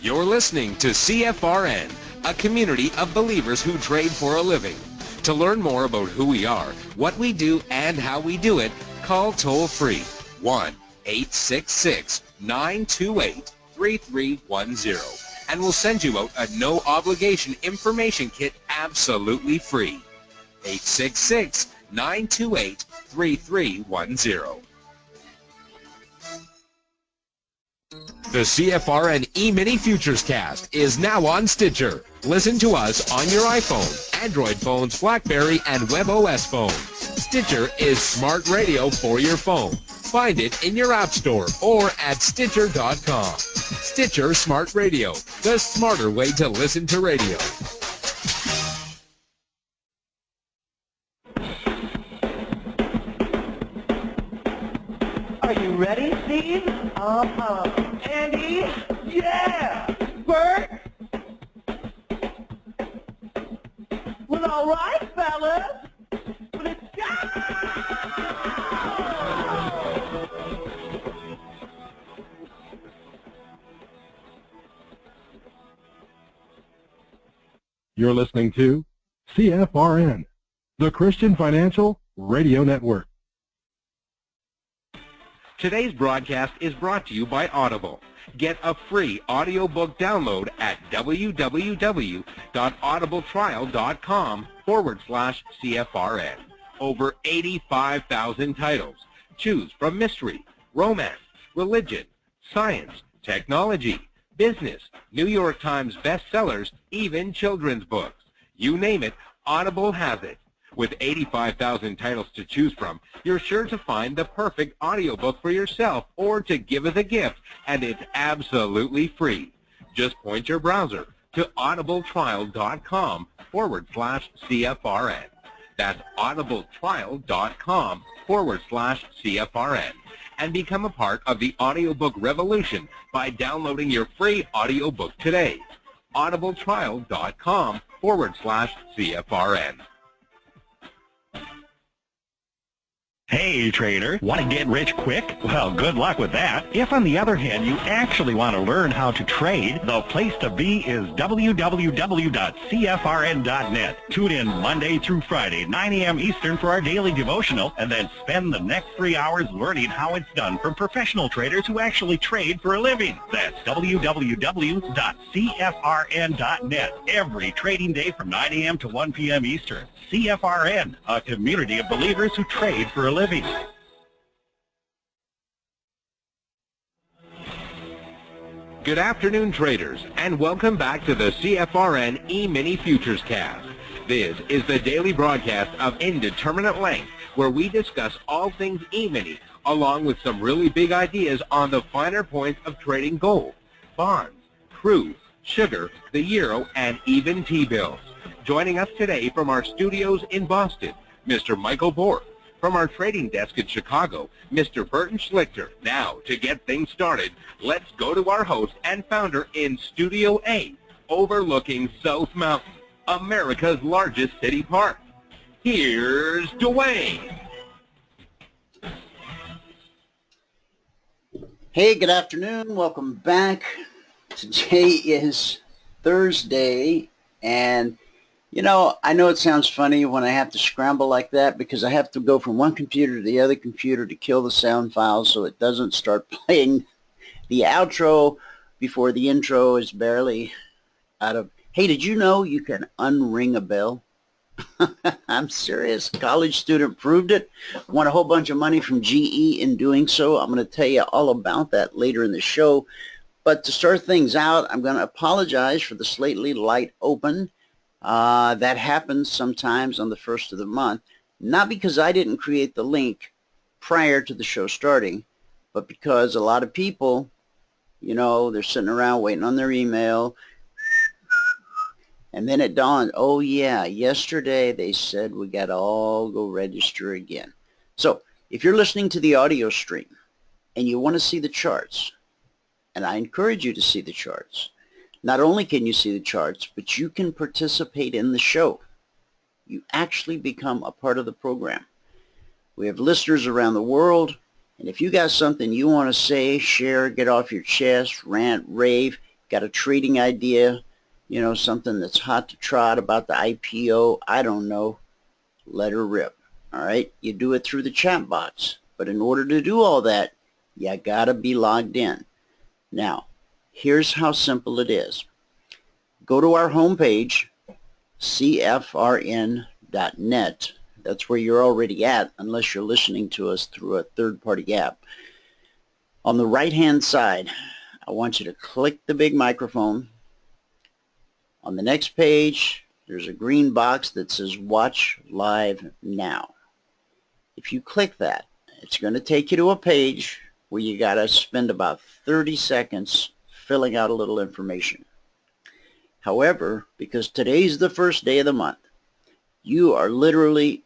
You're listening to CFRN, a community of believers who trade for a living. To learn more about who we are, what we do, and how we do it, call toll-free 1-866-928-3310, and we'll send you out a no-obligation information kit absolutely free. 866-928-3310. The CFRN Emini Futures Cast is now on Stitcher. Listen to us on your iPhone, Android phones, BlackBerry, and WebOS phones. Stitcher is smart radio for your phone. Find it in your app store or at Stitcher.com. Stitcher Smart Radio, the smarter way to listen to radio. Are you ready, Steve? Andy? Yeah! Bert? Well, all right, fellas. Let's go! You're listening to CFRN, the Christian Financial Radio Network. Today's broadcast is brought to you by Audible. Get a free audiobook download at www.audibletrial.com/CFRN. Over 85,000 titles. Choose from mystery, romance, religion, science, technology, business, New York Times bestsellers, even children's books. You name it, Audible has it. With 85,000 titles to choose from, you're sure to find the perfect audiobook for yourself or to give as a gift, and it's absolutely free. Just point your browser to audibletrial.com/CFRN. That's audibletrial.com/CFRN. And become a part of the audiobook revolution by downloading your free audiobook today. audibletrial.com/CFRN. Hey, trader, want to get rich quick? Well, good luck with that. If, on the other hand, you actually want to learn how to trade, the place to be is www.cfrn.net. Tune in Monday through Friday, 9 a.m. Eastern for our daily devotional, and then spend the next 3 hours learning how it's done from professional traders who actually trade for a living. That's www.cfrn.net. Every trading day from 9 a.m. to 1 p.m. Eastern. CFRN, a community of believers who trade for a living. Good afternoon, traders, and welcome back to the CFRN Emini Futures Cast. This is the daily broadcast of indeterminate length, where we discuss all things Emini, along with some really big ideas on the finer points of trading gold, bonds, crude, sugar, the euro, and even T-bills. Joining us today from our studios in Boston, Mr. Michael Bork. From our trading desk in Chicago, Mr. Burton Schlichter. Now, to get things started, let's go to our host and founder in Studio A, overlooking South Mountain, America's largest city park. Here's Dwayne. Hey, good afternoon. Welcome back. Today is Thursday, and you know it sounds funny when I have to scramble like that because I have to go from one computer to the other computer to kill the sound file so it doesn't start playing the outro before the intro is barely out of. Hey, did you know you can unring a bell? I'm serious. College student proved it. Won a whole bunch of money from GE in doing so. I'm going to tell you all about that later in the show. But to start things out, I'm going to apologize for the slightly light open. That happens sometimes on the first of the month, not because I didn't create the link prior to the show starting, but because a lot of people, they're sitting around waiting on their email, and then it dawned, oh yeah, yesterday they said we got to all go register again. So if you're listening to the audio stream and you want to see the charts, and I encourage you to see the charts, not only can you see the charts, but you can participate in the show. You actually become a part of the program. We have listeners around the world. And if you got something you want to say, share, get off your chest, rant, rave, got a trading idea, you know, something that's hot to trot about the IPO, I don't know, let her rip. All right? You do it through the chat box. But in order to do all that, you got to be logged in. Now, here's how simple it is. Go to our homepage, CFRN.net. That's where you're already at, unless you're listening to us through a third-party app. On the right-hand side, I want you to click the big microphone. On the next page, there's a green box that says Watch Live Now. If you click that, it's going to take you to a page where you got to spend about 30 seconds filling out a little information. However, because today's the first day of the month, you are literally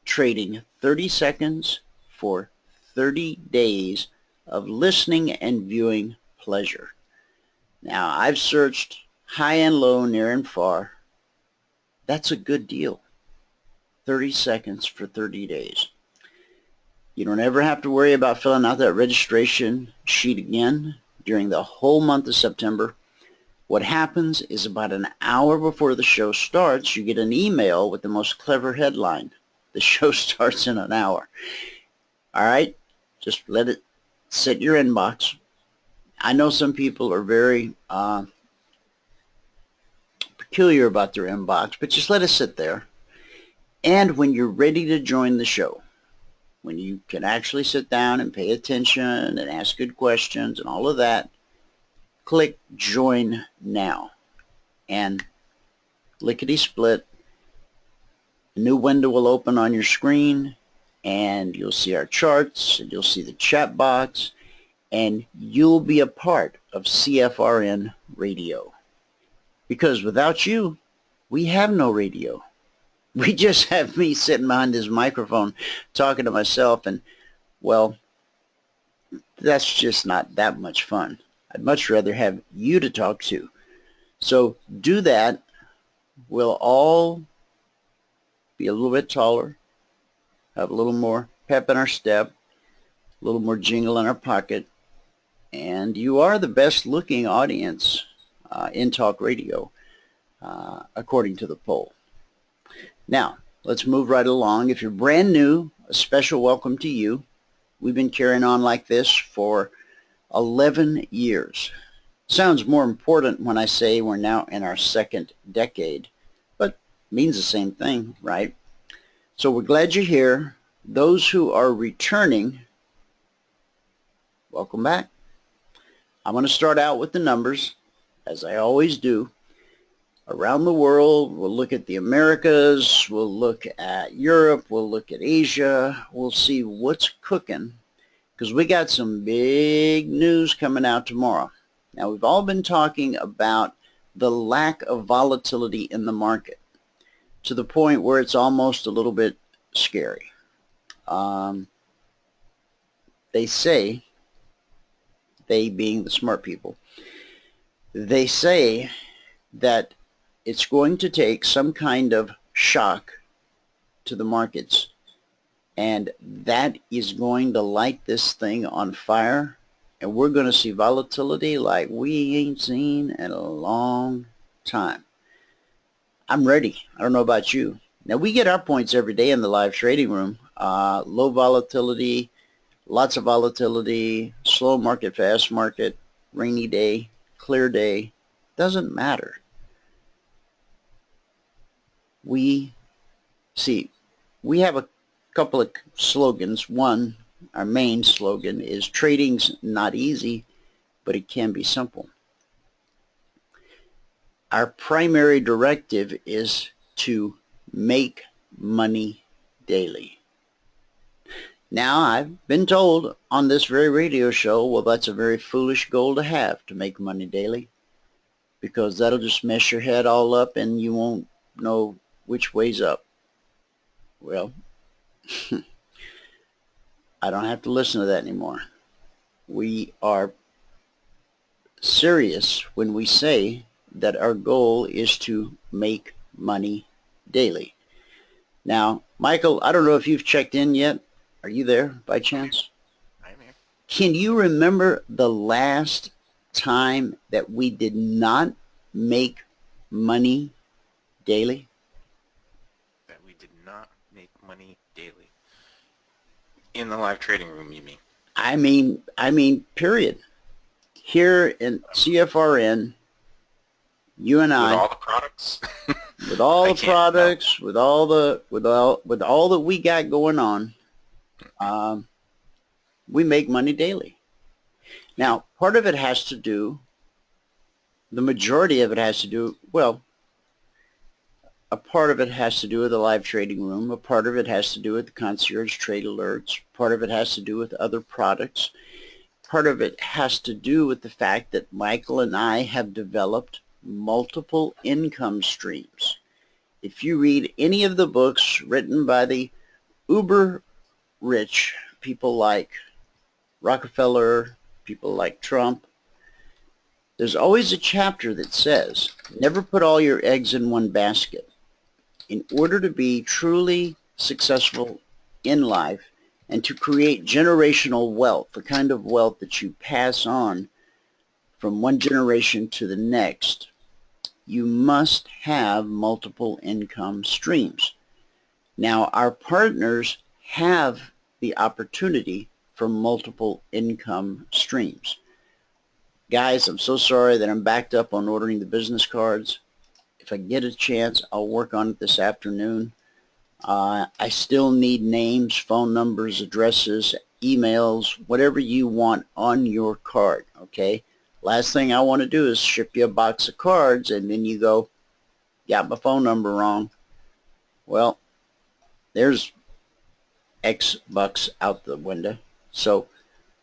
trading 30 seconds for 30 days of listening and viewing pleasure. Now, I've searched high and low, near and far. That's a good deal. 30 seconds for 30 days. You don't ever have to worry about filling out that registration sheet again during the whole month of September. What happens is about an hour before the show starts, you get an email with the most clever headline. The show starts in an hour. All right? Just let it sit in your inbox. I know some people are very peculiar about their inbox, but just let it sit there. And when you're ready to join the show, when you can actually sit down and pay attention and ask good questions and all of that, click Join Now. And lickety-split, a new window will open on your screen, and you'll see our charts, and you'll see the chat box, and you'll be a part of CFRN Radio. Because without you, we have no radio. We just have me sitting behind this microphone talking to myself, and, well, that's just not that much fun. I'd much rather have you to talk to. So do that. We'll all be a little bit taller, have a little more pep in our step, a little more jingle in our pocket, and you are the best looking audience in talk radio, according to the poll. Now, let's move right along. If you're brand new, a special welcome to you. We've been carrying on like this for 11 years. Sounds more important when I say we're now in our second decade, but means the same thing, right? So we're glad you're here. Those who are returning, welcome back. I'm going to start out with the numbers, as I always do. Around the world, we'll look at the Americas, we'll look at Europe, we'll look at Asia, we'll see what's cooking, because we got some big news coming out tomorrow. Now, we've all been talking about the lack of volatility in the market to the point where it's almost a little bit scary. They say, they being the smart people, they say that it's going to take some kind of shock to the markets, and that is going to light this thing on fire, and we're going to see volatility like we ain't seen in a long time. I'm ready. I don't know about you. Now, we get our points every day in the live trading room. Low volatility, lots of volatility, slow market, fast market, rainy day, clear day, doesn't matter. We have a couple of slogans. One, our main slogan is trading's not easy, but it can be simple. Our primary directive is to make money daily. Now, I've been told on this very radio show, well, that's a very foolish goal to have, to make money daily, because that'll just mess your head all up and you won't know which way's up. Well, I don't have to listen to that anymore. We are serious when we say that our goal is to make money daily. Now, Michael, I don't know if you've checked in yet. Are you there by chance? Can you remember the last time that we did not make money daily? That we did not make money daily. In the live trading room, you mean? I mean, period. Here in CFRN, you and I, with all the products, with all I the can't, products, with all that we got going on, we make money daily. Now, part of it has to do, the majority of it has to do, well, a part of it has to do with the live trading room, a part of it has to do with the Concierge Trade Alerts, part of it has to do with other products, part of it has to do with the fact that Michael and I have developed multiple income streams. If you read any of the books written by the uber rich, people like Rockefeller, people like Trump, there's always a chapter that says, never put all your eggs in one basket. In order to be truly successful in life and to create generational wealth, the kind of wealth that you pass on from one generation to the next, you must have multiple income streams. Now, our partners have the opportunity for multiple income streams. Guys, I'm so sorry that I'm backed up on ordering the business cards. If I get a chance, I'll work on it this afternoon. I still need names, phone numbers, addresses, emails, whatever you want on your card, okay? Last thing I want to do is ship you a box of cards and then you go, got my phone number wrong. Well, there's X bucks out the window. So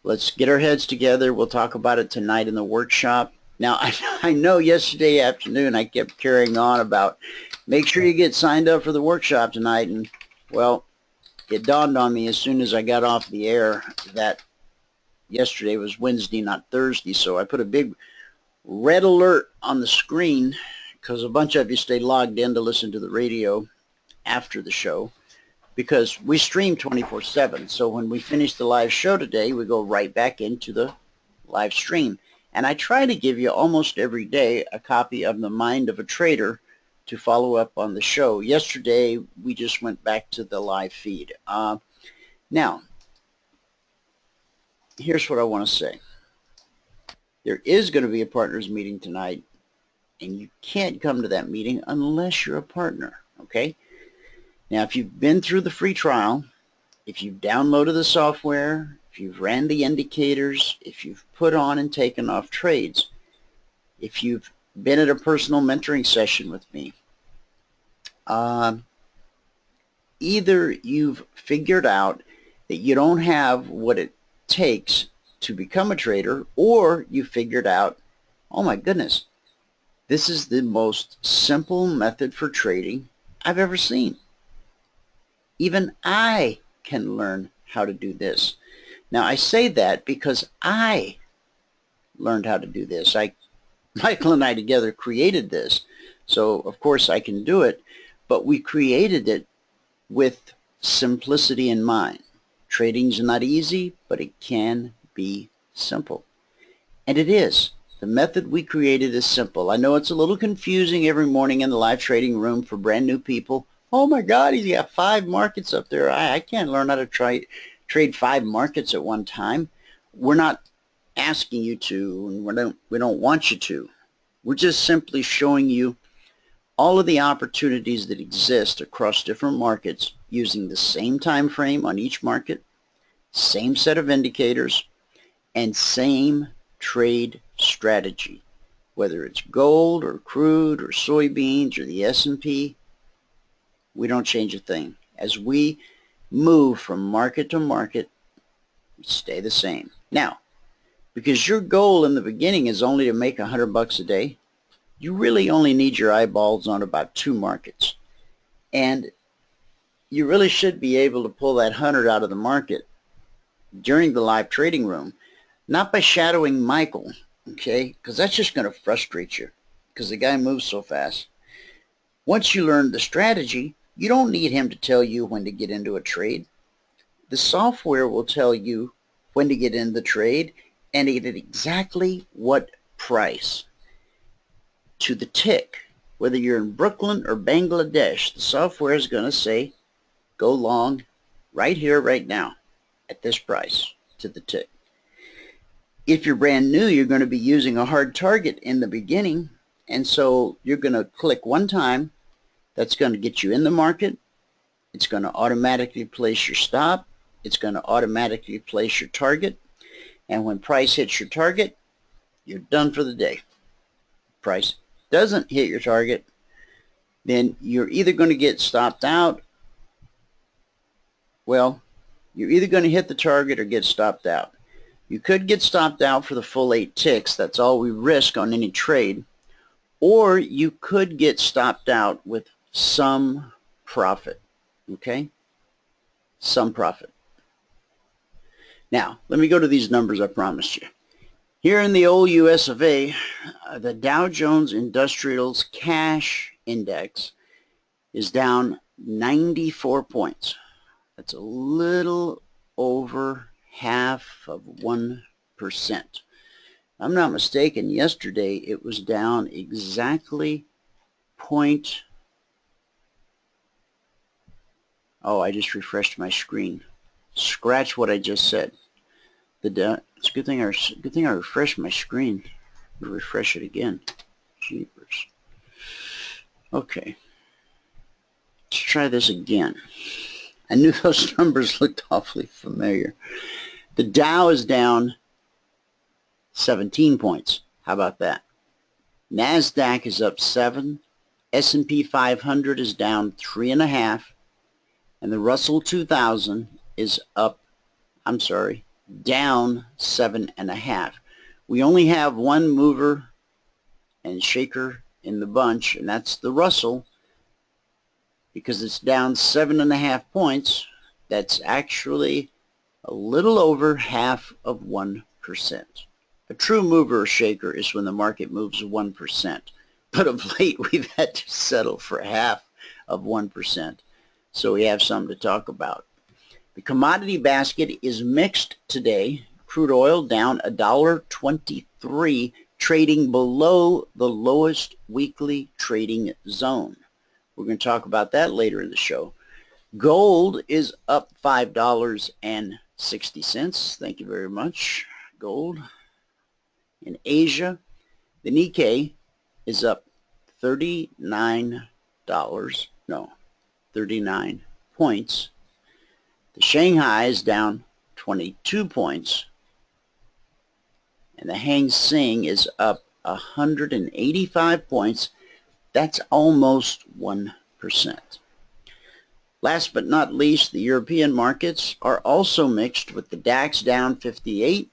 let's get our heads together. We'll talk about it tonight in the workshop. Now, I know yesterday afternoon I kept carrying on about make sure you get signed up for the workshop tonight. And, well, it dawned on me as soon as I got off the air that yesterday was Wednesday, not Thursday. So I put a big red alert on the screen because a bunch of you stayed logged in to listen to the radio after the show, because we stream 24/7. So when we finish the live show today, we go right back into the live stream. And I try to give you almost every day a copy of The Mind of a Trader to follow up on the show. Yesterday, we just went back to the live feed. Now, here's what I want to say. There is going to be a partners meeting tonight, and you can't come to that meeting unless you're a partner, okay? Now, if you've been through the free trial, if you've downloaded the software, if you've ran the indicators, if you've put on and taken off trades, if you've been at a personal mentoring session with me, either you've figured out that you don't have what it takes to become a trader, or you figured out, oh my goodness, this is the most simple method for trading I've ever seen. Even I can learn how to do this. Now, I say that because I learned how to do this. Michael and I together created this, so of course I can do it, but we created it with simplicity in mind. Trading's not easy, but it can be simple. And it is. The method we created is simple. I know it's a little confusing every morning in the live trading room for brand new people. Oh my God, he's got 5 markets up there. I can't learn how to trade 5 markets at one time. We're not asking you to, and we don't want you to. We're just simply showing you all of the opportunities that exist across different markets using the same time frame on each market, same set of indicators, and same trade strategy. Whether it's gold or crude or soybeans or the S&P, we don't change a thing. As we move from market to market, we stay the same. Now, because your goal in the beginning is only to make $100 a day, you really only need your eyeballs on about 2 markets. And you really should be able to pull that 100 out of the market during the live trading room, not by shadowing Michael, okay, because that's just going to frustrate you because the guy moves so fast. Once you learn the strategy, you don't need him to tell you when to get into a trade. The software will tell you when to get in the trade, and at exactly what price. To the tick. Whether you're in Brooklyn or Bangladesh, the software is going to say, go long right here, right now, at this price, to the tick. If you're brand new, you're going to be using a hard target in the beginning, and so you're going to click one time. That's going to get you in the market. It's going to automatically place your stop. It's going to automatically place your target. And when price hits your target, you're done for the day. Price doesn't hit your target, then you're either going to get stopped out. Well, you're either going to hit the target or get stopped out. You could get stopped out for the full 8 ticks. That's all we risk on any trade. Or you could get stopped out with some profit. Okay? Some profit. Now, let me go to these numbers I promised you. Here in the old US of A, the Dow Jones Industrials Cash Index is down 94 points. That's a little over half of 1%. If I'm not mistaken, yesterday it was down exactly I just refreshed my screen. Scratch what I just said. It's a good thing I refreshed my screen. I'll refresh it again. Jeepers. Okay. Let's try this again. I knew those numbers looked awfully familiar. The Dow is down 17 points. How about that? NASDAQ is up 7. S&P 500 is down 3.5. And the Russell 2000 is down 7.5. We only have one mover and shaker in the bunch, and that's the Russell. Because it's down 7.5 points, that's actually a little over half of 1%. A true mover or shaker is when the market moves 1%. But of late, we've had to settle for half of 1%. So we have something to talk about. The commodity basket is mixed today. Crude oil down $1.23, trading below the lowest weekly trading zone. We're going to talk about that later in the show. Gold is up $5.60. Thank you very much, gold. In Asia, the Nikkei is up 39 points. The Shanghai is down 22 points. And the Hang Seng is up 185 points. That's almost 1%. Last but not least, the European markets are also mixed, with the DAX down 58,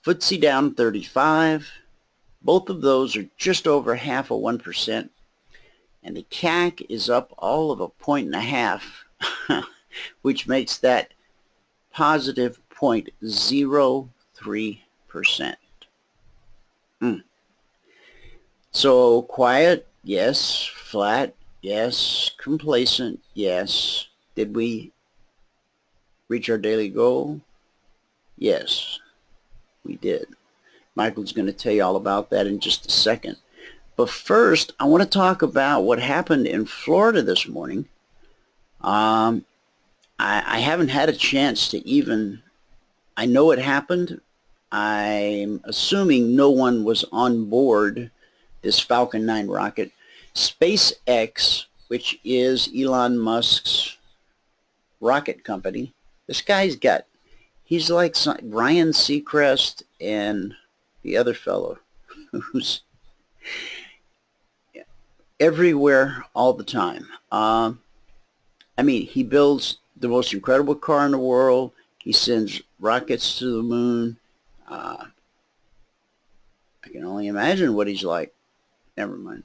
FTSE down 35. Both of those are just over half of 1%. And the CAC is up all of 1.5 points, which makes that positive 0.03%. So quiet, yes. Flat, yes. Complacent, yes. Did we reach our daily goal? Yes, we did. Michael's going to tell you all about that in just a second. But first, I want to talk about what happened in Florida this morning. I haven't had a chance to even, I know it happened. I'm assuming no one was on board this Falcon 9 rocket. SpaceX, which is Elon Musk's rocket company, this guy's got, he's like Ryan Seacrest and the other fellow who's everywhere all the time. I mean, he builds the most incredible car in the world. He sends rockets to the moon. I can only imagine what he's like. Never mind.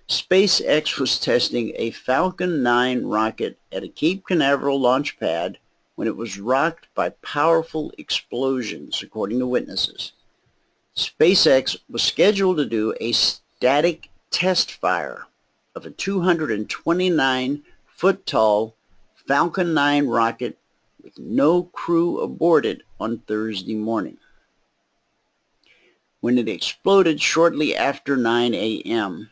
SpaceX was testing a Falcon 9 rocket at a Cape Canaveral launch pad when it was rocked by powerful explosions, according to witnesses. SpaceX was scheduled to do a static test fire of a 229-foot-tall Falcon 9 rocket with no crew aborted on Thursday morning. When it exploded shortly after 9 a.m.,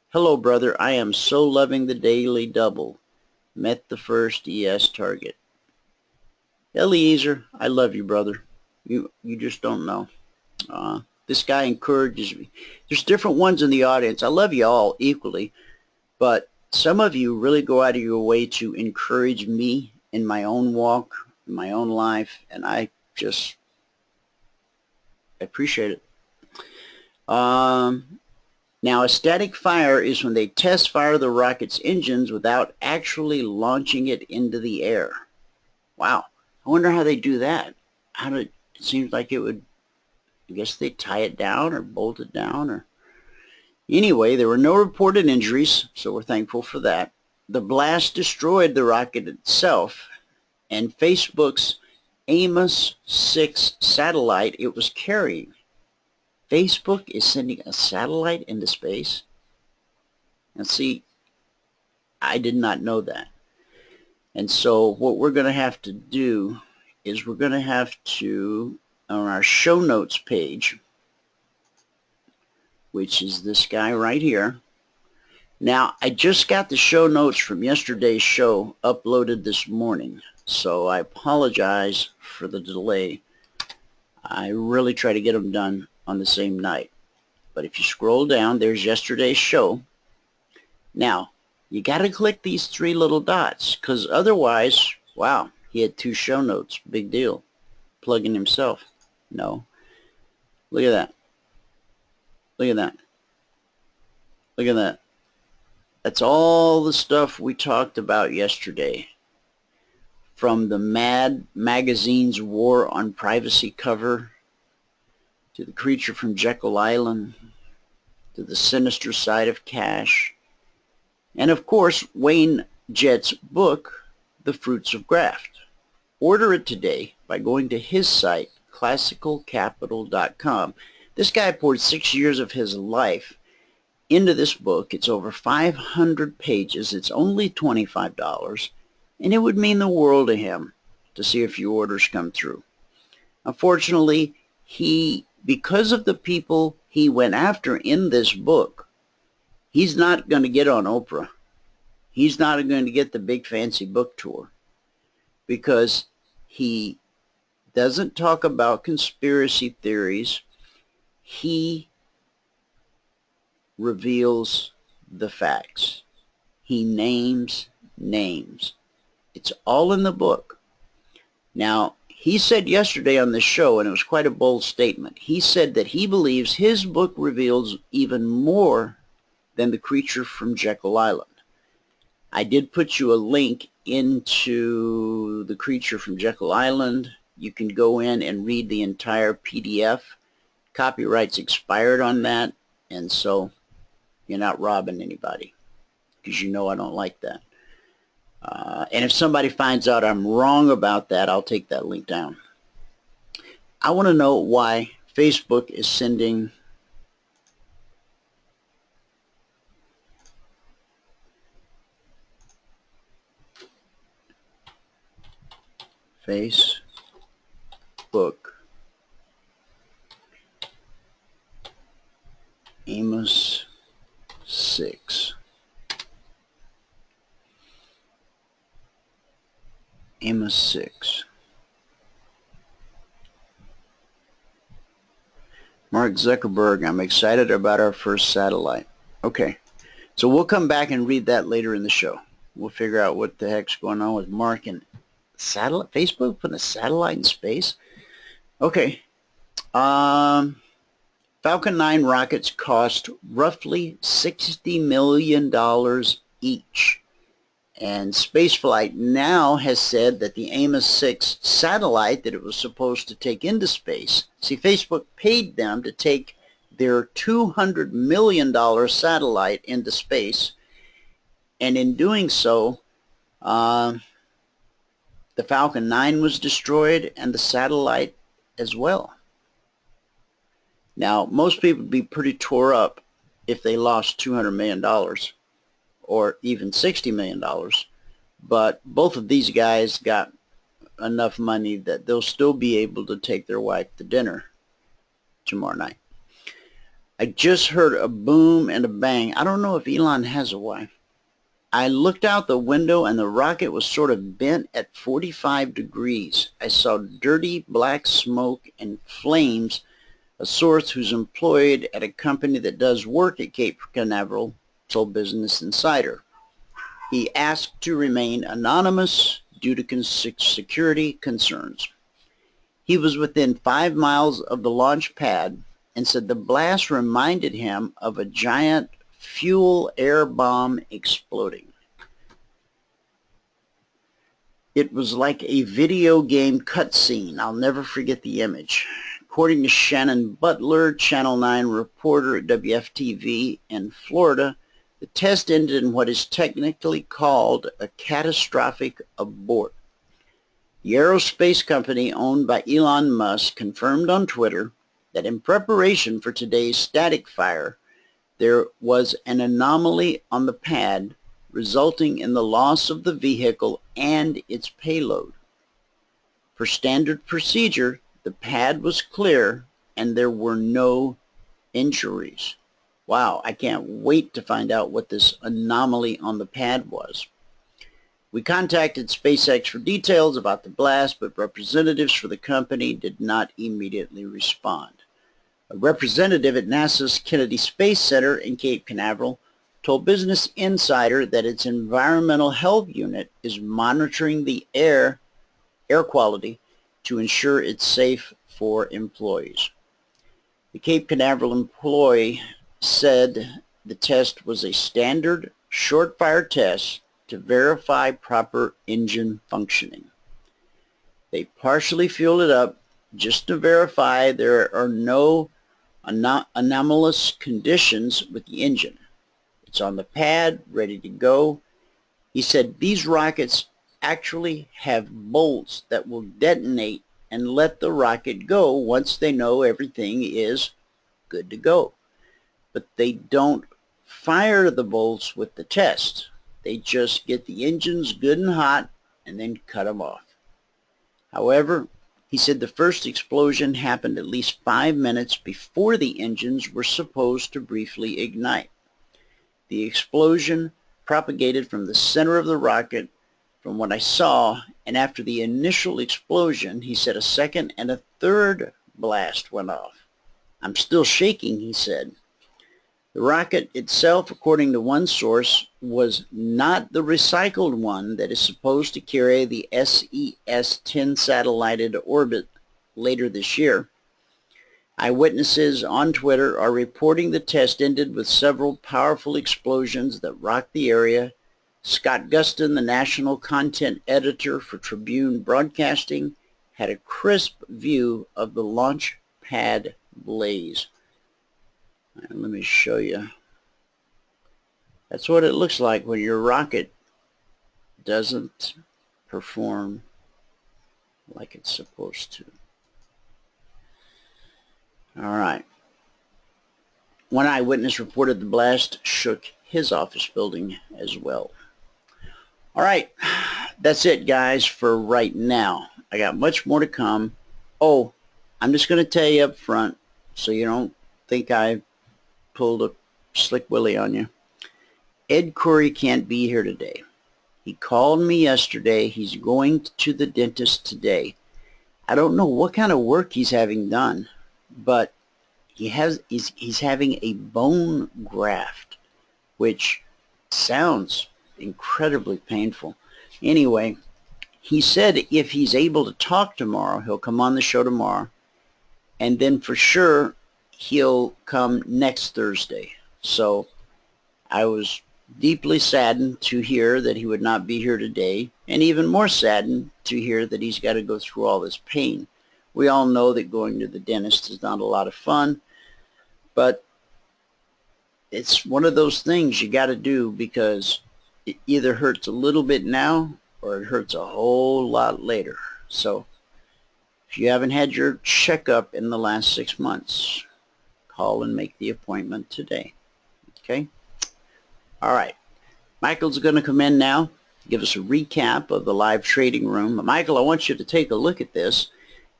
hello, brother, I am so loving the daily double. Met the first ES target. Eliezer, I love you, brother. You just don't know. This guy encourages me. There's different ones in the audience. I love you all equally, but some of you really go out of your way to encourage me in my own walk, in my own life, and I appreciate it. Now, a static fire is when they test fire the rocket's engines without actually launching it into the air. Wow. I wonder how they do that. It seems like it would, I guess they tie it down or bolt it down. Or anyway, there were no reported injuries, so we're thankful for that. The blast destroyed the rocket itself, and Facebook's Amos 6 satellite it was carrying. Facebook is sending a satellite into space? And see, I did not know that. And so what we're going to have to do is we're going to have to, on our show notes page, which is this guy right here. Now, I just got the show notes from yesterday's show uploaded this morning, so I apologize for the delay. I really try to get them done on the same night. But if you scroll down, there's yesterday's show. Now, you got to click these three little dots, because otherwise, wow, he had 2 show notes. Big deal. Plugging himself. No. Look at that. Look at that. Look at that. That's all the stuff we talked about yesterday. From the Mad magazine's War on Privacy cover, to the creature from Jekyll Island, to the sinister side of cash, and of course Wayne Jett's book, The Fruits of Graft. Order it today by going to his site, classicalcapital.com. This guy poured 6 years of his life into this book. It's over 500 pages. It's only $25, and it would mean the world to him to see a few orders come through. Unfortunately, because of the people he went after in this book, he's not going to get on Oprah. He's not going to get the big fancy book tour, because he doesn't talk about conspiracy theories. He reveals the facts. He names names. It's all in the book. Now, he said yesterday on the show, and it was quite a bold statement, he said that he believes his book reveals even more than the creature from Jekyll Island. I did put you a link into the creature from Jekyll Island. You can go in and read the entire PDF. Copyright's expired on that, and so you're not robbing anybody, because you know I don't like that. And if somebody finds out I'm wrong about that, I'll take that link down. I want to know why Facebook is sending Amos 6. Amos 6. Mark Zuckerberg, I'm excited about our first satellite. Okay, so we'll come back and read that later in the show. We'll figure out what the heck's going on with Mark and satellite. Facebook putting a satellite in space? Okay. Falcon 9 rockets cost roughly $60 million each. And Spaceflight now has said that the Amos 6 satellite that it was supposed to take into space, see, Facebook paid them to take their $200 million satellite into space, and in doing so, the Falcon 9 was destroyed and the satellite as well. Now, most people would be pretty tore up if they lost $200 million or even $60 million, but both of these guys got enough money that they'll still be able to take their wife to dinner tomorrow night. I just heard a boom and a bang. I don't know if Elon has a wife. I looked out the window and the rocket was sort of bent at 45 degrees. I saw dirty black smoke and flames. A source who's employed at a company that does work at Cape Canaveral told Business Insider. He asked to remain anonymous due to security concerns. He was within 5 miles of the launch pad and said the blast reminded him of a giant fuel air bomb exploding. It was like a video game cutscene. I'll never forget the image. According to Shannon Butler, Channel 9 reporter at WFTV in Florida, the test ended in what is technically called a catastrophic abort. The aerospace company owned by Elon Musk confirmed on Twitter that in preparation for today's static fire, there was an anomaly on the pad resulting in the loss of the vehicle and its payload. Per standard procedure, the pad was clear and there were no injuries. Wow, I can't wait to find out what this anomaly on the pad was. We contacted SpaceX for details about the blast, but representatives for the company did not immediately respond. A representative at NASA's Kennedy Space Center in Cape Canaveral told Business Insider that its environmental health unit is monitoring the air quality to ensure it's safe for employees. The Cape Canaveral employee said the test was a standard short-fire test to verify proper engine functioning. They partially fueled it up just to verify there are no anomalous conditions with the engine. It's on the pad, ready to go. He said these rockets actually have bolts that will detonate and let the rocket go once they know everything is good to go. But they don't fire the bolts with the test. They just get the engines good and hot and then cut them off. However, he said the first explosion happened at least 5 minutes before the engines were supposed to briefly ignite. The explosion propagated from the center of the rocket from what I saw, and after the initial explosion, he said a second and a third blast went off. I'm still shaking, he said. The rocket itself, according to one source, was not the recycled one that is supposed to carry the SES-10 satellite into orbit later this year. Eyewitnesses on Twitter are reporting the test ended with several powerful explosions that rocked the area. Scott Gustin, the national content editor for Tribune Broadcasting, had a crisp view of the launch pad blaze. And let me show you. That's what it looks like when your rocket doesn't perform like it's supposed to. All right. One eyewitness reported the blast shook his office building as well. All right. That's it, guys, for right now. I got much more to come. Oh, I'm just going to tell you up front so you don't think I pulled a slick willy on you. Ed Curry can't be here today. He called me yesterday. He's going to the dentist today. I don't know what kind of work he's having done, but he's having a bone graft, which sounds incredibly painful. Anyway, he said if he's able to talk tomorrow, he'll come on the show tomorrow, and then for sure he'll come next Thursday. So I was deeply saddened to hear that he would not be here today, and even more saddened to hear that he's got to go through all this pain. We all know that going to the dentist is not a lot of fun, but it's one of those things you got to do because it either hurts a little bit now or it hurts a whole lot later. So if you haven't had your checkup in the last 6 months, call and make the appointment today. Okay? All right. Michael's going to come in now. give us a recap of the live trading room. Michael, I want you to take a look at this.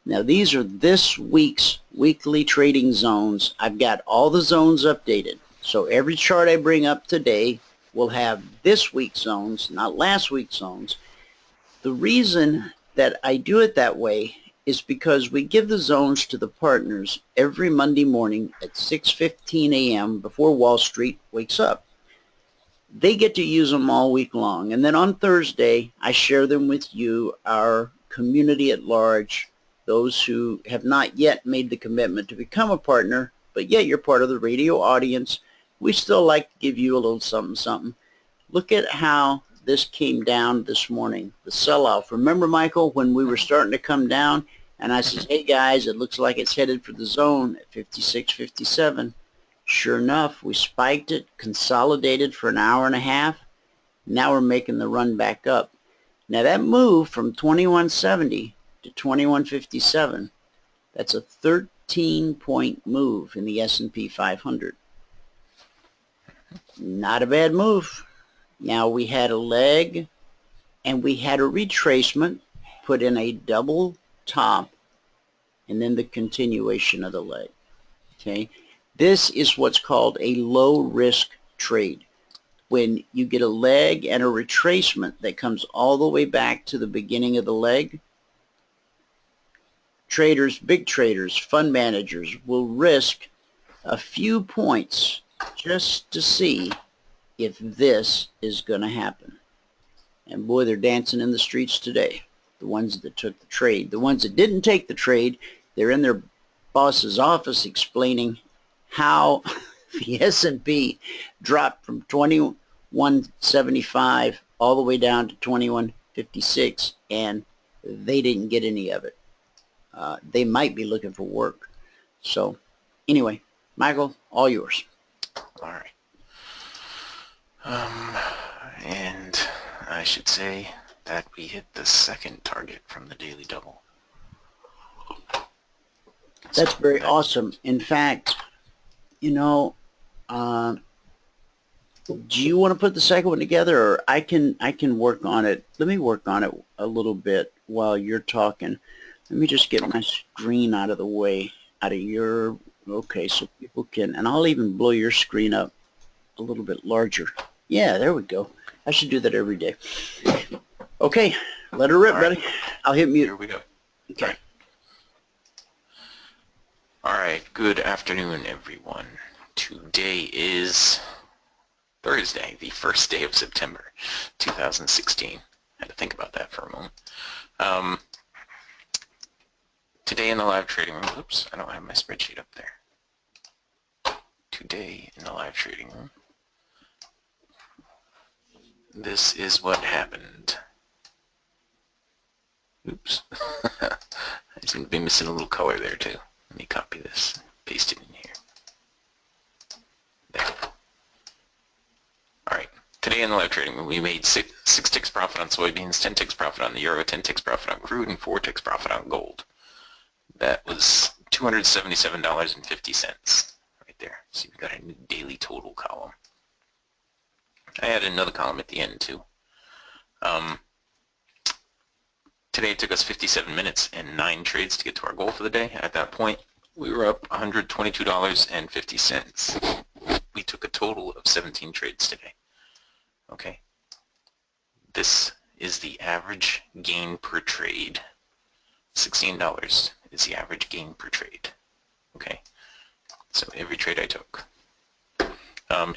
Now, these are this week's weekly trading zones. I've got all the zones updated. So every chart I bring up today will have this week's zones, not last week's zones. The reason that I do it that way is because we give the zones to the partners every Monday morning at 6:15 a.m. before Wall Street wakes up. They get to use them all week long. And then on Thursday, I share them with you, our community at large, those who have not yet made the commitment to become a partner, but yet you're part of the radio audience. We still like to give you a little something, something. Look at how this came down this morning, the sell-off. Remember, Michael, when we were starting to come down, and I said, hey, guys, it looks like it's headed for the zone at 56.57. Sure enough, we spiked it, consolidated for an hour and a half. Now we're making the run back up. Now that move from 2170 to 2157, that's a 13-point move in the S&P 500. Not a bad move. Now we had a leg and we had a retracement, put in a double top, and then the continuation of the leg. Okay, this is what's called a low risk trade. When you get a leg and a retracement that comes all the way back to the beginning of the leg, traders, big traders, fund managers will risk a few points just to see if this is going to happen. And boy, they're dancing in the streets today. The ones that took the trade. The ones that didn't take the trade, they're in their boss's office explaining how the S&P dropped from 2175 all the way down to 2156, and they didn't get any of it. They might be looking for work. So anyway, Michael, all yours. All right. And I should say that we hit the second target from the daily double. That's very awesome. In fact, you know, do you want to put the second one together, or I can work on it? Let me work on it a little bit while you're talking. Let me just get my screen out of the way, out of your, okay, so people can, and I'll even blow your screen up a little bit larger. Yeah, there we go. I should do that every day. Okay, let her rip, buddy. I'll hit mute. Here we go. Okay. All right, good afternoon, everyone. Today is Thursday, the first day of September, 2016. I had to think about that for a moment. Today in the live trading room, oops, I don't have my spreadsheet up there. Today in the live trading room, this is what happened. Oops. I seem to be missing a little color there too. Let me copy this, paste it in here. There. Alright, today in the live trading room we made 6 ticks profit on soybeans, 10 ticks profit on the euro, 10 ticks profit on crude, and 4 ticks profit on gold. That was $277.50 right there. See, we got a new daily total column. I added another column at the end too. Today it took us 57 minutes and 9 trades to get to our goal for the day. At that point, we were up $122.50. We took a total of 17 trades today. Okay. This is the average gain per trade. $16 is the average gain per trade. Okay. So every trade I took.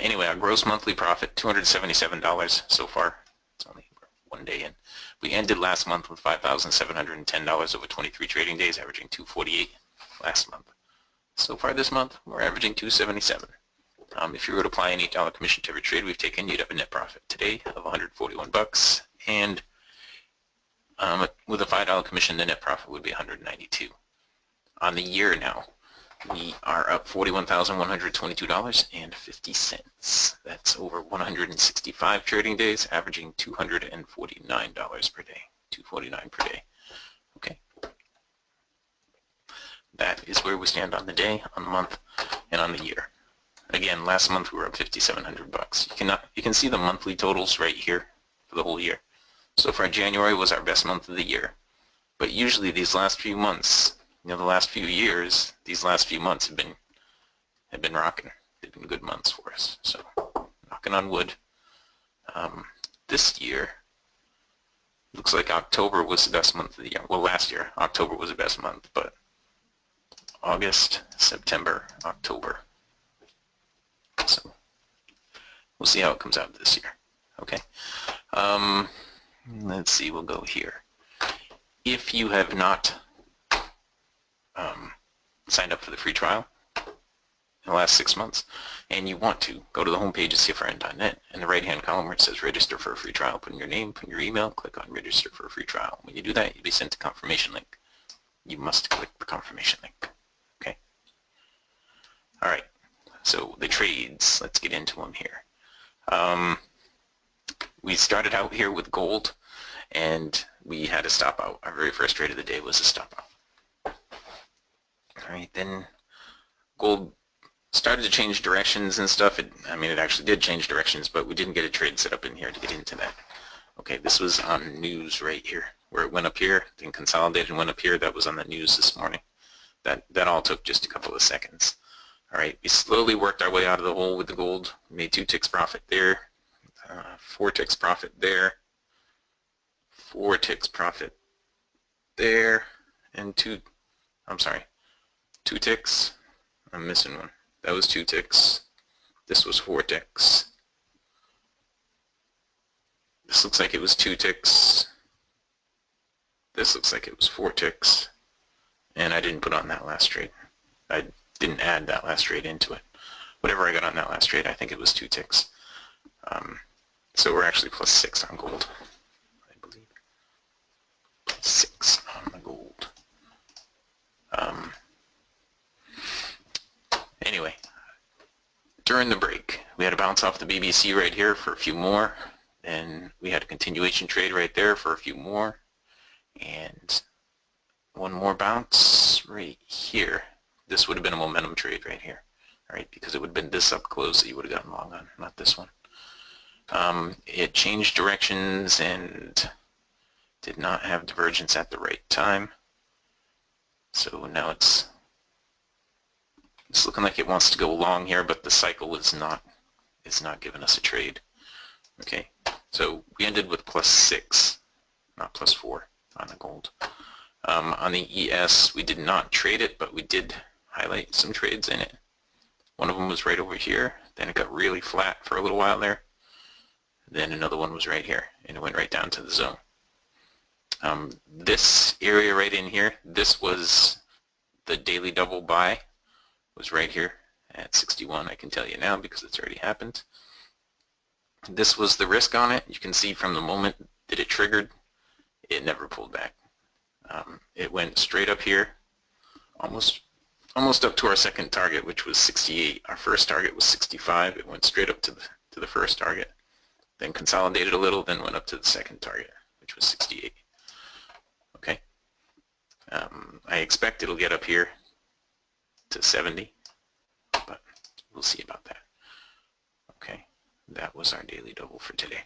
Anyway, our gross monthly profit, $277 so far. It's only one day in. We ended last month with $5,710 over 23 trading days, averaging $248 last month. So far this month, we're averaging $277. If you were to apply an $8 commission to every trade we've taken, you'd have a net profit today of $141, and with a $5 commission, the net profit would be $192. On the year now, we are up $41,122.50. That's over 165 trading days, averaging $249 per day. $249 per day. Okay. That is where we stand on the day, on the month, and on the year. Again, last month we were up $5,700. You can see the monthly totals right here for the whole year. So far, January was our best month of the year. But usually these last few months, the last few years, these last few months have been rocking. They've been good months for us. So knocking on wood. This year, looks like October was the best month of the year. Well, last year, October was the best month, but August, September, October. So we'll see how it comes out this year. Okay. Let's see, we'll go here. If you have not signed up for the free trial in the last 6 months, and you want to, go to the homepage of CFRN.net. In the right-hand column where it says register for a free trial, put in your name, put in your email, click on register for a free trial. When you do that, you'll be sent a confirmation link. You must click the confirmation link. Okay? All right. So the trades, let's get into them here. We started out here with gold, and we had a stop out. Our very first trade of the day was a stop out. All right, then gold started to change directions and stuff. It actually did change directions, but we didn't get a trade set up in here to get into that. Okay, this was on news right here, where it went up here, then consolidated and went up here. That was on the news this morning. That all took just a couple of seconds. All right, we slowly worked our way out of the hole with the gold. Made 2 ticks profit there, 4 ticks profit there, 4 ticks profit there, and 2 ticks. I'm missing one. That was 2 ticks. This was 4 ticks. This looks like it was 2 ticks. This looks like it was 4 ticks. And I didn't put on that last trade. I didn't add that last trade into it. Whatever I got on that last trade, I think it was 2 ticks. So we're actually plus 6 on gold, I believe. Plus 6 on the gold. Anyway, during the break, we had a bounce off the BBC right here for a few more. Then we had a continuation trade right there for a few more. And one more bounce right here. This would have been a momentum trade right here. All right, because it would have been this up close that you would have gotten long on, not this one. It changed directions and did not have divergence at the right time. So now it's looking like it wants to go long here, but the cycle is not giving us a trade. Okay, so we ended with plus 6, not plus 4 on the gold. On the ES, we did not trade it, but we did highlight some trades in it. One of them was right over here. Then it got really flat for a little while there. Then another one was right here, and it went right down to the zone. This area right in here, this was the daily double buy, was right here at 61. I can tell you now because it's already happened. This was the risk on it. You can see from the moment that it triggered, it never pulled back. It went straight up here, almost up to our second target, which was 68. Our first target was 65. It went straight up to the first target, then consolidated a little, then went up to the second target, which was 68. Okay. I expect it'll get up here to 70, but we'll see about that. Okay, that was our daily double for today.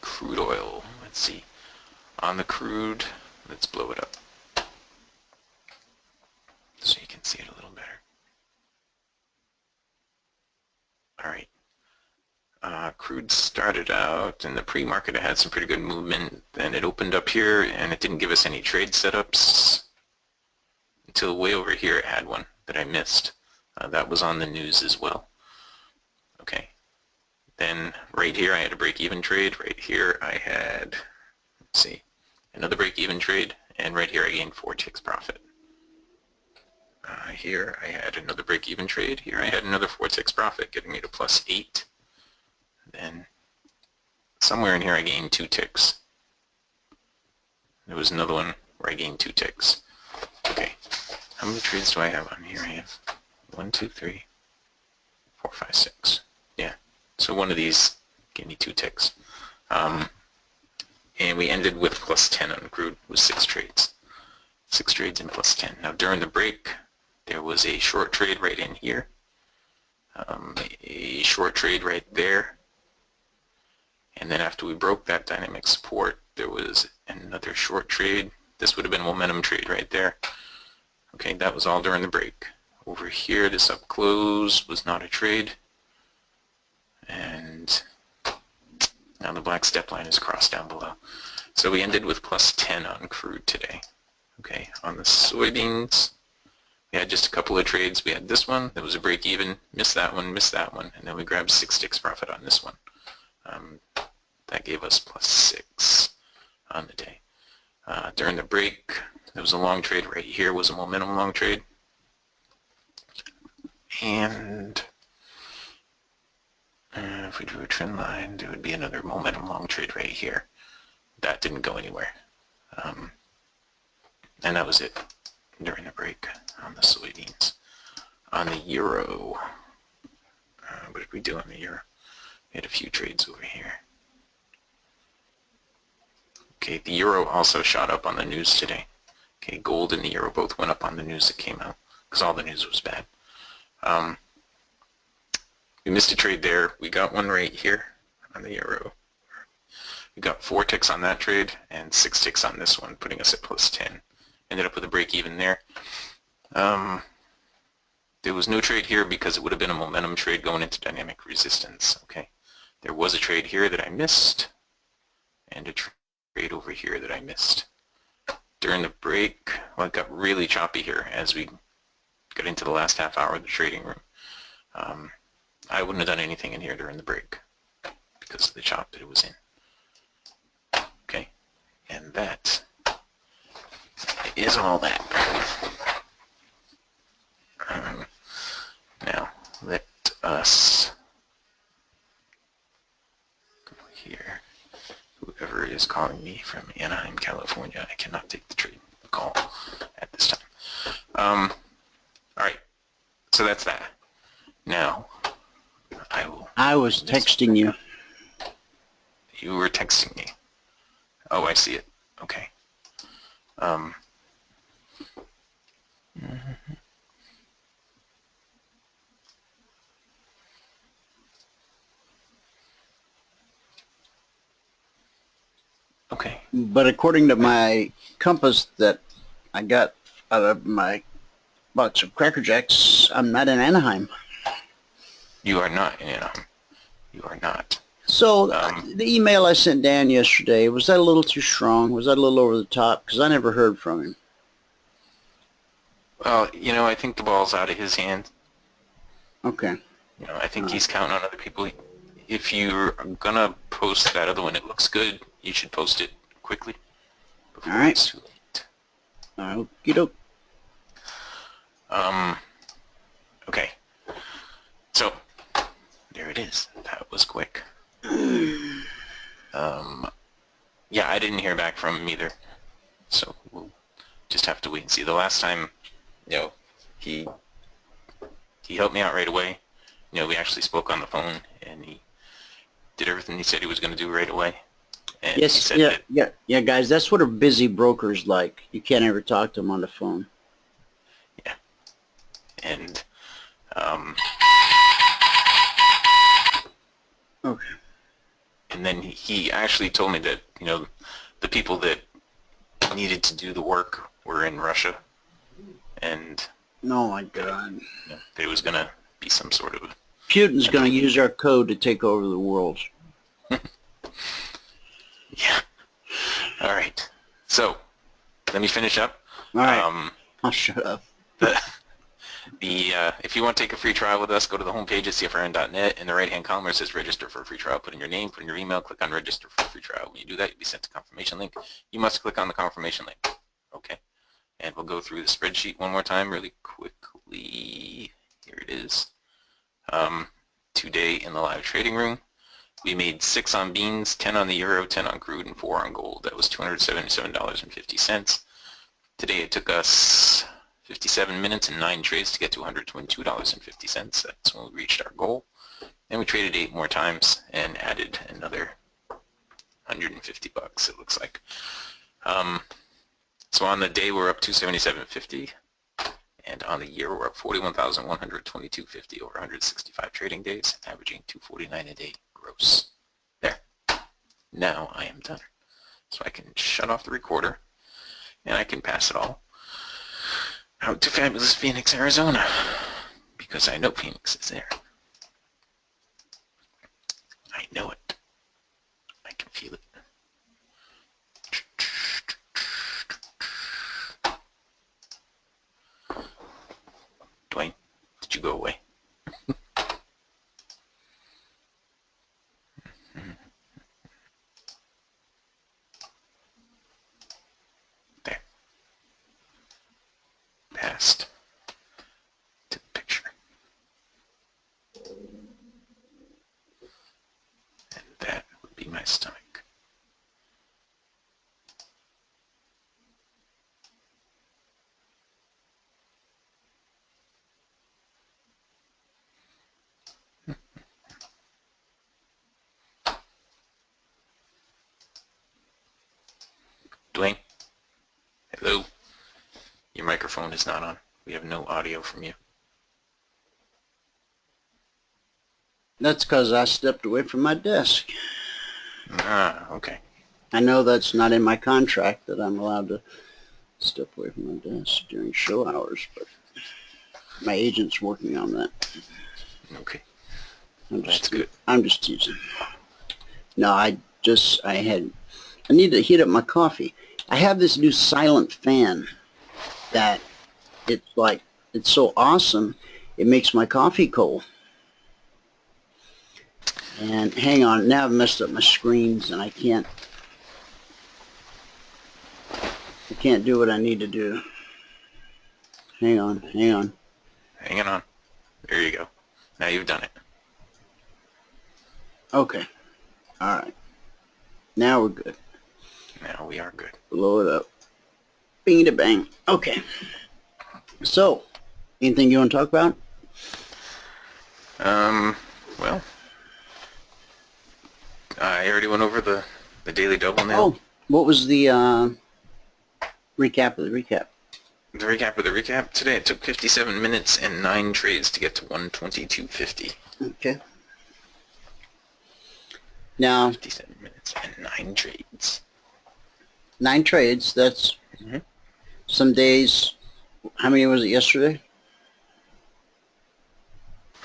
Crude oil, let's see. On the crude, let's blow it up so you can see it a little better. All right. Crude started out in the pre-market. It had some pretty good movement. Then it opened up here, and it didn't give us any trade setups until way over here it had one that I missed. That was on the news as well. Okay. Then right here I had a break-even trade. Right here I had, let's see, another break-even trade. And right here I gained 4 ticks profit. Here I had another break-even trade. Here I had another 4 ticks profit, getting me to plus 8. Then somewhere in here I gained 2 ticks. There was another one where I gained 2 ticks. Okay, how many trades do I have on here? I have 1, 2, 3, 4, 5, 6. Yeah, so one of these gave me 2 ticks. And we ended with plus 10 on crude with 6 trades. 6 trades and plus 10. Now during the break, there was a short trade right in here. a short trade right there. And then after we broke that dynamic support, there was another short trade. This would have been a momentum trade right there. Okay, that was all during the break. Over here, this up close was not a trade. And now the black step line is crossed down below. So we ended with plus 10 on crude today. Okay, on the soybeans, we had just a couple of trades. We had this one, that was a break even, missed that one, and then we grabbed 6 ticks profit on this one. That gave us plus 6 on the day. During the break, there was a long trade right here, was a momentum long trade. And if we drew a trend line, there would be another momentum long trade right here. That didn't go anywhere. And that was it during the break on the soybeans. On the euro, what did we do on the euro? We had a few trades over here. Okay, the euro also shot up on the news today. Okay, gold and the euro both went up on the news that came out because all the news was bad. We missed a trade there. We got one right here on the euro. We got 4 ticks on that trade and 6 ticks on this one, putting us at plus 10. Ended up with a break even there. There was no trade here because it would have been a momentum trade going into dynamic resistance. Okay, there was a trade here that I missed and a trade over here that I missed. During the break, well, it got really choppy here as we got into the last half hour of the trading room. I wouldn't have done anything in here during the break because of the chop that it was in. Okay, and that is all that. Now, let us go here. Whoever is calling me from Anaheim, California, I cannot take the trade call at this time. Alright, so that's that. Now, I was texting you. You were texting me. Oh, I see it. Okay. Okay. But according to my compass that I got out of my box of Cracker Jacks, I'm not in Anaheim. You are not in Anaheim. You are not. So the email I sent Dan yesterday, was that a little too strong? Was that a little over the top? Because I never heard from him. Well, you know, I think the ball's out of his hands. Okay. You know, I think he's counting on other people. If you're gonna post that other one, it looks good, you should post it quickly before All right. it's too late. Okie doke. Okay. So, there it is. That was quick. Yeah, I didn't hear back from him either. So, we'll just have to wait and see. The last time, you know, he helped me out right away. You know, we actually spoke on the phone, and he did everything he said he was going to do right away. And Yes, he said yeah, guys, that's what a busy broker's like. You can't ever talk to them on the phone. Yeah. And, Okay. and then he actually told me that, you know, the people that needed to do the work were in Russia, and Oh my God. you know, there was going to be some sort of... Putin's going to use our code to take over the world. Yeah. All right. So, let me finish up. All right. I'll shut up. If you want to take a free trial with us, go to the homepage at CFRN.net. In the right-hand column where it says register for a free trial, put in your name, put in your email, click on register for a free trial. When you do that, you'll be sent a confirmation link. You must click on the confirmation link. Okay. And we'll go through the spreadsheet one more time really quickly. Here it is. Today in the live trading room, we made 6 on beans, 10 on the euro, 10 on crude, and 4 on gold. That was $277.50. Today it took us 57 minutes and 9 trades to get to $122.50. That's when we reached our goal. Then we traded 8 more times and added another $150, it looks like. So on the day we're up $277.50, And on the year, we're up 41,122.50 over 165 trading days, averaging 249 a day gross. There. Now I am done. So I can shut off the recorder, and I can pass it all out to fabulous Phoenix, Arizona, because I know Phoenix is there. I know it. I can feel it. Dwayne, did you go away? There. Passed to the picture. And that would be my stomach. Dwayne? Hello? Your microphone is not on. We have no audio from you. That's because I stepped away from my desk. Ah, okay. I know that's not in my contract that I'm allowed to step away from my desk during show hours, but my agent's working on that. Okay. That's good. I'm just teasing. No, I need to heat up my coffee. I have this new silent fan that it's so awesome, it makes my coffee cold. And hang on, now I've messed up my screens and I can't do what I need to do. Hang on. Hanging on. There you go. Now you've done it. Okay. All right. Now we're good. Now we are good. Blow it up. Bing to bang. Okay. So, anything you want to talk about? Well, I already went over the daily double now. Oh, what was the recap of the recap? The recap of the recap today, it took 57 minutes and 9 trades to get to 122.50. Okay. Now, 57 minutes and 9 trades. 9 trades, that's some days. How many was it yesterday?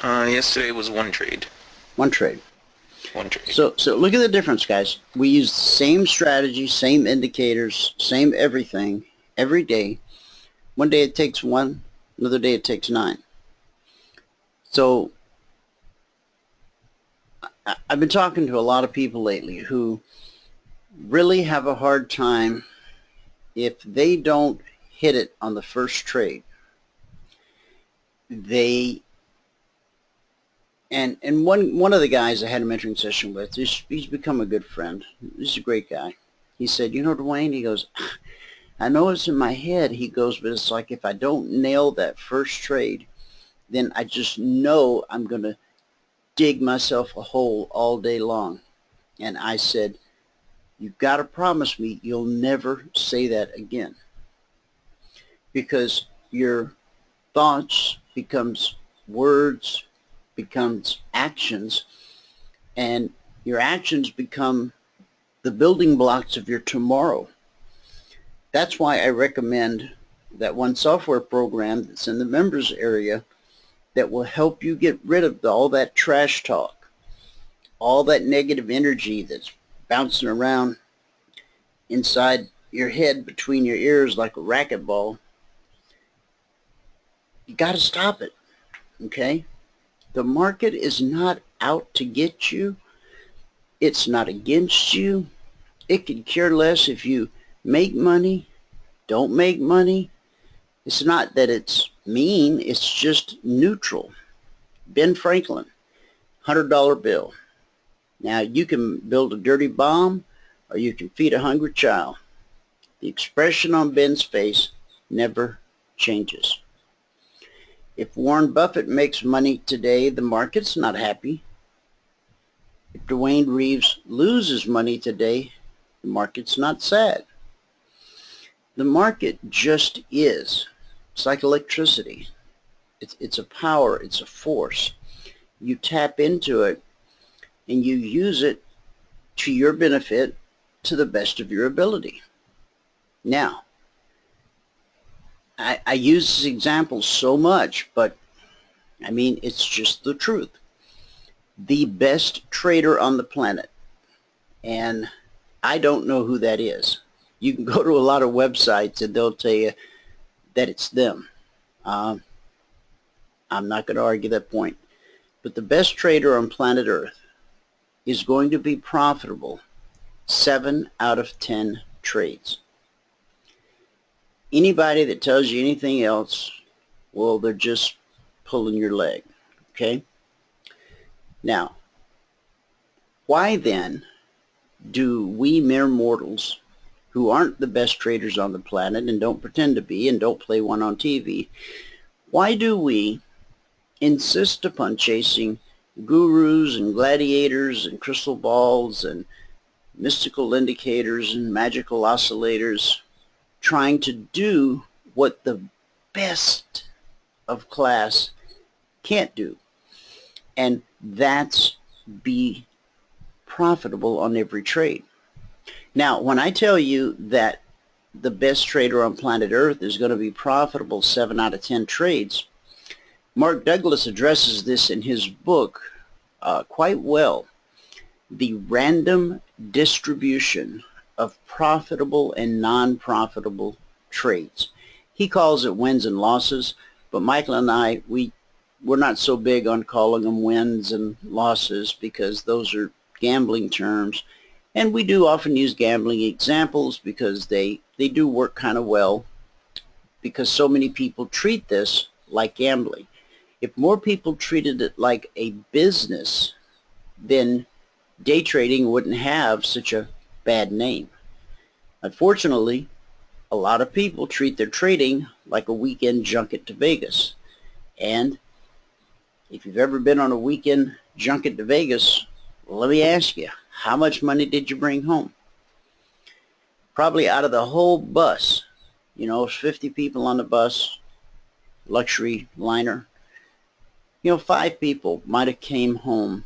Yesterday was 1 trade. 1 trade. 1 trade. So look at the difference, guys. We use the same strategy, same indicators, same everything every day. One day it takes 1, another day it takes 9. So I've been talking to a lot of people lately who really have a hard time if they don't hit it on the first trade. And one of the guys I had a mentoring session with, he's become a good friend. He's a great guy. He said, you know, Dwayne, he goes, I know it's in my head, he goes, but it's like if I don't nail that first trade, then I just know I'm going to dig myself a hole all day long. And I said, you've got to promise me you'll never say that again. Because your thoughts becomes words, becomes actions, and your actions become the building blocks of your tomorrow. That's why I recommend that one software program that's in the members area that will help you get rid of all that trash talk, all that negative energy that's bouncing around inside your head between your ears like a racquetball. You got to stop it, okay? The market is not out to get you. It's not against you. It could care less if you make money, don't make money. It's not that it's mean, it's just neutral. Ben Franklin, $100 bill. Now you can build a dirty bomb or you can feed a hungry child. The expression on Ben's face never changes. If Warren Buffett makes money today, the market's not happy. If Dwayne Reeves loses money today, the market's not sad. The market just is. It's like electricity. It's a power. It's a force. You tap into it and you use it to your benefit to the best of your ability. Now, I use this example so much, but I mean, it's just the truth. The best trader on the planet, and I don't know who that is. You can go to a lot of websites and they'll tell you that it's them. I'm not going to argue that point. But the best trader on planet Earth is going to be profitable 7 out of 10 trades. Anybody that tells you anything else, well, they're just pulling your leg, okay? Now, why then do we mere mortals who aren't the best traders on the planet and don't pretend to be and don't play one on TV, why do we insist upon chasing gurus and gladiators and crystal balls and mystical indicators and magical oscillators, trying to do what the best of class can't do? And that's be profitable on every trade. Now, when I tell you that the best trader on planet Earth is going to be profitable 7 out of 10 trades, Mark Douglas addresses this in his book quite well. The random distribution of profitable and non-profitable trades. He calls it wins and losses, but Michael and I, we're not so big on calling them wins and losses because those are gambling terms. And we do often use gambling examples because they do work kind of well, because so many people treat this like gambling. If more people treated it like a business, then day trading wouldn't have such a bad name. Unfortunately, a lot of people treat their trading like a weekend junket to Vegas. And if you've ever been on a weekend junket to Vegas, well, let me ask you, how much money did you bring home? Probably out of the whole bus, you know, 50 people on the bus, luxury liner, you know, 5 people might have came home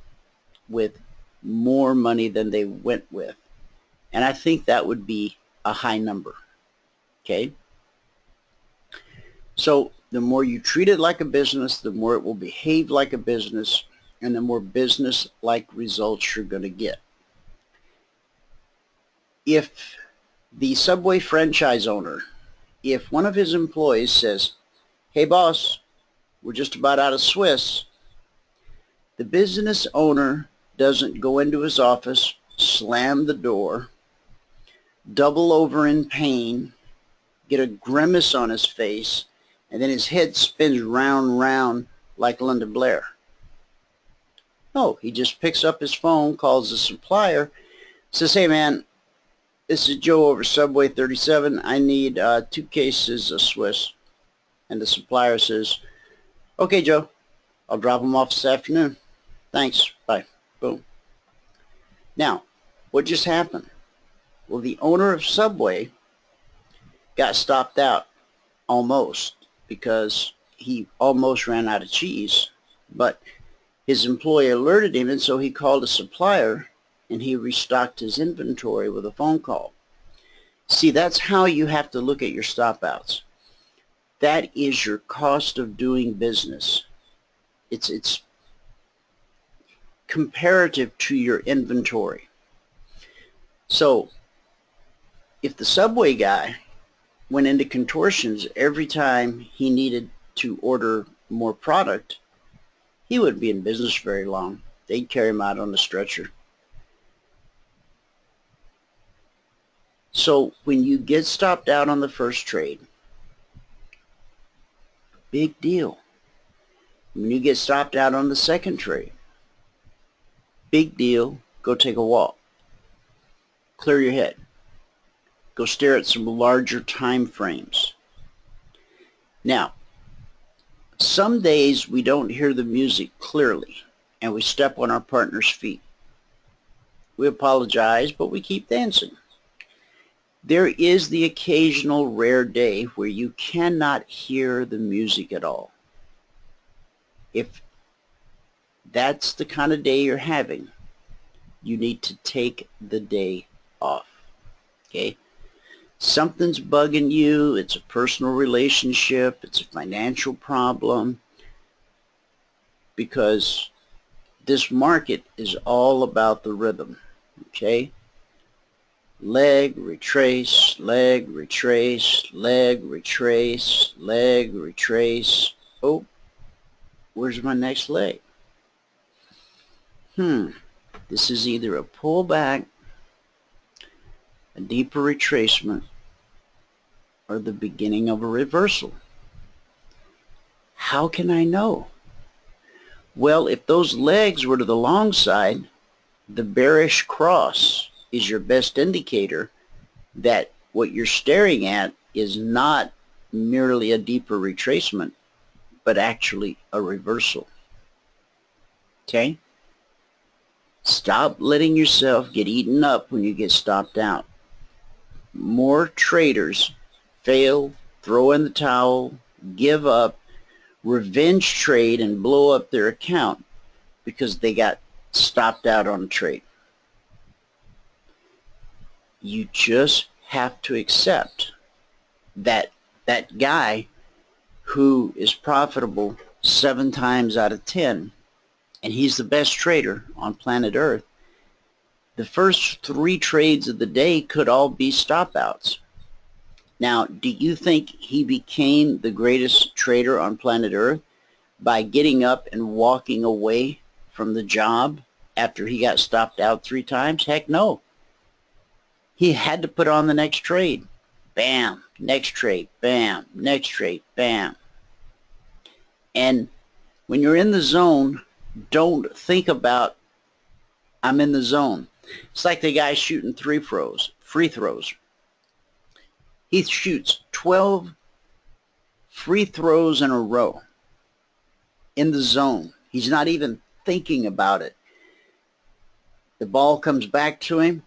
with more money than they went with. And I think that would be a high number, okay? So the more you treat it like a business, the more it will behave like a business, and the more business-like results you're going to get. If the Subway franchise owner, if one of his employees says, "Hey boss, we're just about out of Swiss," the business owner doesn't go into his office, slam the door, double over in pain, get a grimace on his face, and then his head spins round and round like Linda Blair. No, he just picks up his phone, calls the supplier, says, "Hey man, this is Joe over Subway 37. I need 2 cases of Swiss." And the supplier says, "Okay, Joe, I'll drop them off this afternoon. Thanks, bye." Boom. Now, what just happened? Well, the owner of Subway got stopped out almost because he almost ran out of cheese, but his employee alerted him, and so he called a supplier and he restocked his inventory with a phone call. See, that's how you have to look at your stop outs. That is your cost of doing business. It's comparative to your inventory. So if the Subway guy went into contortions every time he needed to order more product, he wouldn't be in business very long. They'd carry him out on a stretcher. So when you get stopped out on the first trade, big deal. When you get stopped out on the second trade, big deal. Go take a walk. Clear your head. Go stare at some larger time frames. Now, some days we don't hear the music clearly and we step on our partner's feet. We apologize, but we keep dancing. There is the occasional rare day where you cannot hear the music at all. If that's the kind of day you're having, you need to take the day off. Okay? Something's bugging you. It's a personal relationship. It's a financial problem. Because this market is all about the rhythm. Okay? Leg, retrace, leg, retrace, leg, retrace, leg, retrace. Oh, where's my next leg? This is either a pullback, a deeper retracement, or the beginning of a reversal. How can I know? Well, if those legs were to the long side, the bearish cross is your best indicator that what you're staring at is not merely a deeper retracement, but actually a reversal. Okay? Stop letting yourself get eaten up when you get stopped out. More traders fail, throw in the towel, give up, revenge trade, and blow up their account because they got stopped out on a trade. You just have to accept that that guy who is profitable 7 times out of 10, and he's the best trader on planet Earth, the first 3 trades of the day could all be stop outs. Now, do you think he became the greatest trader on planet Earth by getting up and walking away from the job after he got stopped out 3 times? Heck no. He had to put on the next trade. Bam, next trade, bam, next trade, bam. And when you're in the zone, don't think about, I'm in the zone. It's like the guy shooting free throws. He shoots 12 free throws in a row in the zone. He's not even thinking about it. The ball comes back to him,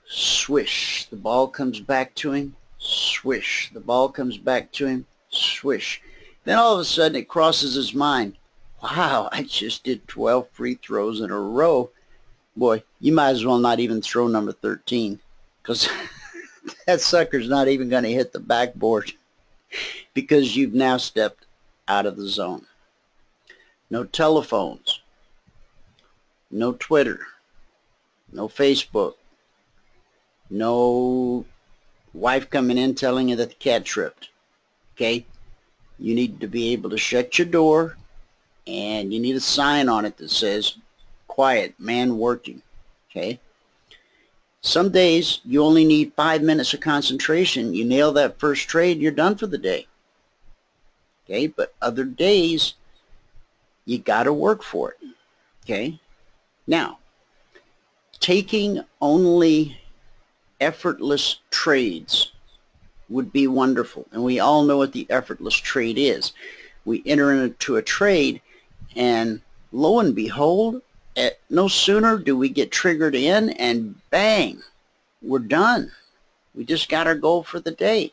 swish. The ball comes back to him, swish. The ball comes back to him, swish. Then all of a sudden it crosses his mind, wow, I just did 12 free throws in a row. Boy, you might as well not even throw number 13, because that sucker's not even going to hit the backboard because you've now stepped out of the zone. No telephones, no Twitter, no Facebook, no wife coming in telling you that the cat tripped. Okay? You need to be able to shut your door, and you need a sign on it that says, quiet, man working. Okay? Some days you only need 5 minutes of concentration. You nail that first trade, you're done for the day. Okay? But other days, you got to work for it. Okay? Now, taking only effortless trades would be wonderful. And we all know what the effortless trade is. We enter into a trade, and lo and behold, no sooner do we get triggered in, and bang, we're done. We just got our goal for the day.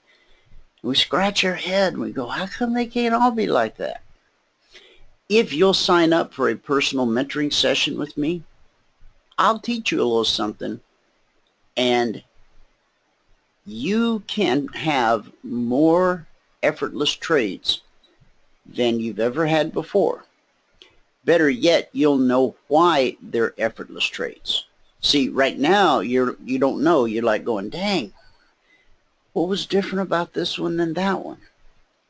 We scratch our head and we go, how come they can't all be like that? If you'll sign up for a personal mentoring session with me, I'll teach you a little something, and you can have more effortless trades than you've ever had before. Better yet, you'll know why they're effortless trades. See, right now, you don't know. You're like going, dang, what was different about this one than that one?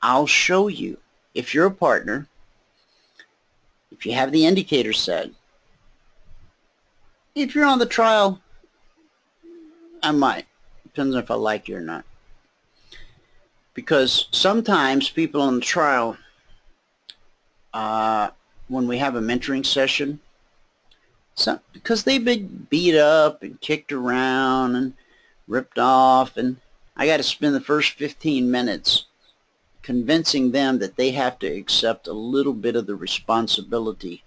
I'll show you. If you're a partner, if you have the indicator set, if you're on the trial, I might. Depends on if I like you or not. Because sometimes people on the trial, when we have a mentoring session, because they've been beat up and kicked around and ripped off, and I got to spend the first 15 minutes convincing them that they have to accept a little bit of the responsibility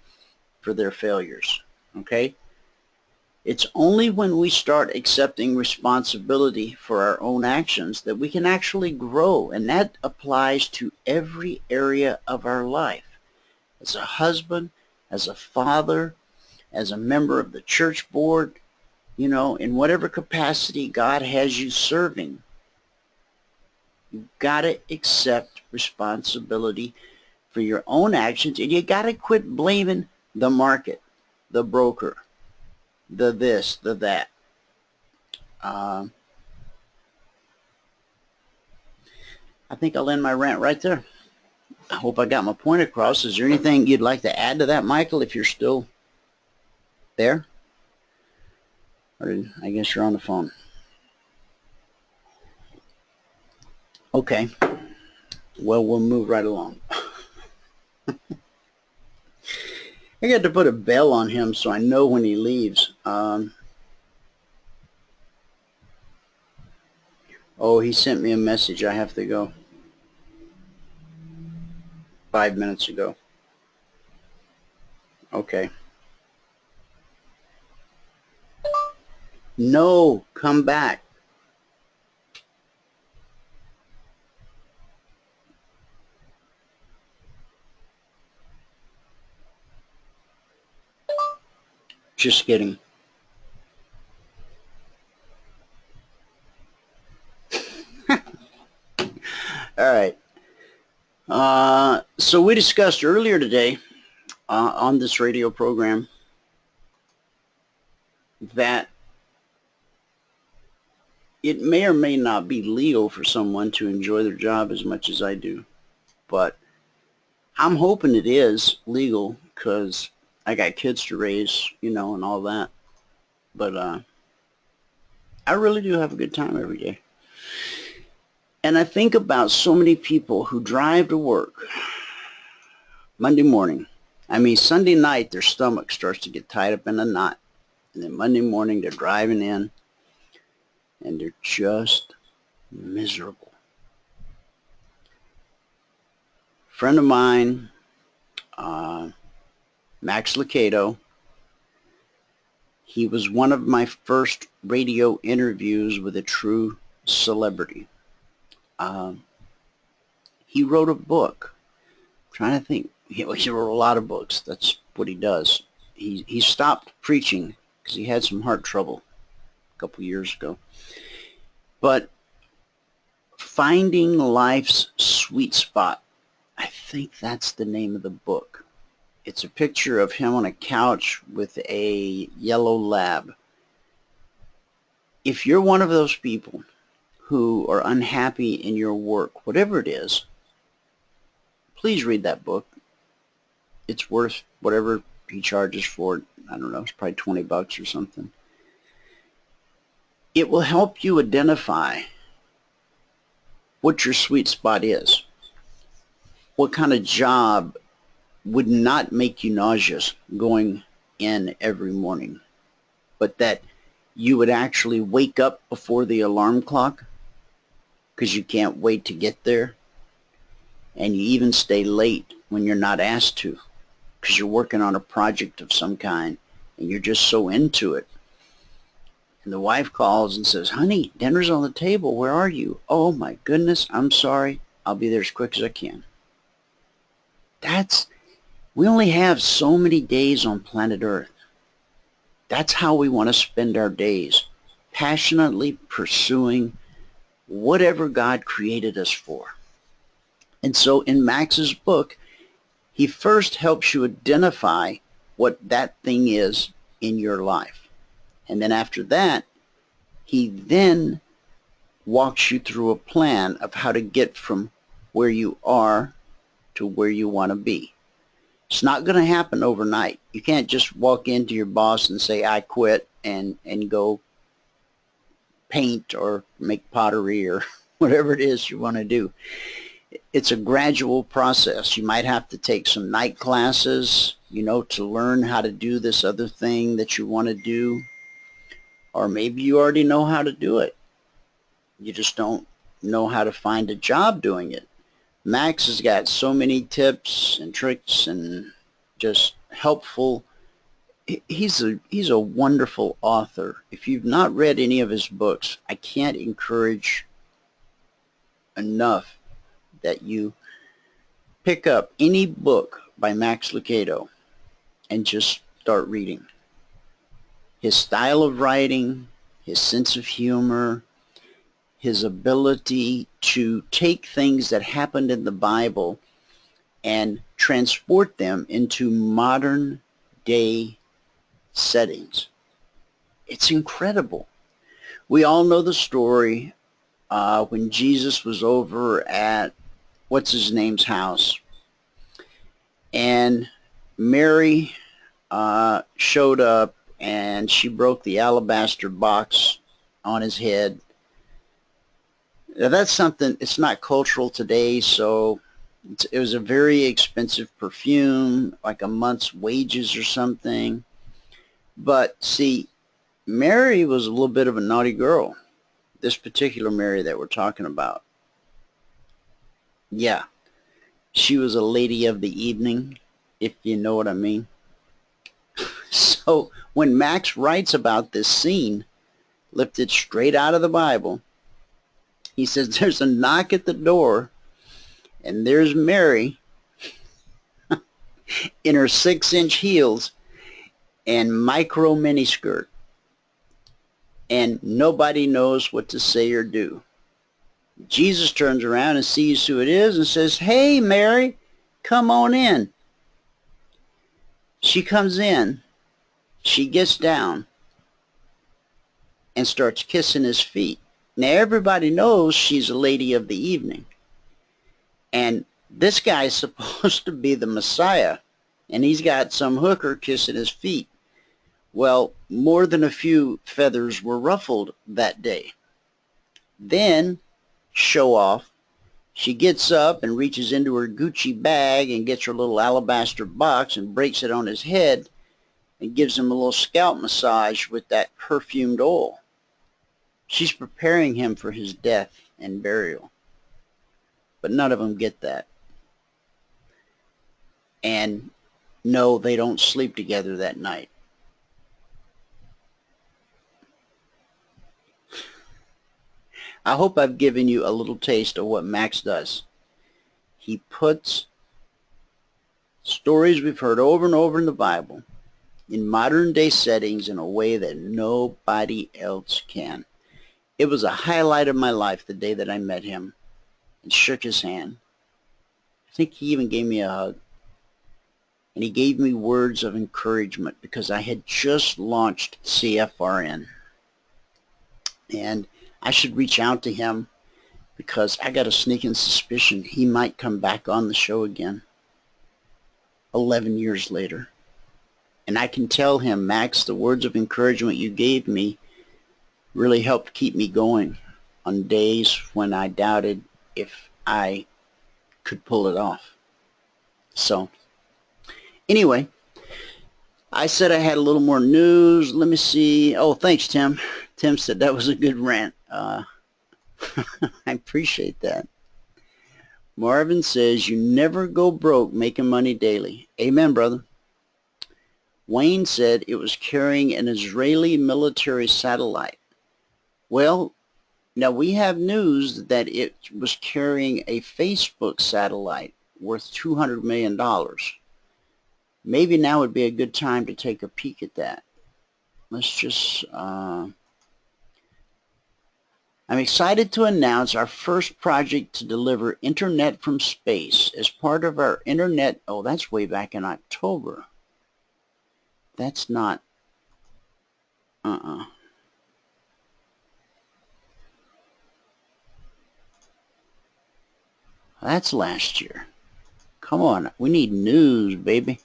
for their failures. Okay? It's only when we start accepting responsibility for our own actions that we can actually grow, and that applies to every area of our life. As a husband, as a father, as a member of the church board, you know, in whatever capacity God has you serving, you've got to accept responsibility for your own actions, and you got to quit blaming the market, the broker, the this, the that. I think I'll end my rant right there. I hope I got my point across. Is there anything you'd like to add to that, Michael, if you're still there? Or I guess you're on the phone. Okay. Well, we'll move right along. I got to put a bell on him so I know when he leaves. Oh, he sent me a message. I have to go. 5 minutes ago. Okay. No, come back. Just kidding. All right. So we discussed earlier today on this radio program that it may or may not be legal for someone to enjoy their job as much as I do, but I'm hoping it is legal because I got kids to raise, you know, and all that. But I really do have a good time every day. And I think about so many people who drive to work Monday morning. I mean, Sunday night, their stomach starts to get tied up in a knot. And then Monday morning, they're driving in, and they're just miserable. A friend of mine, Max Licato, he was one of my first radio interviews with a true celebrity. He wrote a book. I'm trying to think. He wrote a lot of books. That's what he does. He stopped preaching because he had some heart trouble a couple years ago. But Finding Life's Sweet Spot, I think that's the name of the book. It's a picture of him on a couch with a yellow lab. If you're one of those people who are unhappy in your work, whatever it is, please read that book. It's worth whatever he charges for it. I don't know, it's probably 20 bucks or something. It will help you identify what your sweet spot is. What kind of job would not make you nauseous going in every morning, but that you would actually wake up before the alarm clock because you can't wait to get there, and you even stay late when you're not asked to because you're working on a project of some kind and you're just so into it. And the wife calls and says, "Honey, dinner's on the table. Where are you?" "Oh my goodness, I'm sorry. I'll be there as quick as I can." We only have so many days on planet Earth. That's how we want to spend our days, passionately pursuing whatever God created us for. And so in Max's book, he first helps you identify what that thing is in your life. And then after that, he then walks you through a plan of how to get from where you are to where you want to be. It's not going to happen overnight. You can't just walk into your boss and say, "I quit," and go paint or make pottery or whatever it is you want to do. It's a gradual process. You might have to take some night classes, you know, to learn how to do this other thing that you want to do. Or maybe you already know how to do it. You just don't know how to find a job doing it. Max has got so many tips and tricks and just helpful he's a wonderful author. If you've not read any of his books, I can't encourage enough that you pick up any book by Max Lucado and just start reading. His style of writing, his sense of humor, his ability to take things that happened in the Bible and transport them into modern day settings. It's incredible. We all know the story when Jesus was over at what's his name's house, and Mary showed up and she broke the alabaster box on his head. Now that's something, it's not cultural today, so it was a very expensive perfume, like a month's wages or something. But see, Mary was a little bit of a naughty girl. This particular Mary that we're talking about. Yeah, she was a lady of the evening, if you know what I mean. So when Max writes about this scene, lifted straight out of the Bible, he says there's a knock at the door, and there's Mary in her 6-inch heels and micro miniskirt, and nobody knows what to say or do. Jesus turns around and sees who it is and says, "Hey, Mary, come on in." She comes in, she gets down, and starts kissing his feet. Now everybody knows she's a lady of the evening. And this guy's supposed to be the Messiah, and he's got some hooker kissing his feet. Well, more than a few feathers were ruffled that day. Then, show off, she gets up and reaches into her Gucci bag and gets her little alabaster box and breaks it on his head and gives him a little scalp massage with that perfumed oil. She's preparing him for his death and burial. But none of them get that. And no, they don't sleep together that night. I hope I've given you a little taste of what Max does. He puts stories we've heard over and over in the Bible in modern day settings in a way that nobody else can. It was a highlight of my life the day that I met him and shook his hand. I think he even gave me a hug. And he gave me words of encouragement because I had just launched CFRN. And I should reach out to him because I got a sneaking suspicion he might come back on the show again 11 years later. And I can tell him, Max, the words of encouragement you gave me really helped keep me going on days when I doubted if I could pull it off. So, anyway, I said I had a little more news. Let me see. Oh, thanks, Tim. Tim said that was a good rant. I appreciate that. Marvin says, you never go broke making money daily. Amen, brother. Wayne said it was carrying an Israeli military satellite. Well, now we have news that it was carrying a Facebook satellite worth $200 million. Maybe now would be a good time to take a peek at that. Let's just... I'm excited to announce our first project to deliver internet from space as part of our internet... Oh, that's way back in October. That's not... That's last year. Come on, we need news, baby.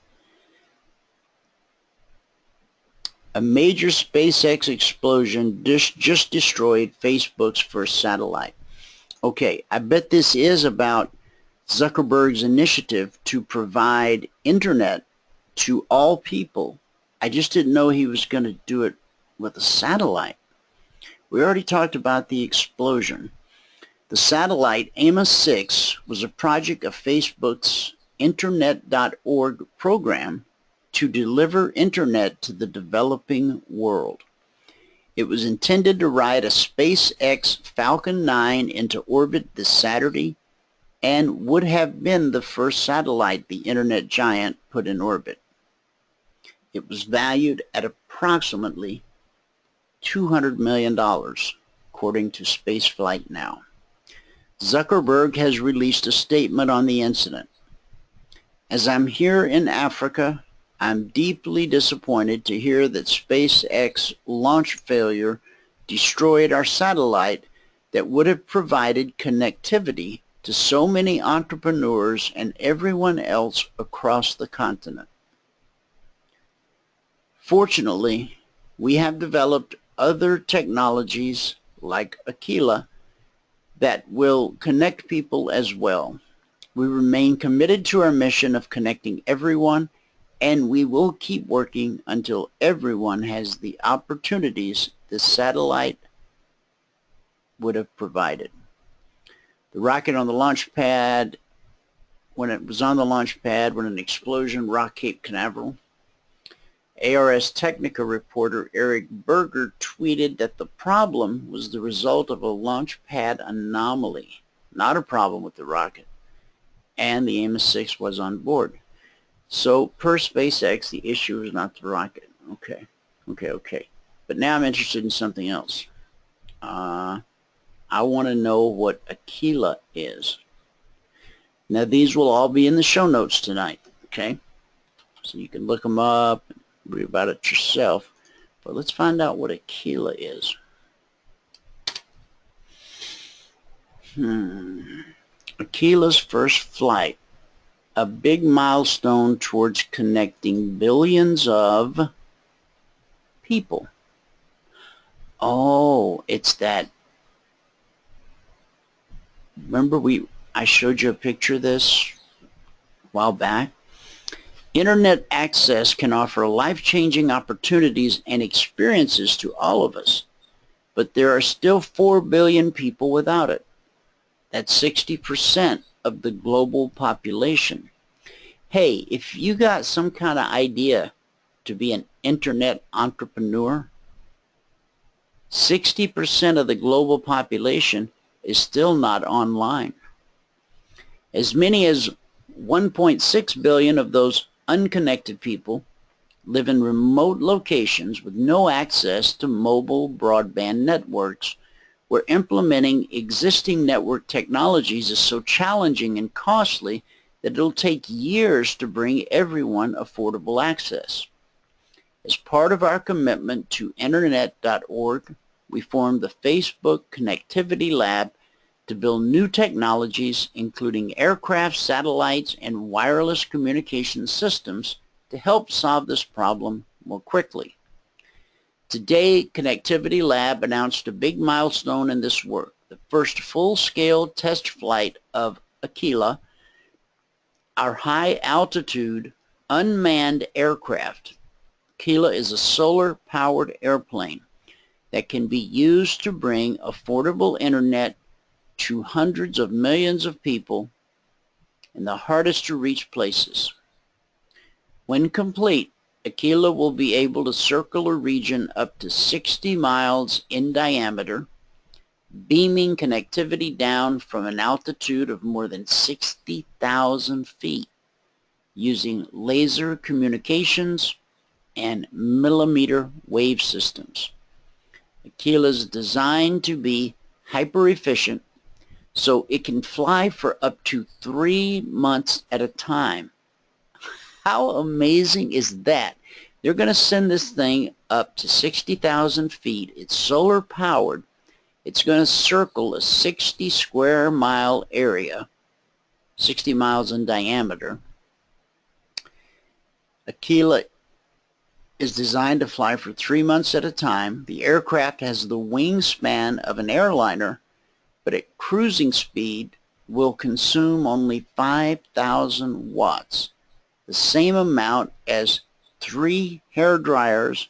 A major SpaceX explosion just destroyed Facebook's first satellite. Okay, I bet this is about Zuckerberg's initiative to provide internet to all people. I just didn't know he was going to do it with a satellite. We already talked about the explosion. The satellite Amos 6 was a project of Facebook's Internet.org program to deliver internet to the developing world. It was intended to ride a SpaceX Falcon 9 into orbit this Saturday and would have been the first satellite the internet giant put in orbit. It was valued at approximately $200 million, according to Spaceflight Now. Zuckerberg has released a statement on the incident. As I'm here in Africa, I'm deeply disappointed to hear that SpaceX launch failure destroyed our satellite that would have provided connectivity to so many entrepreneurs and everyone else across the continent. Fortunately, we have developed other technologies like Aquila that will connect people as well. We remain committed to our mission of connecting everyone, and we will keep working until everyone has the opportunities the satellite would have provided. The rocket on the launch pad, when it was on the launch pad, when an explosion rocked Cape Canaveral, ARS Technica reporter Eric Berger tweeted that the problem was the result of a launch pad anomaly, not a problem with the rocket, and the Amos 6 was on board. So per SpaceX, the issue is not the rocket. Okay. But now I'm interested in something else. I want to know what Aquila is. Now these will all be in the show notes tonight, okay? So you can look them up and read about it yourself. But let's find out what Aquila is. Aquila's first flight, a big milestone towards connecting billions of people. Oh, it's that. Remember I showed you a picture of this a while back? Internet access can offer life-changing opportunities and experiences to all of us, but there are still 4 billion people without it. That's 60% of the global population. Hey, if you got some kind of idea to be an internet entrepreneur, 60% of the global population is still not online. As many as 1.6 billion of those unconnected people live in remote locations with no access to mobile broadband networks, where implementing existing network technologies is so challenging and costly that it'll take years to bring everyone affordable access. As part of our commitment to Internet.org, we formed the Facebook Connectivity Lab to build new technologies, including aircraft, satellites, and wireless communication systems to help solve this problem more quickly. Today, Connectivity Lab announced a big milestone in this work, the first full-scale test flight of Aquila, our high-altitude unmanned aircraft. Aquila is a solar-powered airplane that can be used to bring affordable internet to hundreds of millions of people in the hardest-to-reach places. When complete, Aquila will be able to circle a region up to 60 miles in diameter, beaming connectivity down from an altitude of more than 60,000 feet using laser communications and millimeter wave systems. Aquila is designed to be hyper-efficient, so it can fly for up to 3 months at a time. How amazing is that? They're going to send this thing up to 60,000 feet. It's solar powered. It's going to circle a 60 square mile area, 60 miles in diameter. Aquila is designed to fly for 3 months at a time. The aircraft has the wingspan of an airliner, but at cruising speed will consume only 5,000 watts, the same amount as 3 hair dryers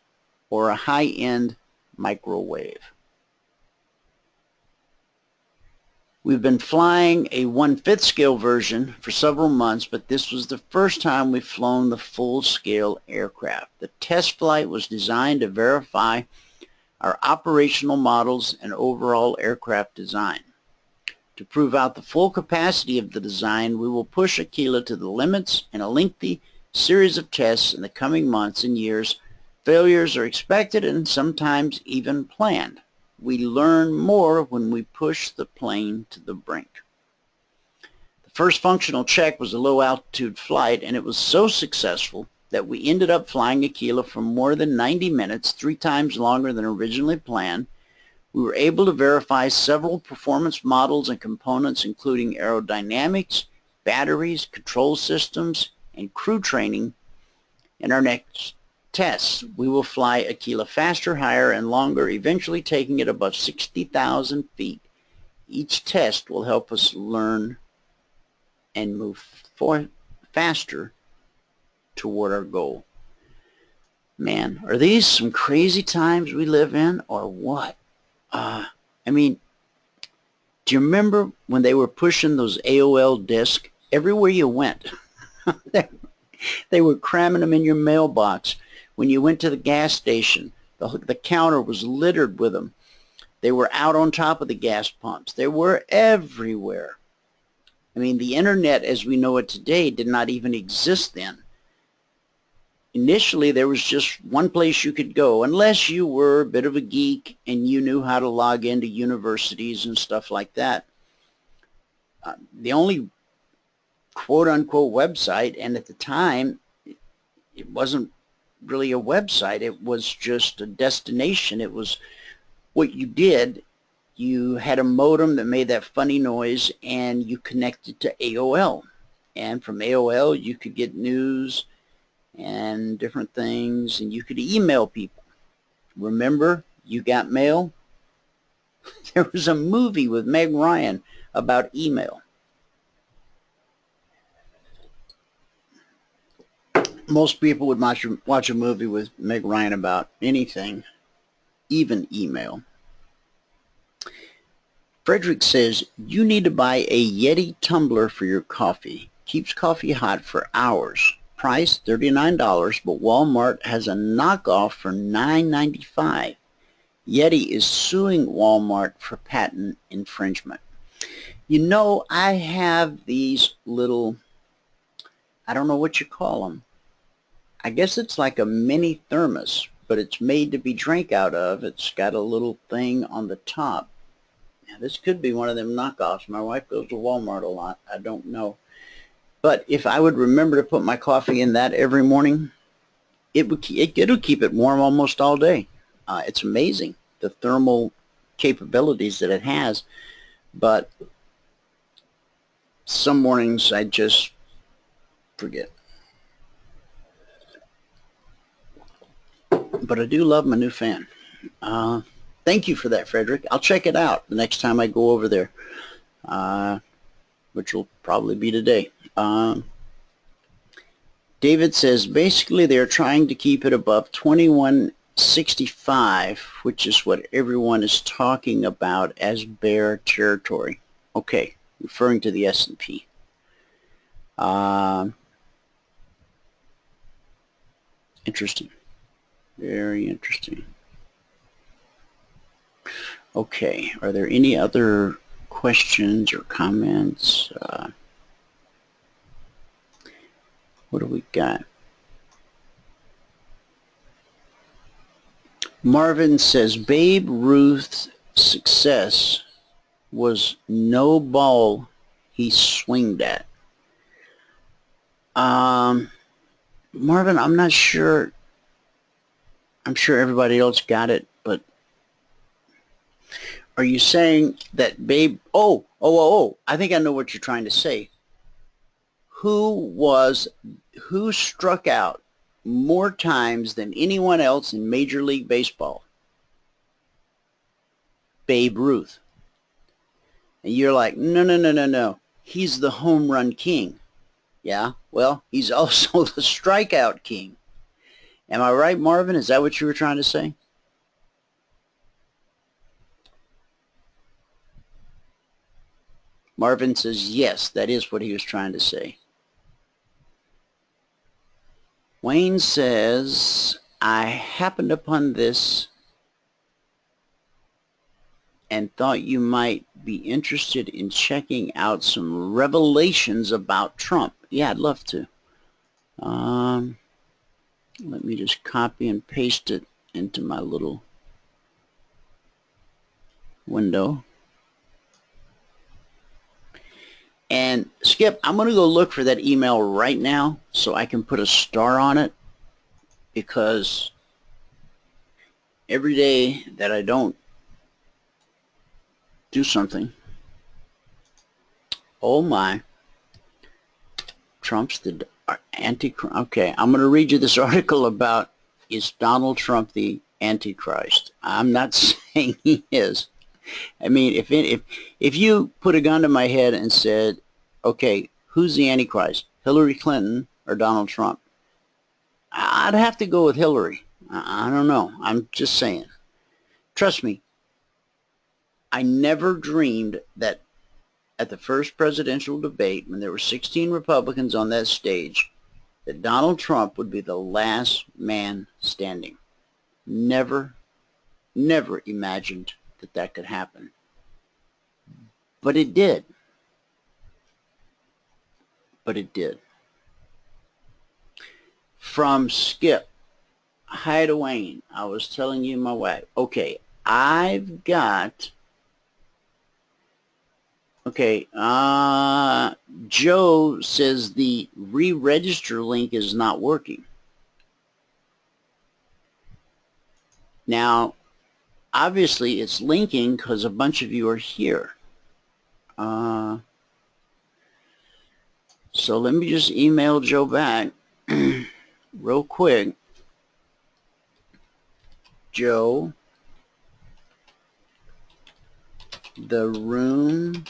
or a high-end microwave. We've been flying a 1/5 scale version for several months, but this was the first time we've flown the full-scale aircraft. The test flight was designed to verify our operational models and overall aircraft design. To prove out the full capacity of the design, we will push Aquila to the limits in a lengthy series of tests in the coming months and years. Failures are expected and sometimes even planned. We learn more when we push the plane to the brink. The first functional check was a low-altitude flight, and it was so successful that we ended up flying Aquila for more than 90 minutes, 3 times longer than originally planned. We were able to verify several performance models and components, including aerodynamics, batteries, control systems, and crew training. In our next tests, we will fly Aquila faster, higher, and longer, eventually taking it above 60,000 feet. Each test will help us learn and move faster toward our goal. Man, are these some crazy times we live in, or what? I mean, do you remember when they were pushing those AOL discs everywhere you went? They were cramming them in your mailbox. When you went to the gas station, the counter was littered with them. They were out on top of the gas pumps. They were everywhere. I mean, the internet as we know it today did not even exist then. Initially, there was just one place you could go, unless you were a bit of a geek and you knew how to log into universities and stuff like that. The only quote-unquote website, and at the time, it wasn't really a website, it was just a destination. It was what you did. You had a modem that made that funny noise, and you connected to AOL. And from AOL, you could get news and different things, and you could email people. Remember, You Got Mail? There was a movie with Meg Ryan about email. Most people would watch a movie with Meg Ryan about anything, even email. Frederick says, you need to buy a Yeti tumbler for your coffee. Keeps coffee hot for hours. Price $39, but Walmart has a knockoff for $9.95. Yeti is suing Walmart for patent infringement. You know, I have these little, I don't know what you call them. I guess it's like a mini thermos, but it's made to be drank out of. It's got a little thing on the top. Now, this could be one of them knockoffs. My wife goes to Walmart a lot. I don't know. But if I would remember to put my coffee in that every morning, it'll keep it warm almost all day. It's amazing, the thermal capabilities that it has. But some mornings I just forget. But I do love my new fan. Thank you for that, Frederick. I'll check it out the next time I go over there, which will probably be today. David says, basically they're trying to keep it above 2165, which is what everyone is talking about as bear territory. Okay, referring to the S&P. Interesting. Very interesting. Okay, are there any other questions or comments? What do we got? Marvin says, Babe Ruth's success was no ball he swinged at. Marvin, I'm not sure. I'm sure everybody else got it, but are you saying that Babe, I think I know what you're trying to say. Who struck out more times than anyone else in Major League Baseball? Babe Ruth. And you're like, no. He's the home run king. Yeah, well, he's also the strikeout king. Am I right, Marvin? Is that what you were trying to say? Marvin says, yes, that is what he was trying to say. Wayne says, I happened upon this and thought you might be interested in checking out some revelations about Trump. Yeah, I'd love to. Let me just copy and paste it into my little window. And Skip, I'm going to go look for that email right now so I can put a star on it, because every day that I don't do something, oh my, Trump's the antichrist. Okay, I'm going to read you this article about, is Donald Trump the Antichrist? I'm not saying he is. I mean, if you put a gun to my head and said, okay, who's the Antichrist, Hillary Clinton or Donald Trump? I'd have to go with Hillary. I don't know. I'm just saying. Trust me, I never dreamed that at the first presidential debate, when there were 16 Republicans on that stage, that Donald Trump would be the last man standing. Never imagined that that could happen. But it did. But it did. From Skip, hi to Wayne. I was telling you my wife. Okay, I've got... Okay, Joe says the re-register link is not working. Now, obviously it's linking because a bunch of you are here. So let me just email Joe back real quick. Joe, the room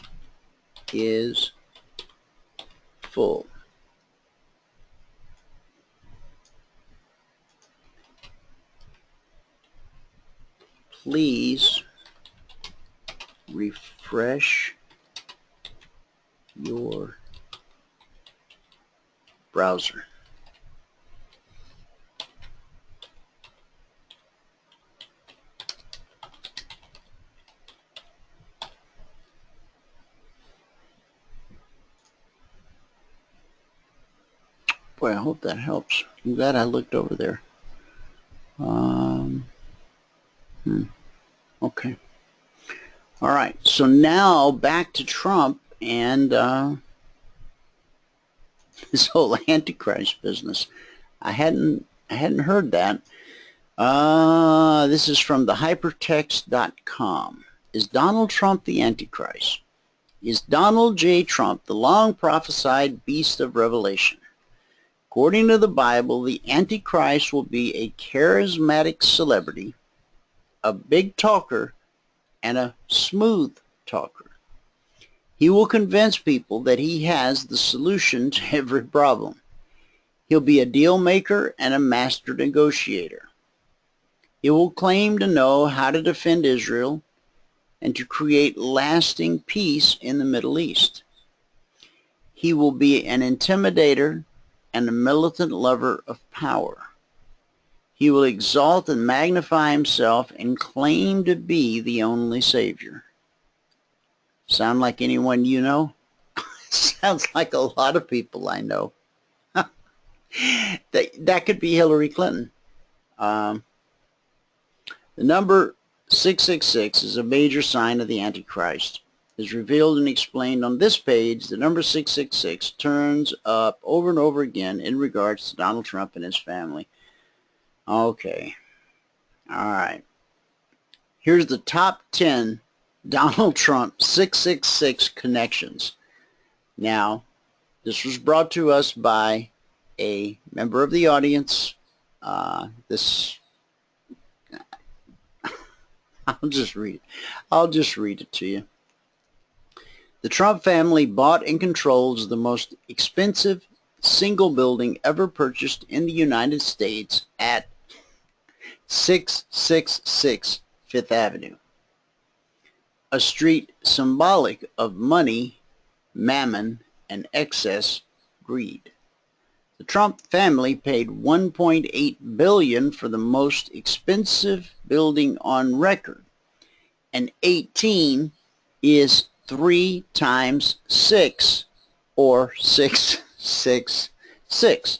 is full. Please refresh your browser. Boy, I hope that helps. I'm glad I looked over there. Okay. All right. So now back to Trump and this whole Antichrist business. I hadn't heard that. This is from the hypertext.com. Is Donald Trump the Antichrist? Is Donald J. Trump the long prophesied beast of Revelation? According to the Bible, the Antichrist will be a charismatic celebrity, a big talker, and a smooth talker. He will convince people that he has the solution to every problem. He'll be a deal maker and a master negotiator. He will claim to know how to defend Israel and to create lasting peace in the Middle East. He will be an intimidator and a militant lover of power. He will exalt and magnify himself and claim to be the only Savior. Sound like anyone you know? Sounds like a lot of people I know. That could be Hillary Clinton. The number 666 is a major sign of the Antichrist. As revealed and explained on this page, the number 666 turns up over and over again in regards to Donald Trump and his family. Okay. All right. Here's the top 10 Donald Trump 666 connections. Now, this was brought to us by a member of the audience. I'll just read it to you. The Trump family bought and controls the most expensive single building ever purchased in the United States at 666 Fifth Avenue, a street symbolic of money mammon, and excess greed. The Trump family paid $1.8 billion for the most expensive building on record, and 18 is 3 times 6, or 666.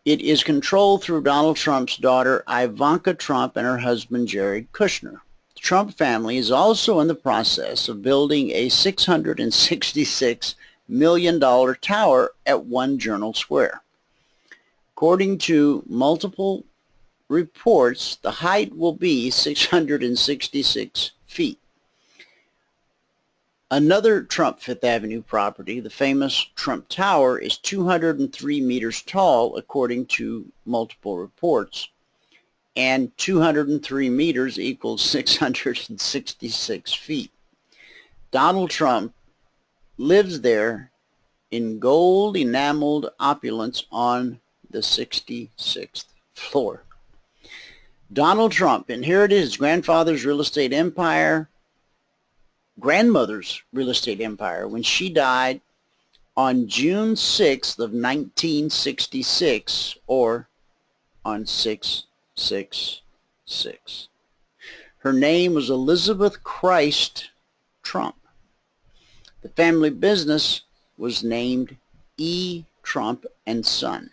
It is controlled through Donald Trump's daughter Ivanka Trump and her husband Jared Kushner. The Trump family is also in the process of building a $666 million tower at One Journal Square. According to multiple reports, the height will be 666 feet. Another Trump Fifth Avenue property, the famous Trump Tower, is 203 meters tall, according to multiple reports, and 203 meters equals 666 feet. Donald Trump lives there in gold enameled opulence on the 66th floor. Donald Trump inherited his grandmother's real estate empire when she died on June 6th of 1966, or on 666. Her name was Elizabeth Christ Trump. The family business was named E. Trump and Son.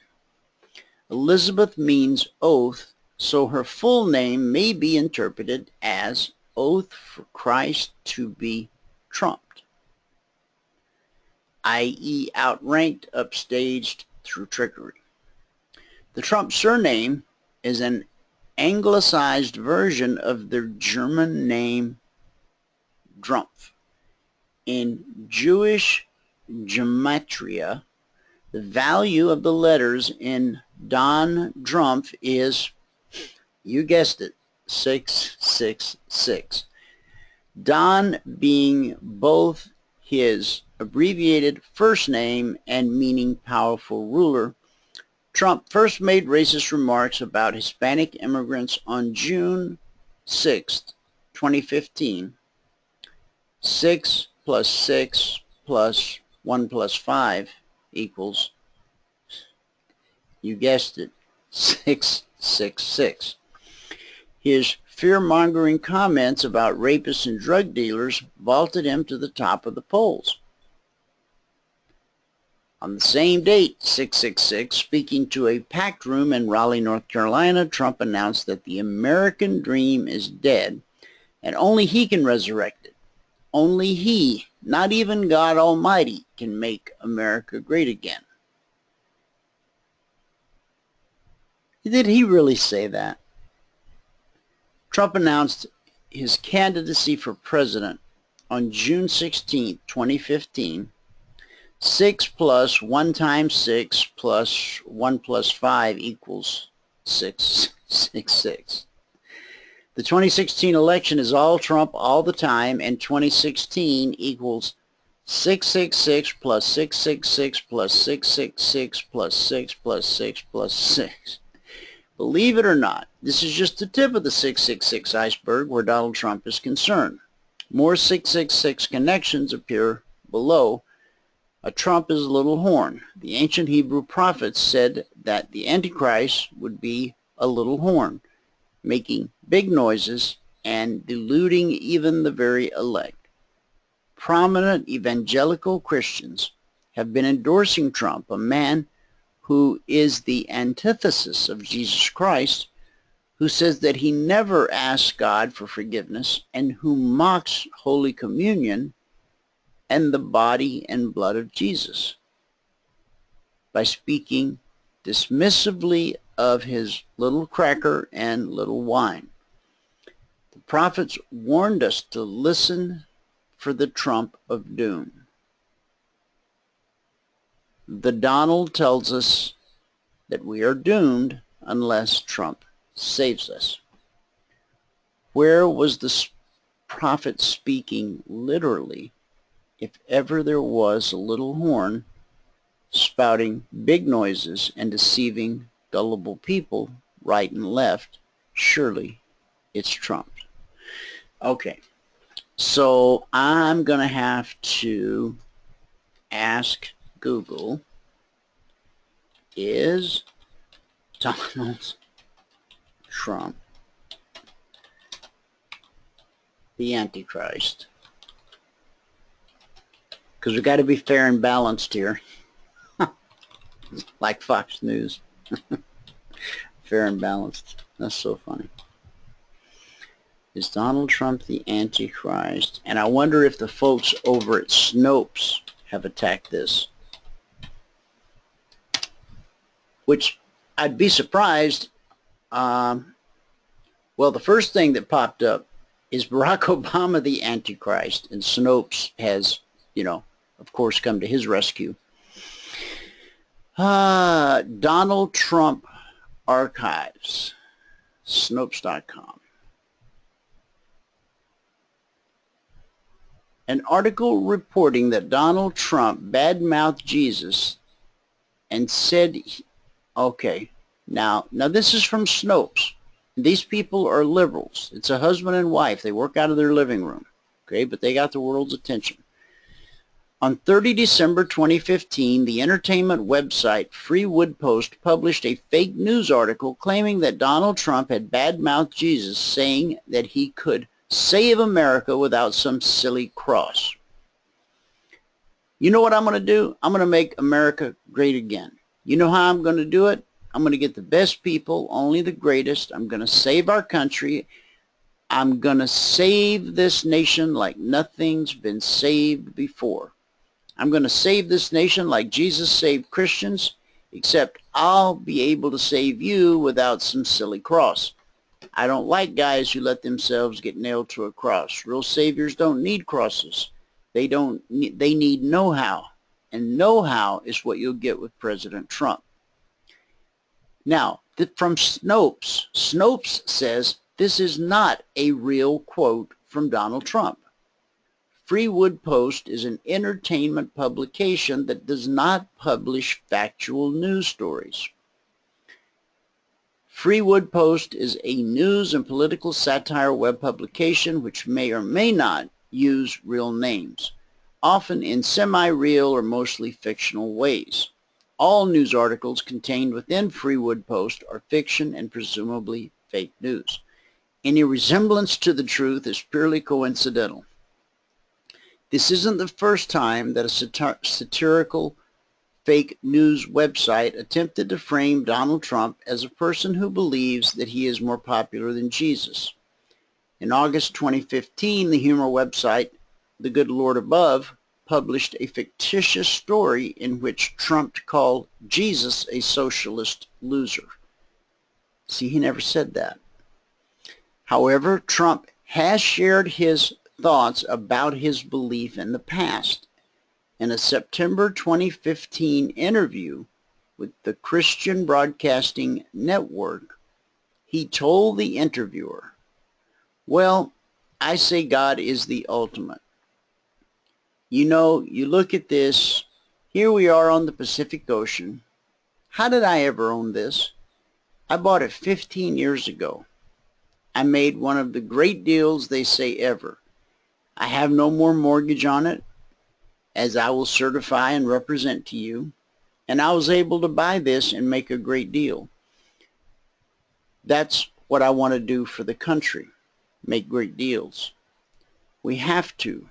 Elizabeth means oath, so her full name may be interpreted as Oath for Christ to be trumped, i.e. outranked, upstaged through trickery. The Trump surname is an anglicized version of their German name Drumpf. In Jewish gematria, the value of the letters in Don Drumpf is, you guessed it, 666. Don being both his abbreviated first name and meaning powerful ruler. Trump first made racist remarks about Hispanic immigrants on June 6, 2015. 6 plus 6 plus 1 plus 5 equals, you guessed it, 666. His fear-mongering comments about rapists and drug dealers vaulted him to the top of the polls. On the same date, 666, speaking to a packed room in Raleigh, North Carolina, Trump announced that the American dream is dead and only he can resurrect it. Only he, not even God Almighty, can make America great again. Did he really say that? Trump announced his candidacy for president on June 16, 2015. 6 plus 1 times 6 plus 1 plus 5 equals 666. The 2016 election is all Trump all the time, and 2016 equals 666 plus 666 plus 666 plus 6 plus 6 plus 6. Believe it or not, this is just the tip of the 666 iceberg where Donald Trump is concerned. More 666 connections appear below. A trump is a little horn. The ancient Hebrew prophets said that the Antichrist would be a little horn, making big noises and deluding even the very elect. Prominent evangelical Christians have been endorsing Trump, a man who is the antithesis of Jesus Christ, who says that he never asked God for forgiveness and who mocks Holy Communion and the body and blood of Jesus by speaking dismissively of his little cracker and little wine. The prophets warned us to listen for the trump of doom. The Donald tells us that we are doomed unless Trump saves us. Where was the prophet speaking literally if ever there was a little horn spouting big noises and deceiving gullible people right and left? Surely it's Trump. Okay, so I'm going to have to ask Google, is Donald Trump the Antichrist? Because we've got to be fair and balanced here. Like Fox News. Fair and balanced. That's so funny. Is Donald Trump the Antichrist? And I wonder if the folks over at Snopes have attacked this. Which I'd be surprised. Well, the first thing that popped up is Barack Obama the Antichrist, and Snopes has, of course, come to his rescue. Donald Trump Archives, Snopes.com. An article reporting that Donald Trump badmouthed Jesus and said, okay, now this is from Snopes. These people are liberals. It's a husband and wife. They work out of their living room, okay, but they got the world's attention. On 30 December 2015, the entertainment website Freewood Post published a fake news article claiming that Donald Trump had badmouthed Jesus, saying that he could save America without some silly cross. You know what I'm going to do? I'm going to make America great again. You know how I'm going to do it? I'm going to get the best people, only the greatest. I'm going to save our country. I'm going to save this nation like nothing's been saved before. I'm going to save this nation like Jesus saved Christians, except I'll be able to save you without some silly cross. I don't like guys who let themselves get nailed to a cross. Real saviors don't need crosses. They need know-how. And know-how is what you'll get with President Trump. Now, from Snopes, Snopes says this is not a real quote from Donald Trump. Freewood Post is an entertainment publication that does not publish factual news stories. Freewood Post is a news and political satire web publication which may or may not use real names, often in semi-real or mostly fictional ways. All news articles contained within Freewood Post are fiction and presumably fake news. Any resemblance to the truth is purely coincidental. This isn't the first time that a satirical fake news website attempted to frame Donald Trump as a person who believes that he is more popular than Jesus. In August 2015, the humor website The Good Lord Above published a fictitious story in which Trump called Jesus a socialist loser. See, he never said that. However, Trump has shared his thoughts about his belief in the past. In a September 2015 interview with the Christian Broadcasting Network, he told the interviewer, "Well, I say God is the ultimate. You know, you look at this, here we are on the Pacific Ocean. How did I ever own this? I bought it 15 years ago. I made one of the great deals they say ever. I have no more mortgage on it, as I will certify and represent to you, and I was able to buy this and make a great deal. That's what I want to do for the country, make great deals. We have to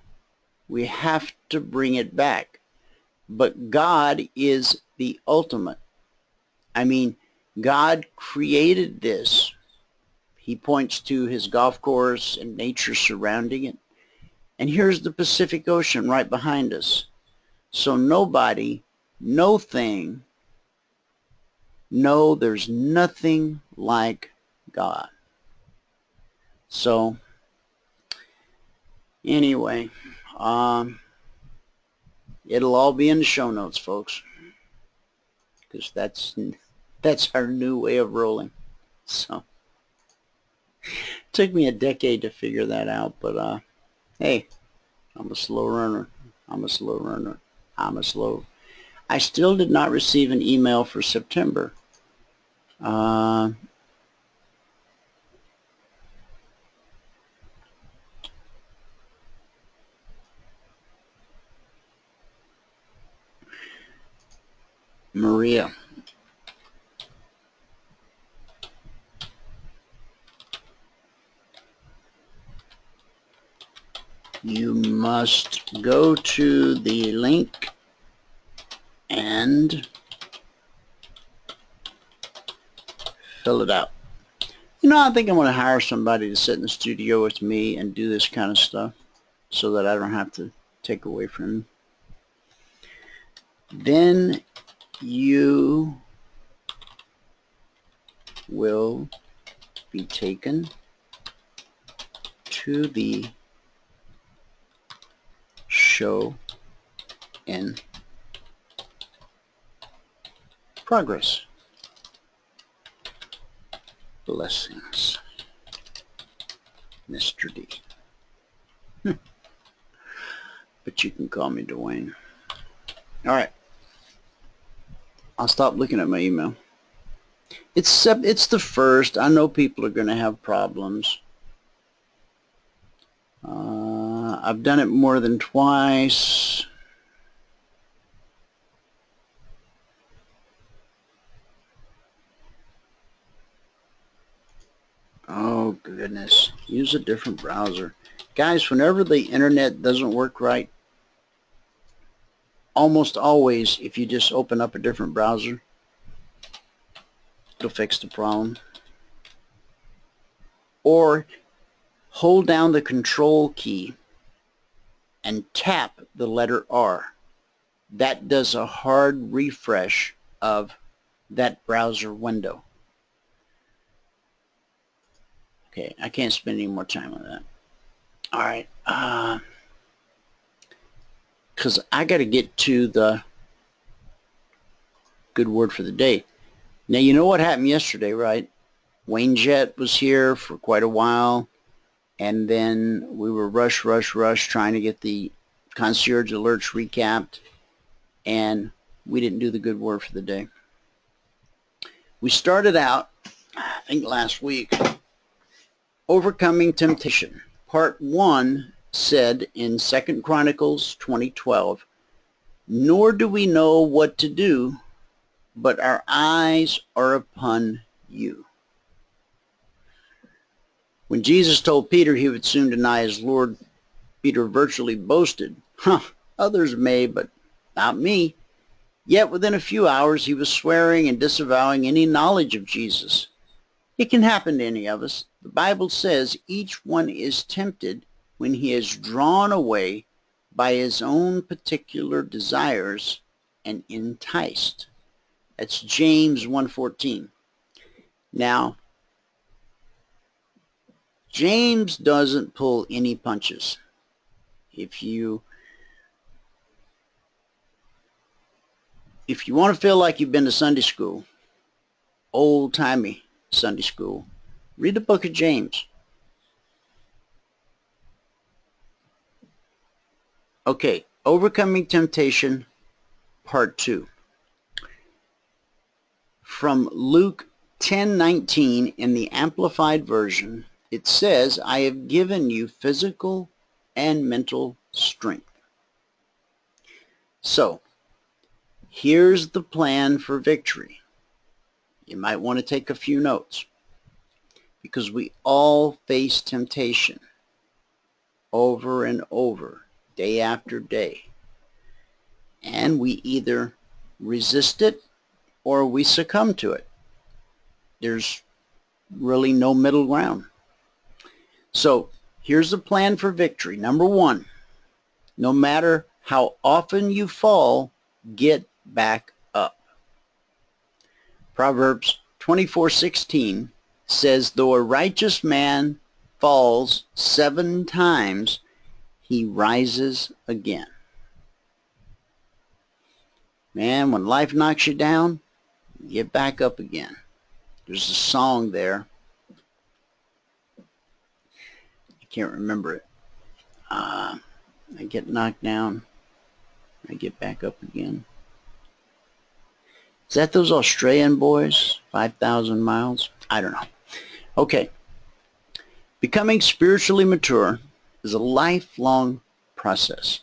bring it back. But God is the ultimate. I mean, God created this. He points to his golf course and nature surrounding it. And here's the Pacific Ocean right behind us. So nobody, no thing, no, there's nothing like God. So, anyway, it'll all be in the show notes, folks, because that's our new way of rolling. So, it took me a decade to figure that out, but hey, I'm a slow runner. I still did not receive an email for September. Maria. You must go to the link and fill it out. You know, I think I'm going to hire somebody to sit in the studio with me and do this kind of stuff so that I don't have to take away from him. Then you will be taken to the show in progress. Blessings, Mr. D. But you can call me Dwayne. All right. I'll stop looking at my email. It's the first. I know people are going to have problems. I've done it more than twice. Oh, goodness. Use a different browser. Guys, whenever the internet doesn't work right, almost always, if you just open up a different browser, it'll fix the problem. Or hold down the control key and tap the letter R. That does a hard refresh of that browser window. Okay, I can't spend any more time on that. All right, because I got to get to the good word for the day. Now, you know what happened yesterday, right? Wayne Jett was here for quite a while, and then we were rush trying to get the Concierge Alerts recapped, and we didn't do the good word for the day. We started out, I think last week, Overcoming Temptation. Part 1 said in 2 Chronicles 20:12, "Nor do we know what to do, but our eyes are upon you." When Jesus told Peter he would soon deny his Lord, Peter virtually boasted, "Others may, but not me." Yet within a few hours he was swearing and disavowing any knowledge of Jesus. It can happen to any of us. The Bible says each one is tempted when he is drawn away by his own particular desires and enticed. That's James 1:14. Now, James doesn't pull any punches. If you want to feel like you've been to Sunday school, old-timey Sunday school, read the book of James. Okay, Overcoming Temptation, Part 2. From Luke 10:19 in the Amplified Version, it says, "I have given you physical and mental strength." So, here's the plan for victory. You might want to take a few notes, because we all face temptation over and over, day after day. And we either resist it or we succumb to it. There's really no middle ground. So here's the plan for victory. Number 1, no matter how often you fall, get back up. Proverbs 24:16 says, "Though a righteous man falls 7 times, he rises again." Man, when life knocks you down, get back up again. There's a song there. I can't remember it. I get knocked down, I get back up again. Is that those Australian boys? 5,000 miles? I don't know. Okay. Becoming spiritually mature is a lifelong process.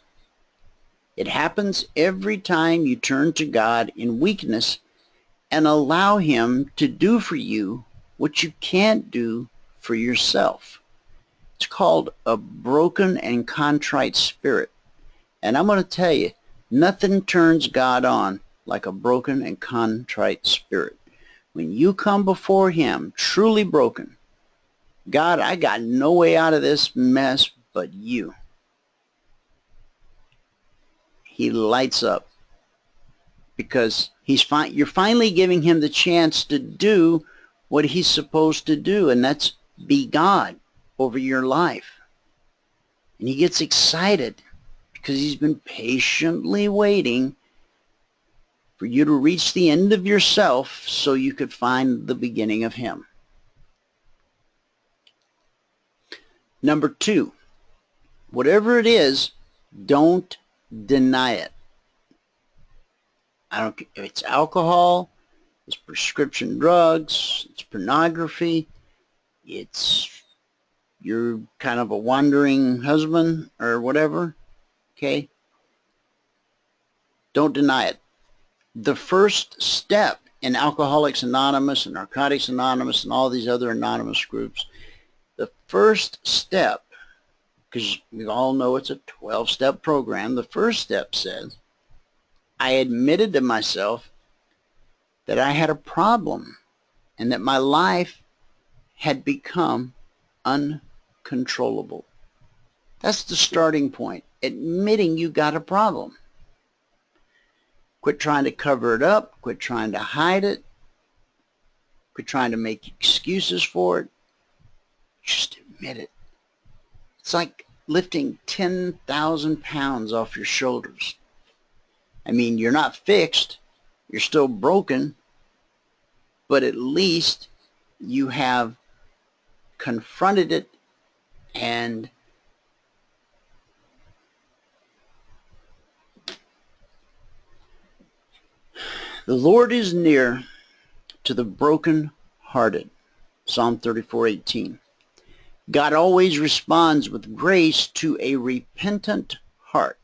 It happens every time you turn to God in weakness and allow Him to do for you what you can't do for yourself. It's called a broken and contrite spirit. And I'm going to tell you, nothing turns God on like a broken and contrite spirit. When you come before Him truly broken, God, I got no way out of this mess but you. He lights up because you're finally giving Him the chance to do what He's supposed to do, and that's be God over your life. And He gets excited because He's been patiently waiting for you to reach the end of yourself so you could find the beginning of Him. Number 2, whatever it is, don't deny it. I don't care if it's alcohol, it's prescription drugs, it's pornography, it's you're kind of a wandering husband or whatever, okay? Don't deny it. The first step in Alcoholics Anonymous and Narcotics Anonymous and all these other anonymous groups, the first step, because we all know it's a 12-step program, the first step says, I admitted to myself that I had a problem and that my life had become uncontrollable. That's the starting point, admitting you got a problem. Quit trying to cover it up, quit trying to hide it, quit trying to make excuses for it. Just admit it. It's like lifting 10,000 pounds off your shoulders. I mean, you're not fixed, you're still broken, but at least you have confronted it and the Lord is near to the broken-hearted. Psalm 34:18. God always responds with grace to a repentant heart.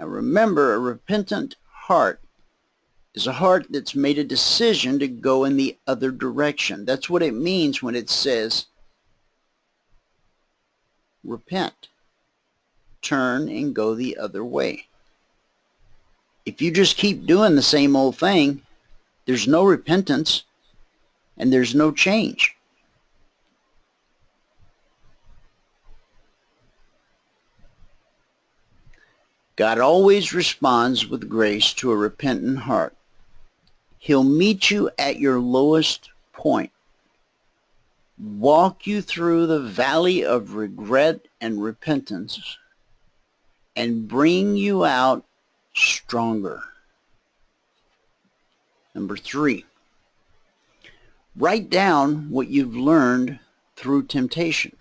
Now remember, a repentant heart is a heart that's made a decision to go in the other direction. That's what it means when it says, repent, turn and go the other way. If you just keep doing the same old thing, there's no repentance and there's no change. God always responds with grace to a repentant heart. He'll meet you at your lowest point, walk you through the valley of regret and repentance, and bring you out stronger. Number 3, write down what you've learned through temptation.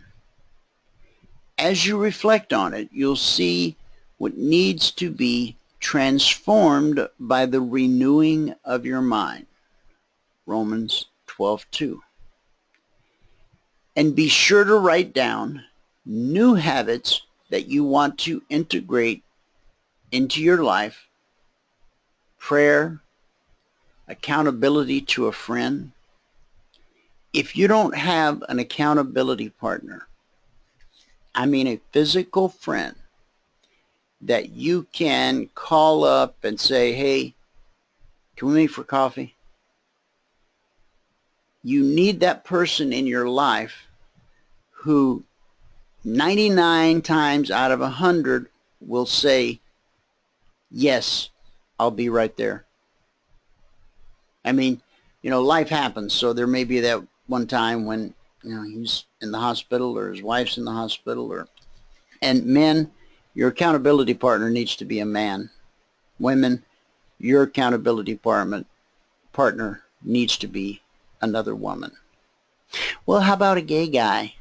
As you reflect on it, you'll see what needs to be transformed by the renewing of your mind. Romans 12:2. And be sure to write down new habits that you want to integrate into your life: prayer, accountability to a friend. If you don't have an accountability partner, I mean a physical friend that you can call up and say, hey, can we meet for coffee? You need that person in your life who 99 times out of 100 will say, yes, I'll be right there. I mean, you know, life happens, so there may be that one time when, you know, he's in the hospital or his wife's in the hospital, and men, your accountability partner needs to be a man. Women, your accountability partner needs to be another woman. Well, how about a gay guy?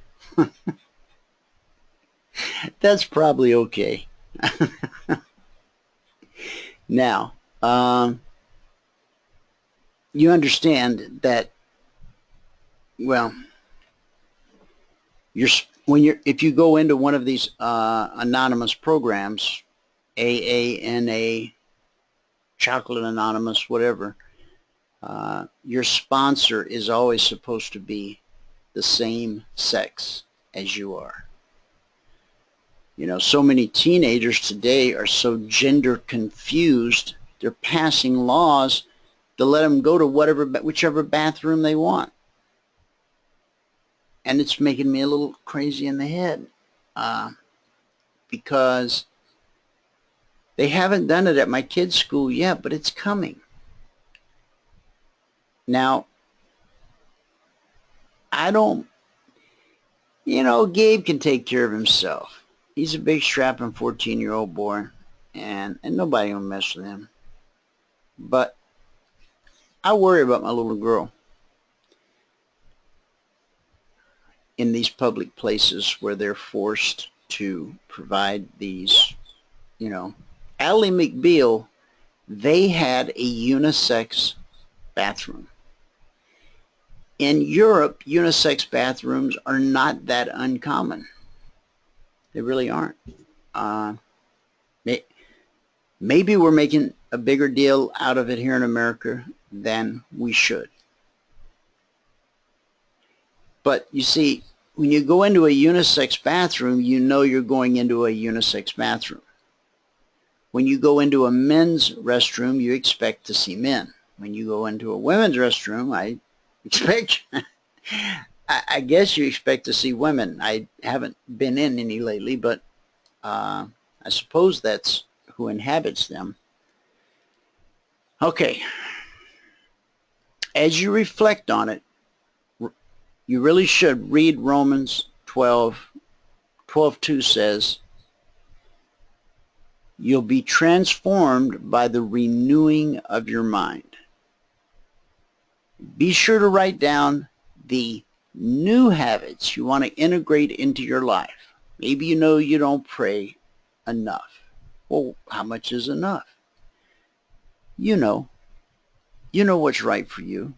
That's probably okay. Now, you understand that, well, if you go into one of these anonymous programs AANA, Chocolate Anonymous, whatever, your sponsor is always supposed to be the same sex as you are. You know, so many teenagers today are so gender confused, they're passing laws to let them go to whichever bathroom they want. And it's making me a little crazy in the head because they haven't done it at my kids' school yet, but it's coming. Now, I don't, you know, Gabe can take care of himself. He's a big strapping 14-year-old boy, and nobody will mess with him. But I worry about my little girl in these public places where they're forced to provide these, you know. Ally McBeal, they had a unisex bathroom. In Europe, unisex bathrooms are not that uncommon. They really aren't. Maybe we're making a bigger deal out of it here in America than we should. But you see, when you go into a unisex bathroom, you know you're going into a unisex bathroom. When you go into a men's restroom, you expect to see men. When you go into a women's restroom, I expect, I guess you expect to see women. I haven't been in any lately, but I suppose that's who inhabits them. Okay. As you reflect on it, you really should read Romans 12. 12:2 says, you'll be transformed by the renewing of your mind. Be sure to write down the new habits you want to integrate into your life. Maybe you know you don't pray enough. Well, how much is enough? You know what's right for you.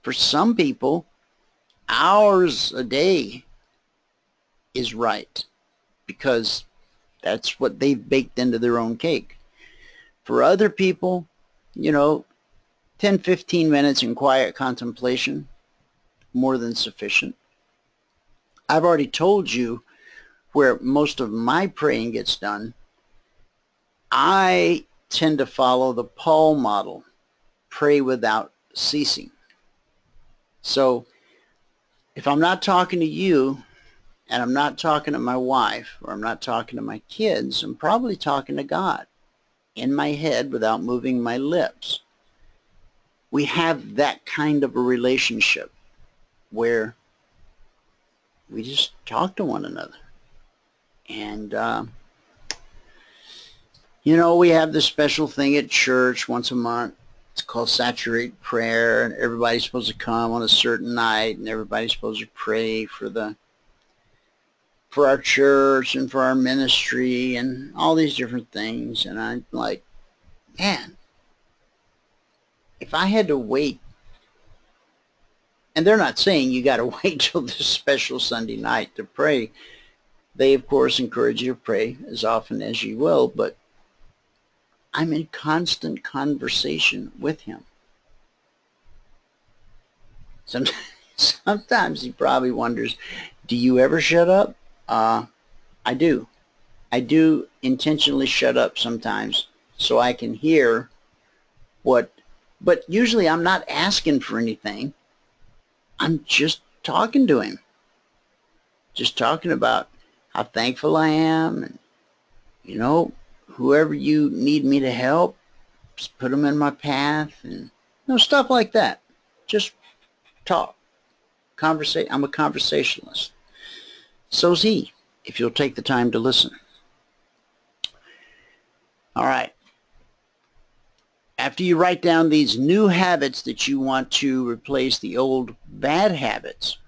For some people, hours a day is right because that's what they've baked into their own cake. For other people, you know, 10, 15 minutes in quiet contemplation, more than sufficient. I've already told you where most of my praying gets done. I tend to follow the Paul model, pray without ceasing. So if I'm not talking to you, and I'm not talking to my wife, or I'm not talking to my kids, I'm probably talking to God in my head without moving my lips. We have that kind of a relationship where we just talk to one another. And, you know, we have this special thing at church once a month. It's called Saturate Prayer, and everybody's supposed to come on a certain night, and everybody's supposed to pray for our church and for our ministry and all these different things. And I'm like, man, if I had to wait, and they're not saying you got to wait till this special Sunday night to pray. They, of course, encourage you to pray as often as you will, but I'm in constant conversation with him. Sometimes he probably wonders, do you ever shut up? I do. I do intentionally shut up sometimes so I can hear what, but usually I'm not asking for anything. I'm just talking to him. Just talking about how thankful I am, and, you know, whoever you need me to help, just put them in my path, and, you know, stuff like that. Just talk. I'm a conversationalist. So's he, if you'll take the time to listen. All right. After you write down these new habits that you want to replace the old bad habits,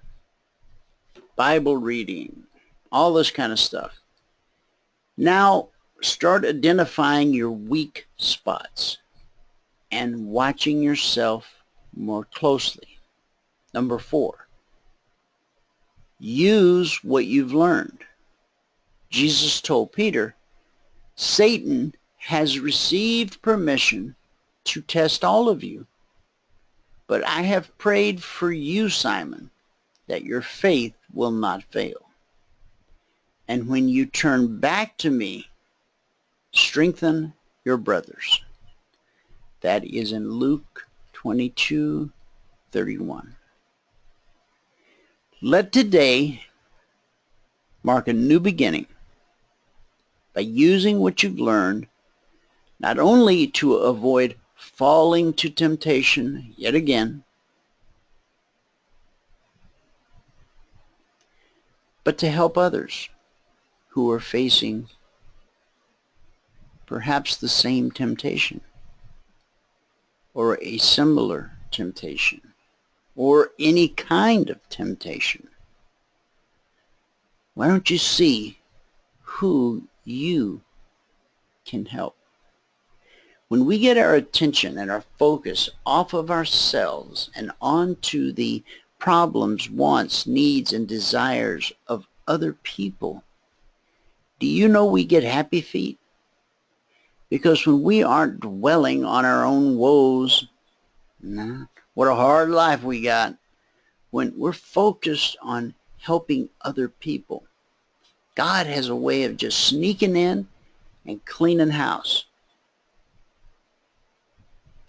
Bible reading, all this kind of stuff, now start identifying your weak spots and watching yourself more closely. Number 4, use what you've learned. Jesus told Peter, Satan has received permission to test all of you. But I have prayed for you, Simon, that your faith will not fail. And when you turn back to me, strengthen your brothers. That is in Luke 22:31. Let today mark a new beginning by using what you've learned, not only to avoid falling to temptation yet again, but to help others who are facing perhaps the same temptation or a similar temptation or any kind of temptation. Why don't you see who you can help? When we get our attention and our focus off of ourselves and onto the problems, wants, needs, and desires of other people, do you know we get happy feet? Because when we aren't dwelling on our own woes, what a hard life we got, when we're focused on helping other people, God has a way of just sneaking in and cleaning house.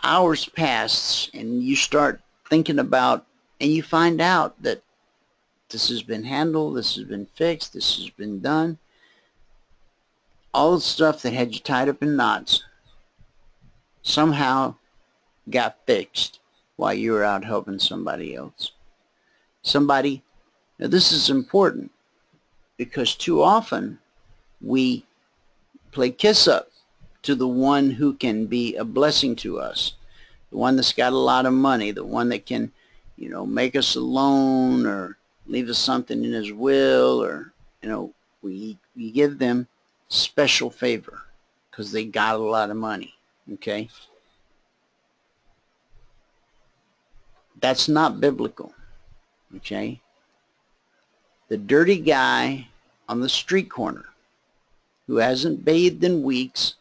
Hours pass and you start thinking about, and you find out that this has been handled, this has been fixed, this has been done. All the stuff that had you tied up in knots somehow got fixed while you were out helping somebody else. Now this is important because too often we play kiss up to the one who can be a blessing to us, the one that's got a lot of money, the one that can, make us a loan or leave us something in his will, or, we give them special favor because they got a lot of money, okay? That's not biblical, okay? The dirty guy on the street corner who hasn't bathed in weeks,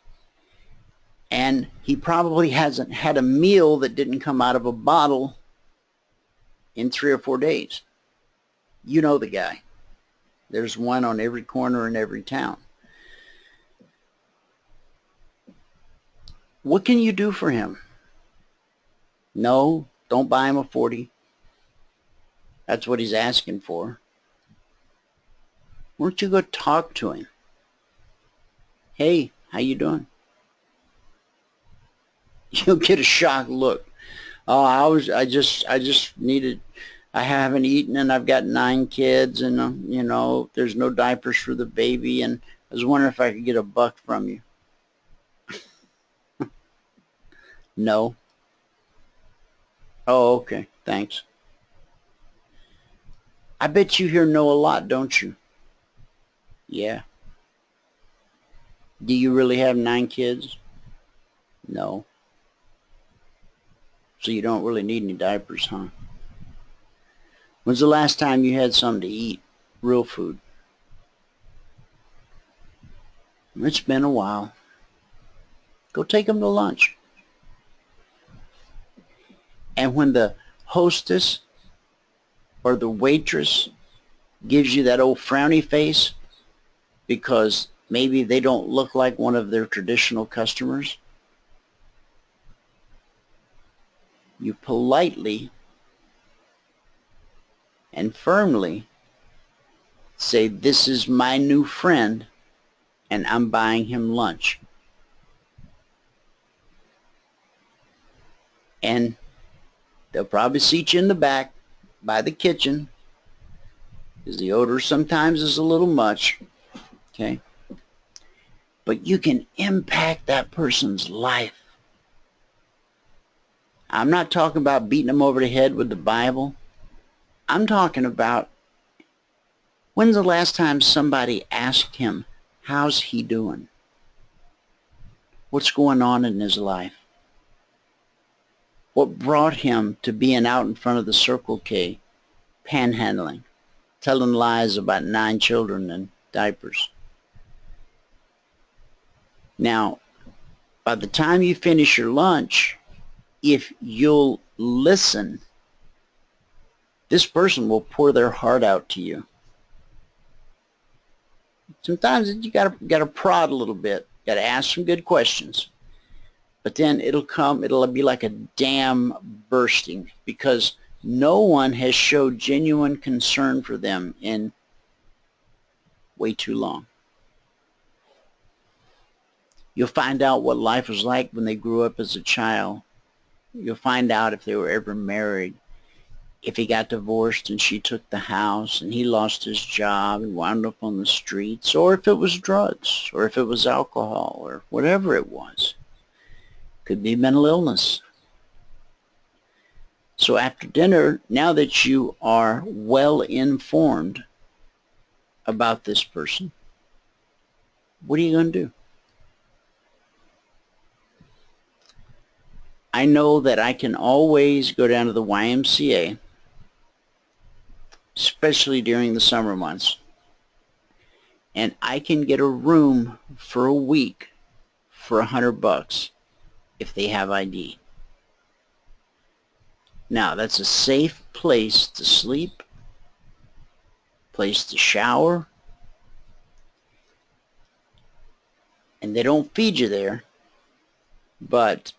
and he probably hasn't had a meal that didn't come out of a bottle in 3 or 4 days. You know the guy. There's one on every corner in every town. What can you do for him? No, don't buy him a 40. That's what he's asking for. Why don't you go talk to him? Hey, how you doing? You'll get a shocked look. Oh, I haven't eaten and I've got 9 kids and, there's no diapers for the baby, and I was wondering if I could get $1 from you. No. Oh, okay, thanks. I bet you here know a lot, don't you? Yeah. Do you really have 9 kids? No. So you don't really need any diapers, huh? When's the last time you had something to eat? Real food? It's been a while. Go take them to lunch. And when the hostess or the waitress gives you that old frowny face because maybe they don't look like one of their traditional customers, you politely and firmly say, "This is my new friend and I'm buying him lunch." And they'll probably seat you in the back by the kitchen because the odor sometimes is a little much, okay? But you can impact that person's life. I'm not talking about beating them over the head with the Bible. I'm talking about, when's the last time somebody asked him, how's he doing? What's going on in his life? What brought him to being out in front of the Circle K, panhandling, telling lies about 9 children and diapers? Now, by the time you finish your lunch, if you'll listen, this person will pour their heart out to you. Sometimes you gotta prod a little bit, gotta ask some good questions. But then it'll be like a dam bursting, because no one has showed genuine concern for them in way too long. You'll find out what life was like when they grew up as a child. You'll find out if they were ever married, if he got divorced and she took the house and he lost his job and wound up on the streets, or if it was drugs, or if it was alcohol, or whatever it was. Could be mental illness. So after dinner, now that you are well informed about this person, what are you going to do? I know that I can always go down to the YMCA, especially during the summer months, and I can get a room for a week for $100 if they have ID. Now, that's a safe place to sleep, place to shower, and they don't feed you there, but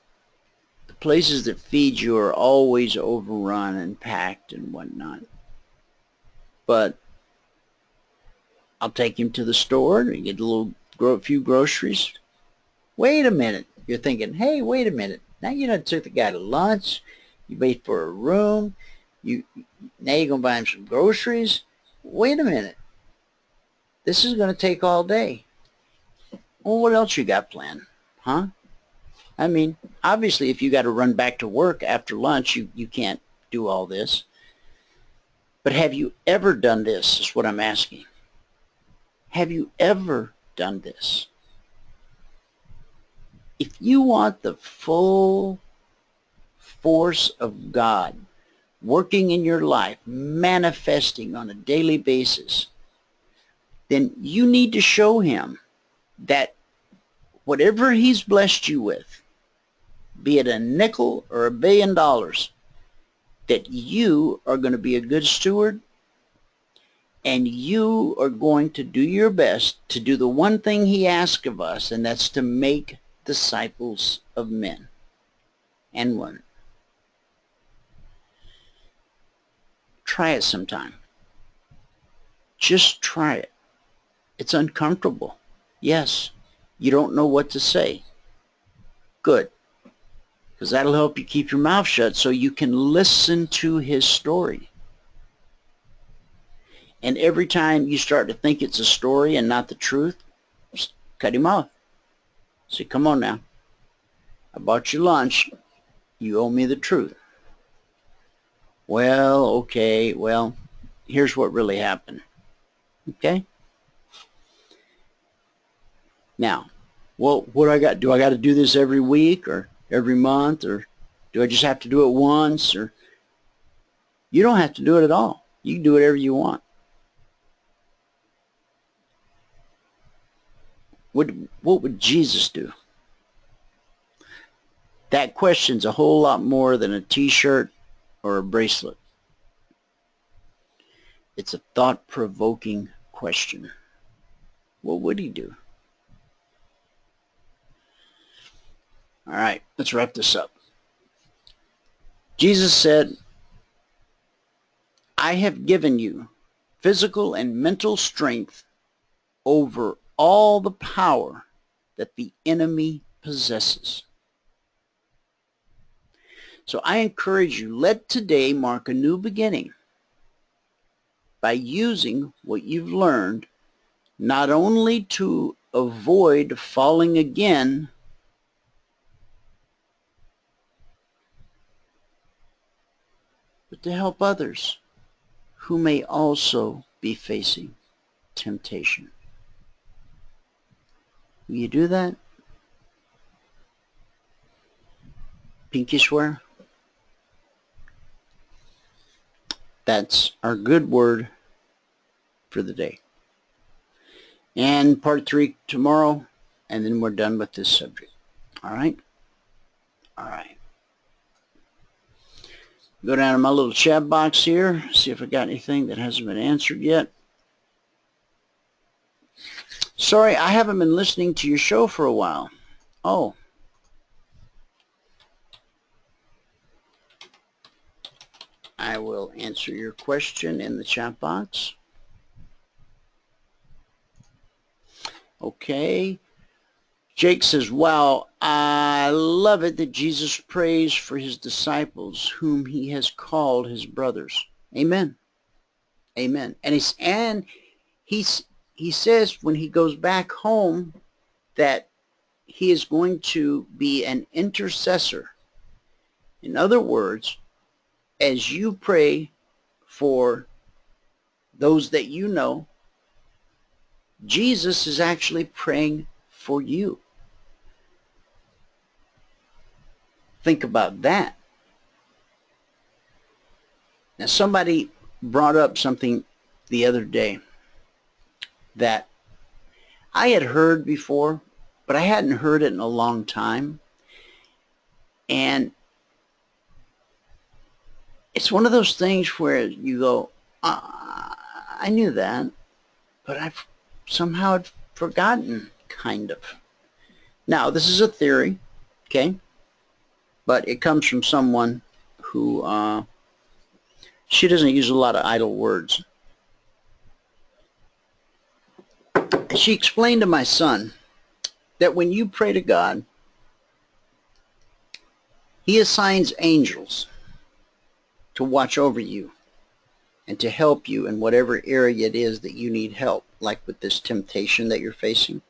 the places that feed you are always overrun and packed and whatnot. But I'll take him to the store and get a few groceries. Wait a minute. You're thinking, hey, wait a minute. Now you done took the guy to lunch. You paid for a room. Now you're going to buy him some groceries. Wait a minute. This is going to take all day. Well, what else you got planned? Huh? I mean, obviously, if you got to run back to work after lunch, you can't do all this. But have you ever done this, is what I'm asking. Have you ever done this? If you want the full force of God working in your life, manifesting on a daily basis, then you need to show him that whatever he's blessed you with, be it a nickel or $1 billion, that you are going to be a good steward, and you are going to do your best to do the one thing he asks of us, and that's to make disciples of men and women. Try it sometime. Just try it. It's uncomfortable. Yes. You don't know what to say. Good. Because that'll help you keep your mouth shut so you can listen to his story. And every time you start to think it's a story and not the truth, just cut him off. Say, come on now. I bought you lunch. You owe me the truth. Well, okay, well, here's what really happened. Okay? Now, well, what do I got to do this every week or every month, or do I just have to do it once? Or you don't have to do it at all. You can do whatever you want. What would Jesus do? That question's a whole lot more than a t-shirt or a bracelet. It's a thought-provoking question. What would he do? All right, let's wrap this up. Jesus said, I have given you physical and mental strength over all the power that the enemy possesses. So I encourage you, let today mark a new beginning by using what you've learned, not only to avoid falling again, but to help others who may also be facing temptation. Will you do that? Pinky swear? That's our good word for the day. And part 3 tomorrow. and then we're done with this subject. All right? All right. Go down to my little chat box here, see if I got anything that hasn't been answered yet. Sorry, I haven't been listening to your show for a while. Oh. I will answer your question in the chat box. Okay. Jake says, wow, I love it that Jesus prays for his disciples whom he has called his brothers. Amen. Amen. And he says when he goes back home that he is going to be an intercessor. In other words, as you pray for those that you know, Jesus is actually praying for you. Think about that. Now, somebody brought up something the other day that I had heard before, but I hadn't heard it in a long time. And it's one of those things where you go, I knew that, but I've somehow forgotten, kind of. Now, this is a theory, okay? But it comes from someone who, she doesn't use a lot of idle words. She explained to my son that when you pray to God, he assigns angels to watch over you and to help you in whatever area it is that you need help, like with this temptation that you're facing.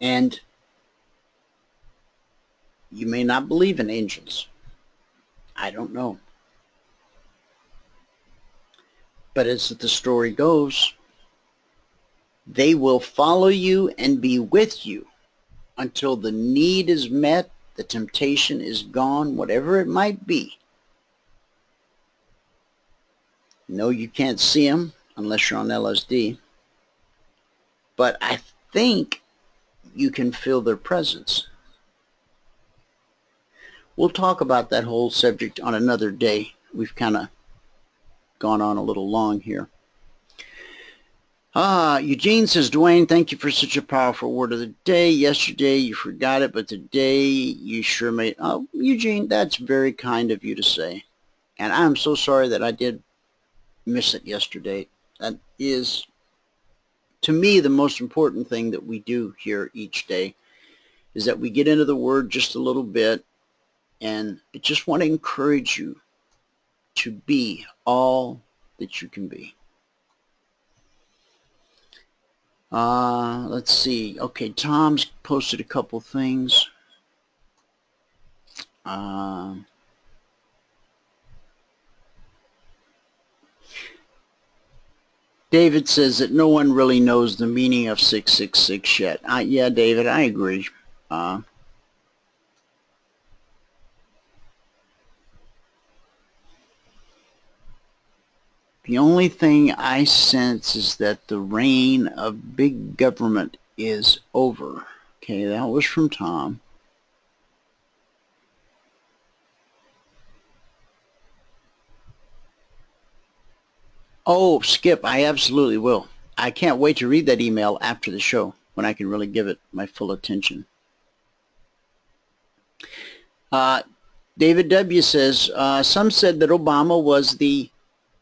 And you may not believe in angels. I don't know. But as the story goes, they will follow you and be with you until the need is met, the temptation is gone, whatever it might be. No, you can't see them unless you're on LSD. But I think you can feel their presence. We'll talk about that whole subject on another day. We've kind of gone on a little long here. Eugene says, Dwayne, thank you for such a powerful word of the day. Yesterday you forgot it, but today you sure made... Oh, Eugene, that's very kind of you to say. And I'm so sorry that I did miss it yesterday. That is, to me, the most important thing that we do here each day is that we get into the Word just a little bit, and I just want to encourage you to be all that you can be. Let's see. Okay, Tom's posted a couple things. David says that no one really knows the meaning of 666 yet. Yeah, David, I agree. The only thing I sense is that the reign of big government is over. Okay, that was from Tom. Oh, Skip, I absolutely will. I can't wait to read that email after the show when I can really give it my full attention. David W. says, some said that Obama was the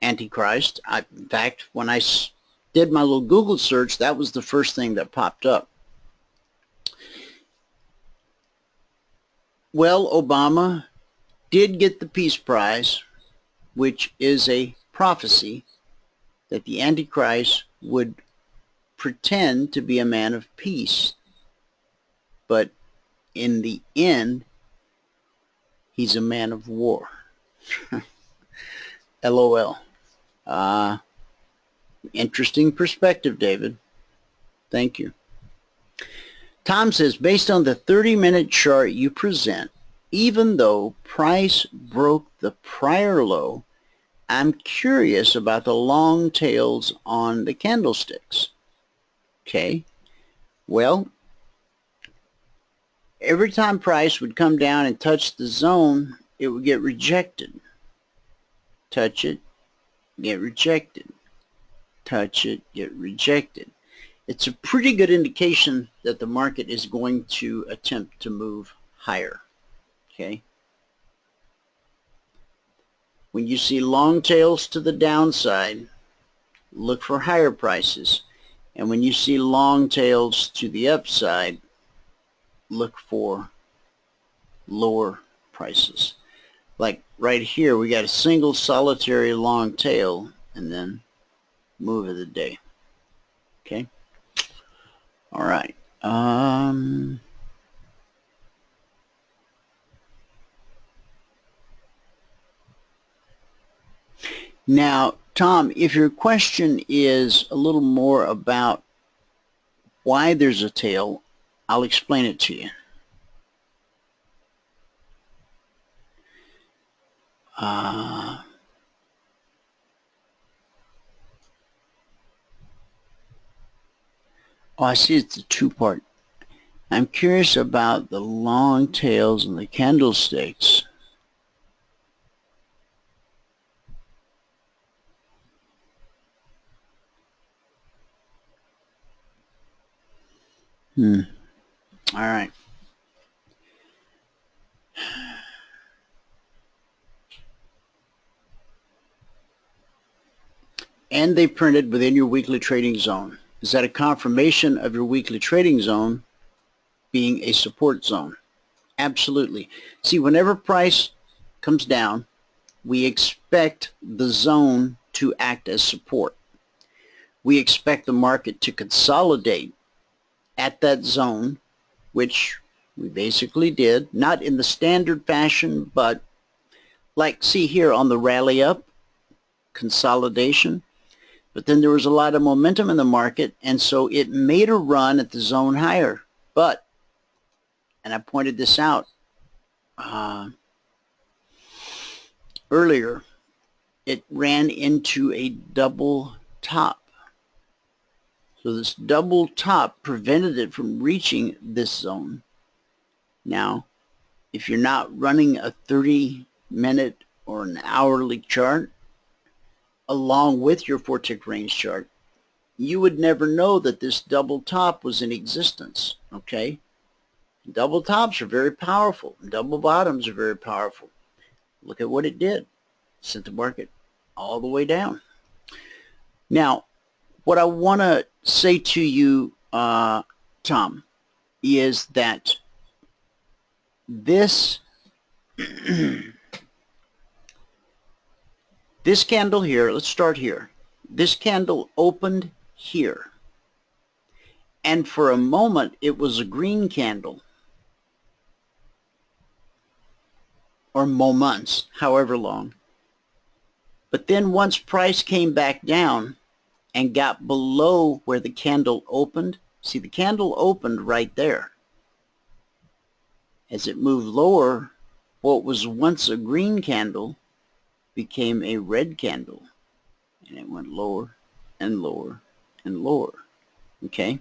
Antichrist. In fact, when I did my little Google search, that was the first thing that popped up. Well, Obama did get the Peace Prize, which is a prophecy that the Antichrist would pretend to be a man of peace. But in the end, he's a man of war. LOL. Interesting perspective, David. Thank you. Tom says, based on the 30-minute chart you present, even though price broke the prior low, I'm curious about the long tails on the candlesticks. Okay. Well, every time price would come down and touch the zone, it would get rejected. Touch it, get rejected. Touch it, get rejected. It's a pretty good indication that the market is going to attempt to move higher. Okay. When you see long tails to the downside, look for higher prices. And when you see long tails to the upside, look for lower prices. Like right here, we got a single solitary long tail and then move of the day. Okay. All right. Now, Tom, if your question is a little more about why there's a tail, I'll explain it to you. Oh, I see it's a two-part. I'm curious about the long tails and the candlesticks. All right. And they printed within your weekly trading zone. Is that a confirmation of your weekly trading zone being a support zone? Absolutely. See, whenever price comes down, we expect the zone to act as support. We expect the market to consolidate at that zone, which we basically did, not in the standard fashion, but like see here on the rally up, consolidation. But then there was a lot of momentum in the market, and so it made a run at the zone higher. But, and I pointed this out earlier, it ran into a double top. So this double top prevented it from reaching this zone. Now, if you're not running a 30-minute or an hourly chart, along with your 4-tick range chart, you would never know that this double top was in existence, okay? Double tops are very powerful. Double bottoms are very powerful. Look at what it did. Sent the market all the way down. Now, what I want to say to you, Tom, is that this this candle here, let's start here. This candle opened here. And for a moment, it was a green candle. Or moments, however long. But then once price came back down and got below where the candle opened, see the candle opened right there. As it moved lower, what was once a green candle became a red candle, and it went lower and lower and lower. Okay,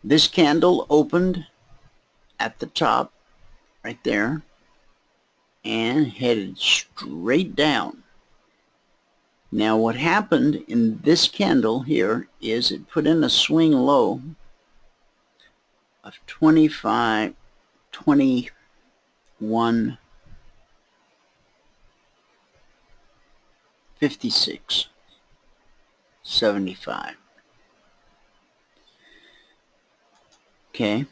this candle opened at the top right there and headed straight down. Now what happened in this candle here is it put in a swing low of 21.5675. Okay.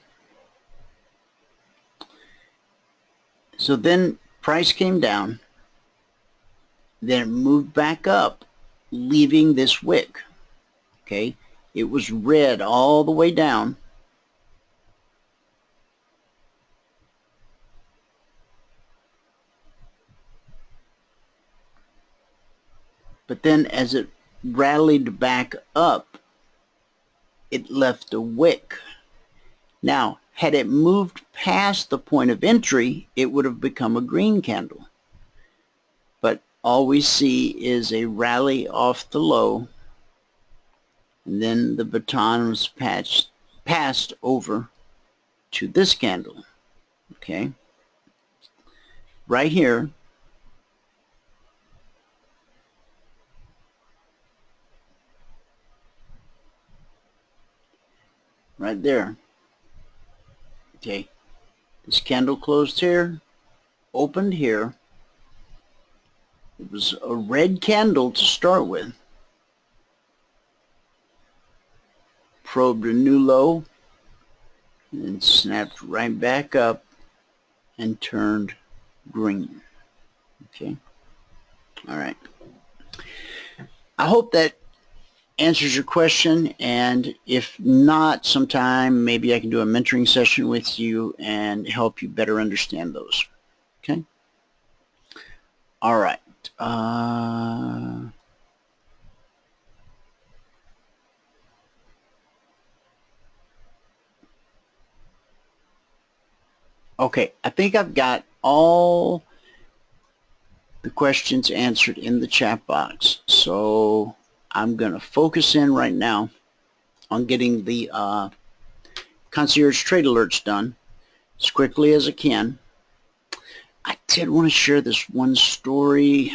So then price came down, then it moved back up, leaving this wick. Okay, it was red all the way down. But then as it rallied back up, it left a wick. Now, had it moved past the point of entry, it would have become a green candle. But all we see is a rally off the low And then the baton was passed over to this candle. Okay. Right here. Right there. Okay. This candle closed here, opened here. It was a red candle to start with. Probed a new low and snapped right back up and turned green. Okay. All right. I hope that answers your question, and if not, sometime maybe I can do a mentoring session with you and help you better understand those. Okay. All right. Okay, I think I've got all the questions answered in the chat box. So I'm going to focus in right now on getting the Concierge Trade Alerts done as quickly as I can. I did want to share this one story.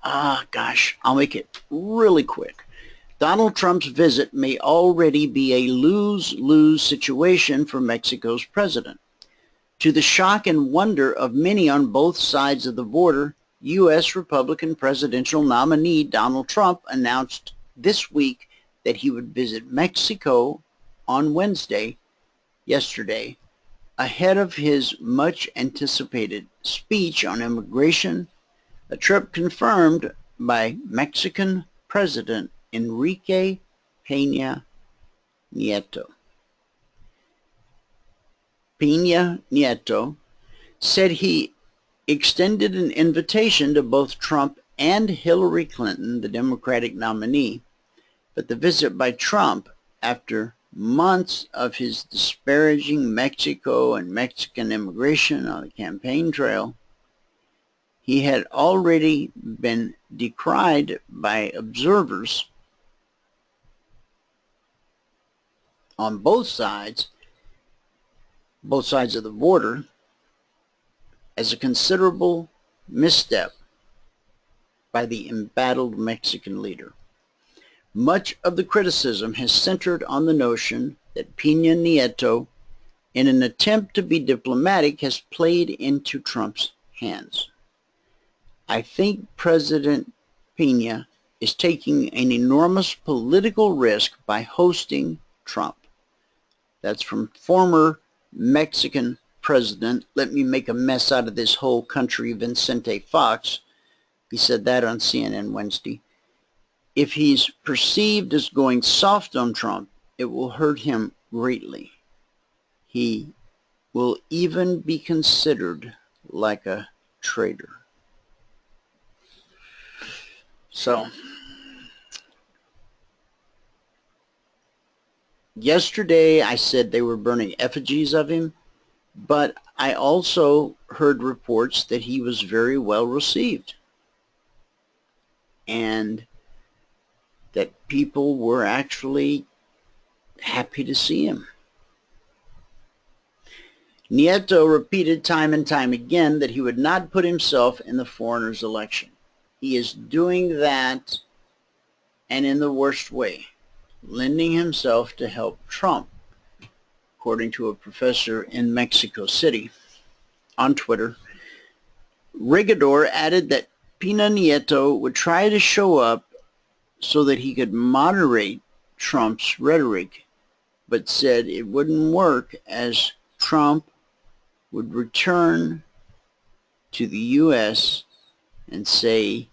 Gosh, I'll make it really quick. Donald Trump's visit may already be a lose-lose situation for Mexico's president. To the shock and wonder of many on both sides of the border, U.S. Republican presidential nominee Donald Trump announced this week that he would visit Mexico on Wednesday, yesterday, ahead of his much-anticipated speech on immigration, a trip confirmed by Mexican President Enrique Peña Nieto. Peña Nieto said he extended an invitation to both Trump and Hillary Clinton, the Democratic nominee, but the visit by Trump, after months of his disparaging Mexico and Mexican immigration on the campaign trail, he had already been decried by observers on both sides of the border as a considerable misstep by the embattled Mexican leader. Much of the criticism has centered on the notion that Peña Nieto, in an attempt to be diplomatic, has played into Trump's hands. I think President Peña is taking an enormous political risk by hosting Trump. That's from former Mexican president, let me make a mess out of this whole country, Vicente Fox. He said that on CNN Wednesday. If he's perceived as going soft on Trump, it will hurt him greatly. He will even be considered like a traitor. So, yesterday I said they were burning effigies of him, but I also heard reports that he was very well received and that people were actually happy to see him. Nieto repeated time and time again that he would not put himself in the foreigner's election. He is doing that, and in the worst way, lending himself to help Trump, according to a professor in Mexico City on Twitter. Regador added that Peña Nieto would try to show up so that he could moderate Trump's rhetoric, but said it wouldn't work as Trump would return to the U.S. and say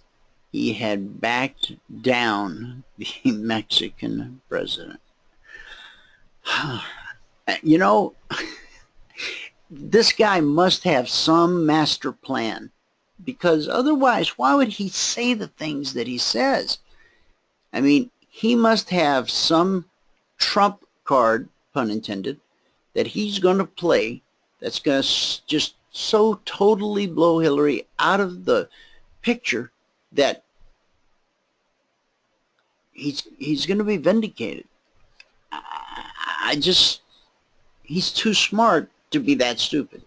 he had backed down the Mexican president. You know, this guy must have some master plan, because otherwise, why would he say the things that he says? I mean, he must have some trump card, pun intended, that he's going to play that's going to just so totally blow Hillary out of the picture that he's going to be vindicated. He's too smart to be that stupid.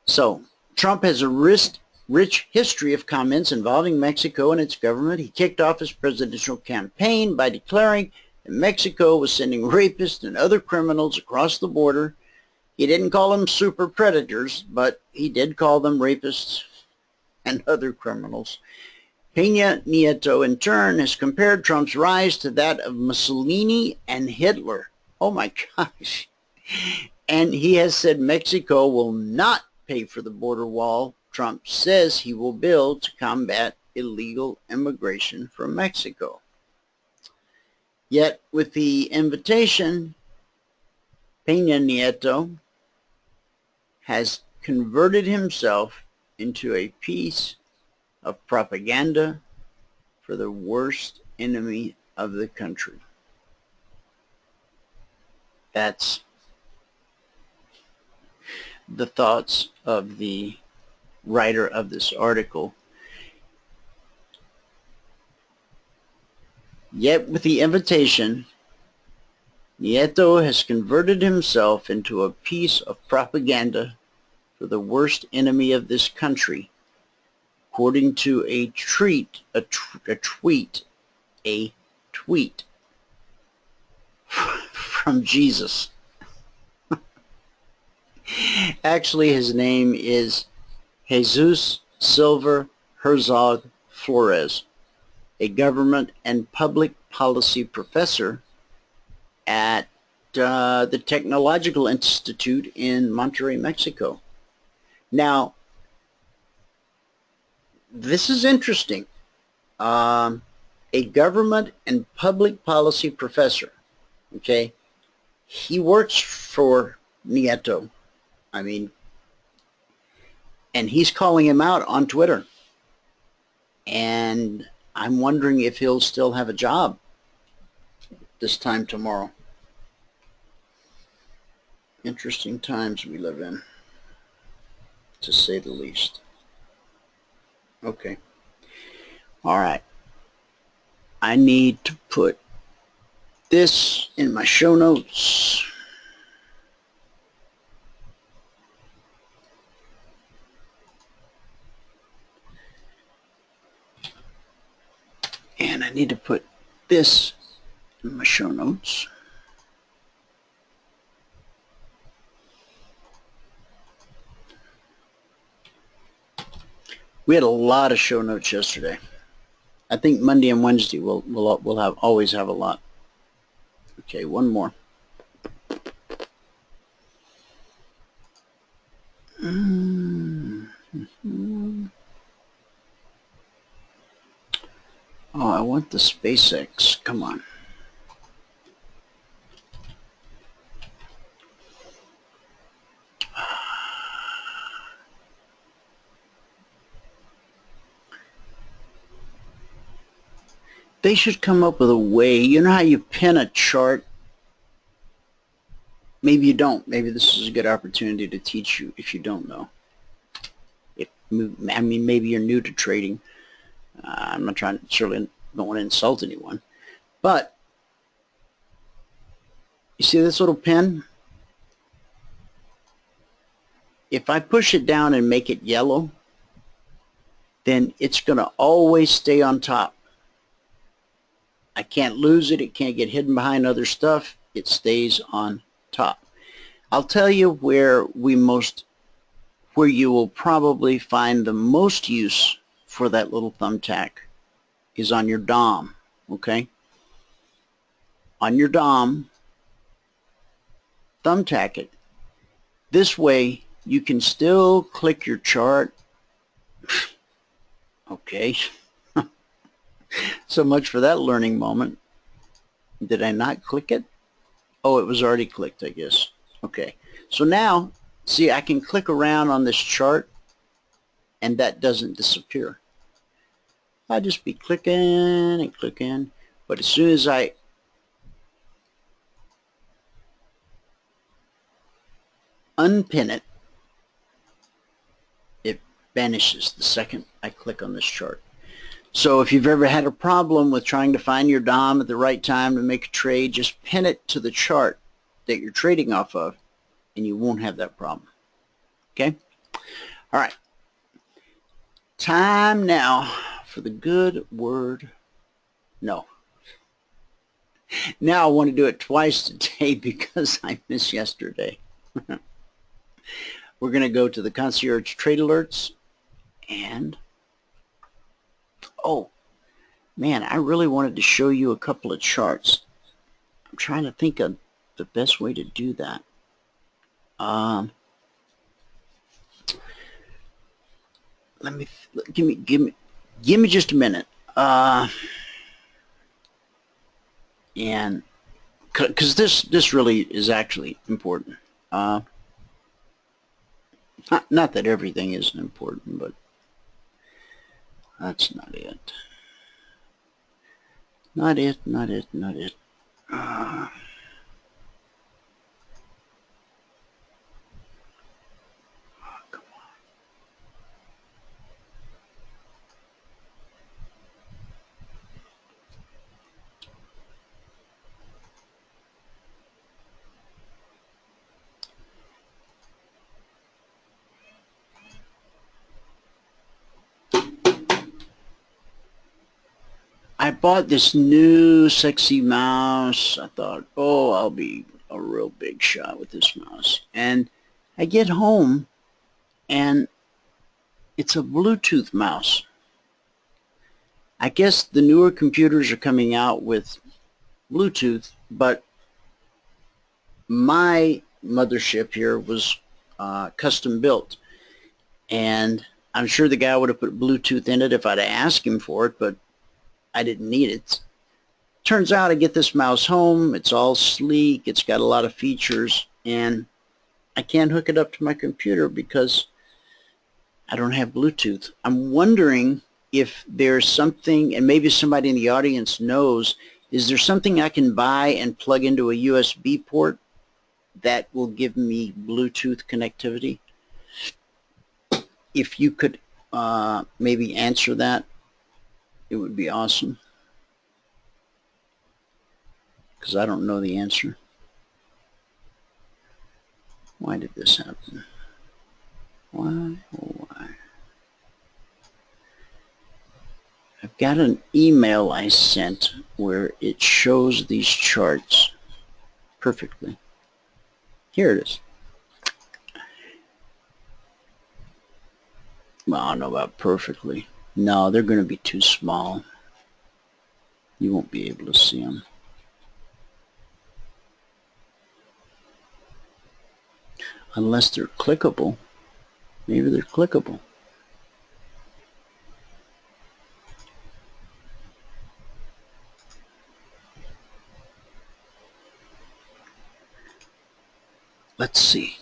So Trump has a rich history of comments involving Mexico and its government. He kicked off his presidential campaign by declaring that Mexico was sending rapists and other criminals across the border. He didn't call them super predators, but he did call them rapists and other criminals. Peña Nieto, in turn, has compared Trump's rise to that of Mussolini and Hitler. Oh my gosh. And he has said Mexico will not pay for the border wall Trump says he will build to combat illegal immigration from Mexico. Yet, with the invitation, Peña Nieto has converted himself into a piece of propaganda for the worst enemy of the country. That's the thoughts of the writer of this article. Yet with the invitation, Nieto has converted himself into a piece of propaganda for the worst enemy of this country, according to a tweet from Jesus. Actually, his name is Jesus Silver Herzog Flores, a government and public policy professor at the Technological Institute in Monterrey, Mexico. Now, this is interesting. A government and public policy professor, okay? He works for Nieto. I mean, and he's calling him out on Twitter. And I'm wondering if he'll still have a job this time tomorrow. Interesting times we live in, to say the least. Okay. All right. I need to put this in my show notes. And I need to put this in my show notes. We had a lot of show notes yesterday. I think Monday and Wednesday we'll always have a lot. Okay, one more. Oh, I want the SpaceX. Come on. They should come up with a way. You know how you pin a chart? Maybe you don't. Maybe this is a good opportunity to teach you if you don't know. I mean, maybe you're new to trading. I'm not trying to, certainly don't want to insult anyone. But, you see this little pin? If I push it down and make it yellow, then it's going to always stay on top. I can't lose it. It can't get hidden behind other stuff. It stays on top. I'll tell you where you will probably find the most use for that little thumbtack is on your DOM, okay? On your DOM, thumbtack it. This way, you can still click your chart. Okay. So much for that learning moment. Did I not click it? Oh, it was already clicked, I guess. Okay. So now, see, I can click around on this chart, and that doesn't disappear. I'll just be clicking and clicking, but as soon as I unpin it, it vanishes the second I click on this chart. So if you've ever had a problem with trying to find your DOM at the right time to make a trade, just pin it to the chart that you're trading off of, and you won't have that problem. Okay? All right. Time now for the good word. No. Now I want to do it twice today because I missed yesterday. We're going to go to the Concierge Trade Alerts and, oh, man, I really wanted to show you a couple of charts. I'm trying to think of the best way to do that. Give me just a minute. And because this really is actually important. Not that everything isn't important, but that's not it. Not it. Come on. I bought this new sexy mouse. I thought, oh, I'll be a real big shot with this mouse. And I get home and it's a Bluetooth mouse. I guess the newer computers are coming out with Bluetooth, but my mothership here was custom built. And I'm sure the guy would have put Bluetooth in it if I'd asked him for it, but I didn't need it. Turns out I get this mouse home. It's all sleek. It's got a lot of features, and I can't hook it up to my computer because I don't have Bluetooth. I'm wondering if there's something, and maybe somebody in the audience knows, is there something I can buy and plug into a USB port that will give me Bluetooth connectivity? If you could maybe answer that, it would be awesome, because I don't know the answer. Why did this happen? Why, oh why? I've got an email I sent where it shows these charts perfectly. Here it is. Well, I don't know about perfectly. No, they're going to be too small. You won't be able to see them. Unless they're clickable. Maybe they're clickable. Let's see.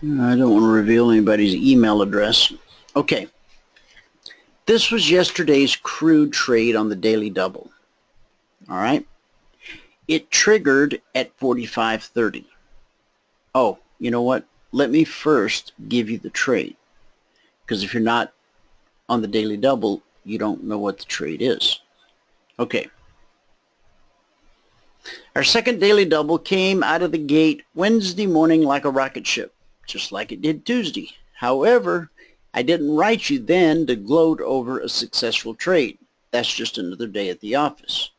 I don't want to reveal anybody's email address. Okay. This was yesterday's crude trade on the daily double. All right. It triggered at 45.30. Oh, you know what? Let me first give you the trade, because if you're not on the daily double, you don't know what the trade is. Okay. Our second daily double came out of the gate Wednesday morning like a rocket ship, just like it did Tuesday. However, I didn't write you then to gloat over a successful trade. That's just another day at the office.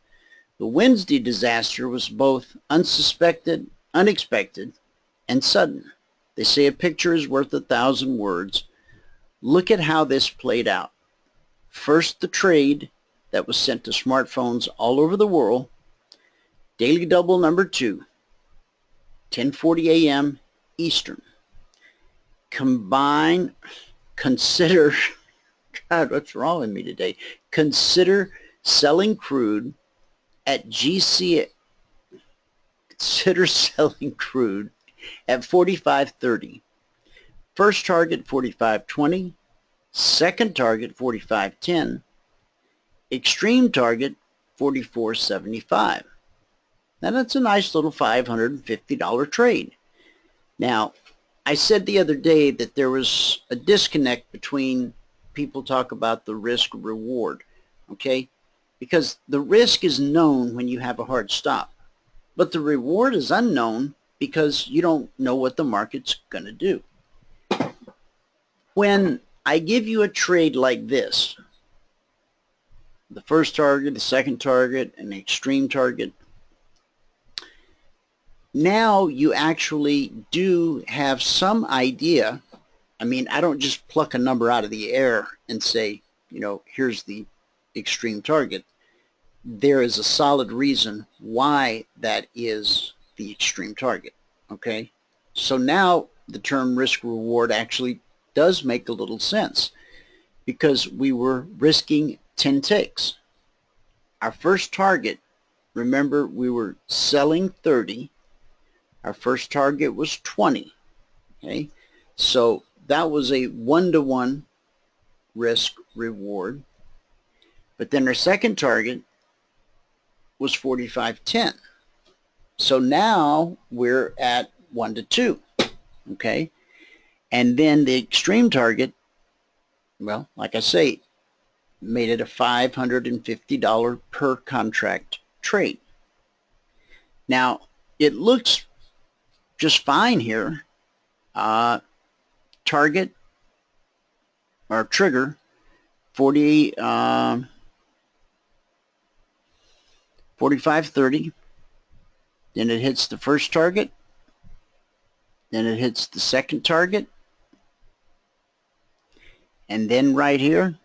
The Wednesday disaster was both unexpected, and sudden. They say a picture is worth 1,000 words. Look at how this played out. First, the trade that was sent to smartphones all over the world. Daily double number 2, 10:40 a.m. Eastern. Consider, God, what's wrong with me today? Consider selling crude at GC. Consider selling crude at 45.30. First target 45.20. Second target 45.10. Extreme target 44.75. Now that's a nice little $550 trade. Now, I said the other day that there was a disconnect between people talk about the risk reward, okay? Because the risk is known when you have a hard stop, but the reward is unknown because you don't know what the market's going to do. When I give you a trade like this, the first target, the second target, and the extreme target, now you actually do have some idea. I mean, I don't just pluck a number out of the air and say, you know, here's the extreme target. There is a solid reason why that is the extreme target, okay? So now the term risk reward actually does make a little sense because we were risking 10 ticks. Our first target, remember, we were selling 30. Our first target was 20, okay? So that was a 1-to-1 risk reward. But then our second target was 45.10. So now we're at 1-to-2, okay? And then the extreme target, well, like I say, made it a $550 per contract trade. Now, it looks just fine here. Target or trigger 45.30. Then it hits the first target. Then it hits the second target. And then right here,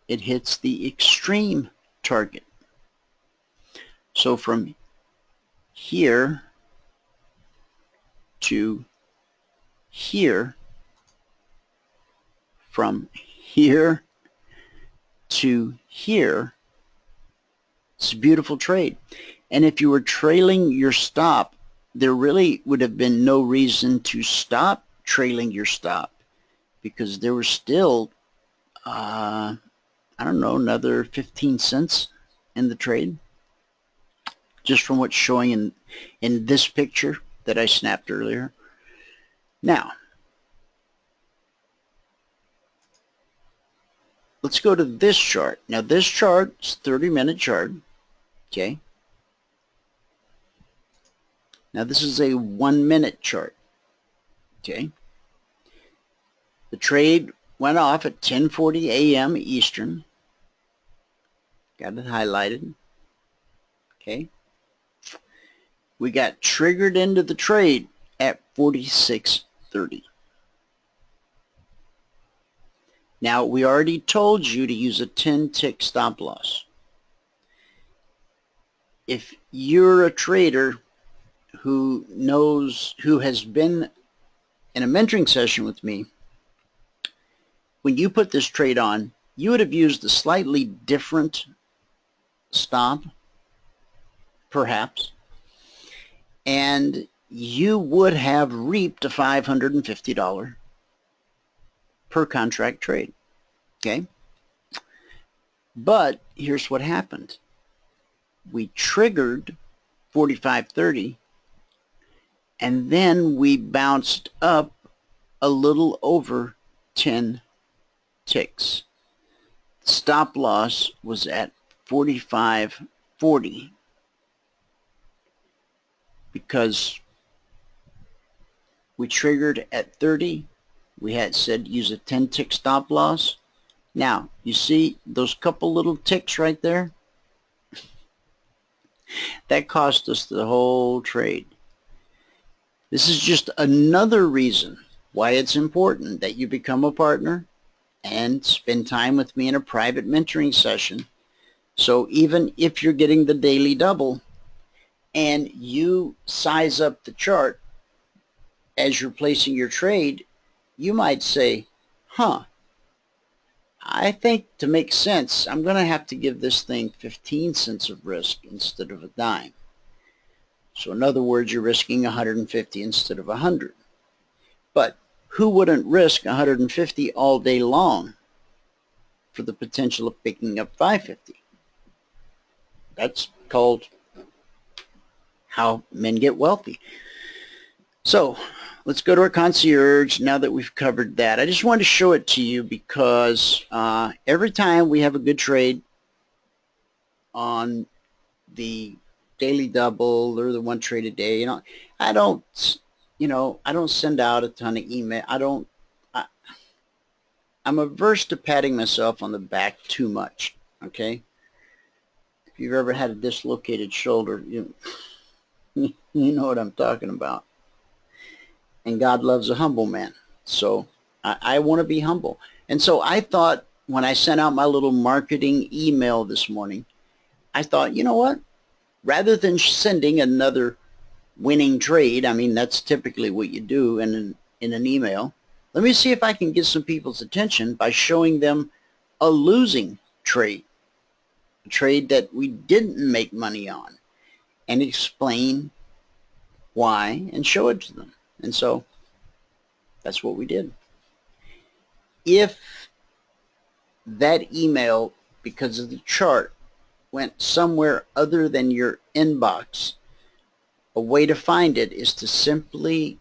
it hits the extreme target. So from here to here, from here to here, it's a beautiful trade. And if you were trailing your stop, there really would have been no reason to stop trailing your stop because there was still, I don't know, another 15 cents in the trade, just from what's showing in this picture that I snapped earlier. Now, let's go to this chart. Now, this chart is a 30-minute chart, okay? Now, this is a 1-minute chart, okay? The trade went off at 10:40 a.m. Eastern. Got it highlighted, okay? We got triggered into the trade at 46.30. Now, we already told you to use a 10-tick stop loss. If you're a trader who has been in a mentoring session with me, when you put this trade on, you would have used a slightly different stop, perhaps, and you would have reaped a $550 per contract trade, okay? But here's what happened. We triggered 45.30, and then we bounced up a little over 10 ticks. Stop loss was at 45.40 because we triggered at 30. We had said use a 10-tick stop loss. Now, you see those couple little ticks right there? That cost us the whole trade. This is just another reason why it's important that you become a partner and spend time with me in a private mentoring session. So even if you're getting the daily double and you size up the chart as you're placing your trade, you might say, huh, I think to make sense, I'm going to have to give this thing 15 cents of risk instead of a dime. So in other words, you're risking 150 instead of 100. But who wouldn't risk 150 all day long for the potential of picking up 550? That's called how men get wealthy. So let's go to our concierge now that we've covered that. I just wanted to show it to you because every time we have a good trade on the daily double or the one trade a day, I don't send out a ton of email. I'm averse to patting myself on the back too much. Okay, if you've ever had a dislocated shoulder, you know what I'm talking about. And God loves a humble man. So I want to be humble. And so I thought when I sent out my little marketing email this morning, I thought, you know what? Rather than sending another winning trade, I mean, that's typically what you do in an email, let me see if I can get some people's attention by showing them a losing trade, a trade that we didn't make money on, and explain why and show it to them. And so that's what we did. If that email, because of the chart, went somewhere other than your inbox, a way to find it is to simply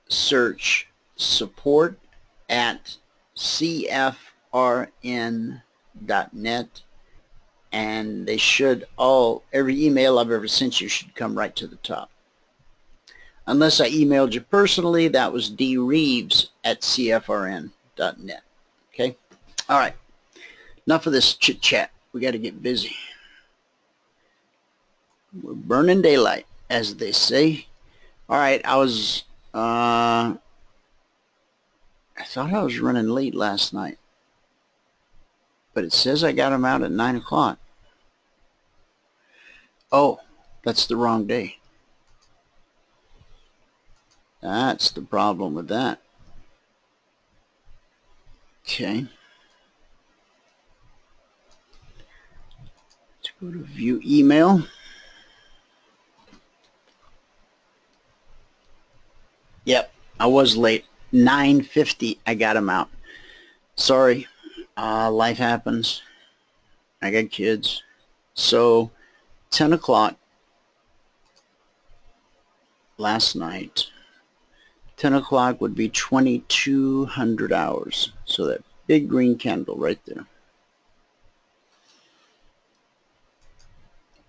search support@cfrn.net, and they should every email I've ever sent you should come right to the top. Unless I emailed you personally, that was dreeves@cfrn.net. Okay? All right. Enough of this chit-chat. We got to get busy. We're burning daylight, as they say. All right. I thought I was running late last night, but it says I got them out at 9 o'clock. Oh, that's the wrong day. That's the problem with that. Okay. Let's go to view email. Yep, I was late. 9:50 I got them out. Sorry, life happens. I got kids. So 10 o'clock last night. 10 o'clock would be 2200 hours. So that big green candle right there.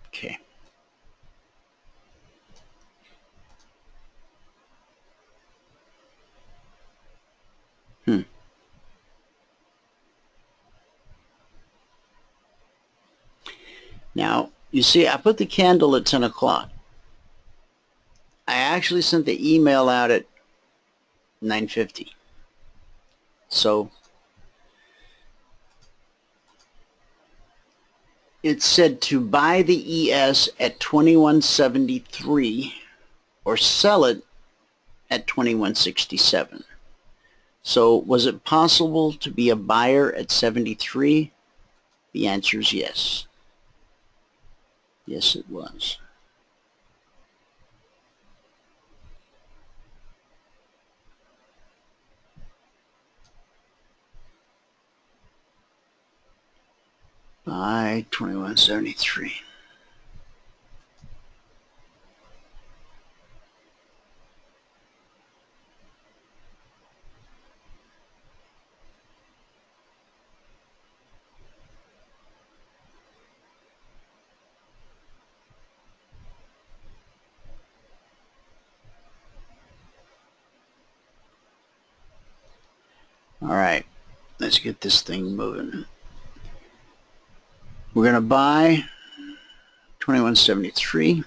Okay. Now, you see, I put the candle at 10 o'clock. I actually sent the email out at 9:50. So it said to buy the ES at 2173 or sell it at 2167. So was it possible to be a buyer at 73? The answer is yes. Yes, it was. Buy 2173. All right, let's get this thing moving. We're going to buy 2173.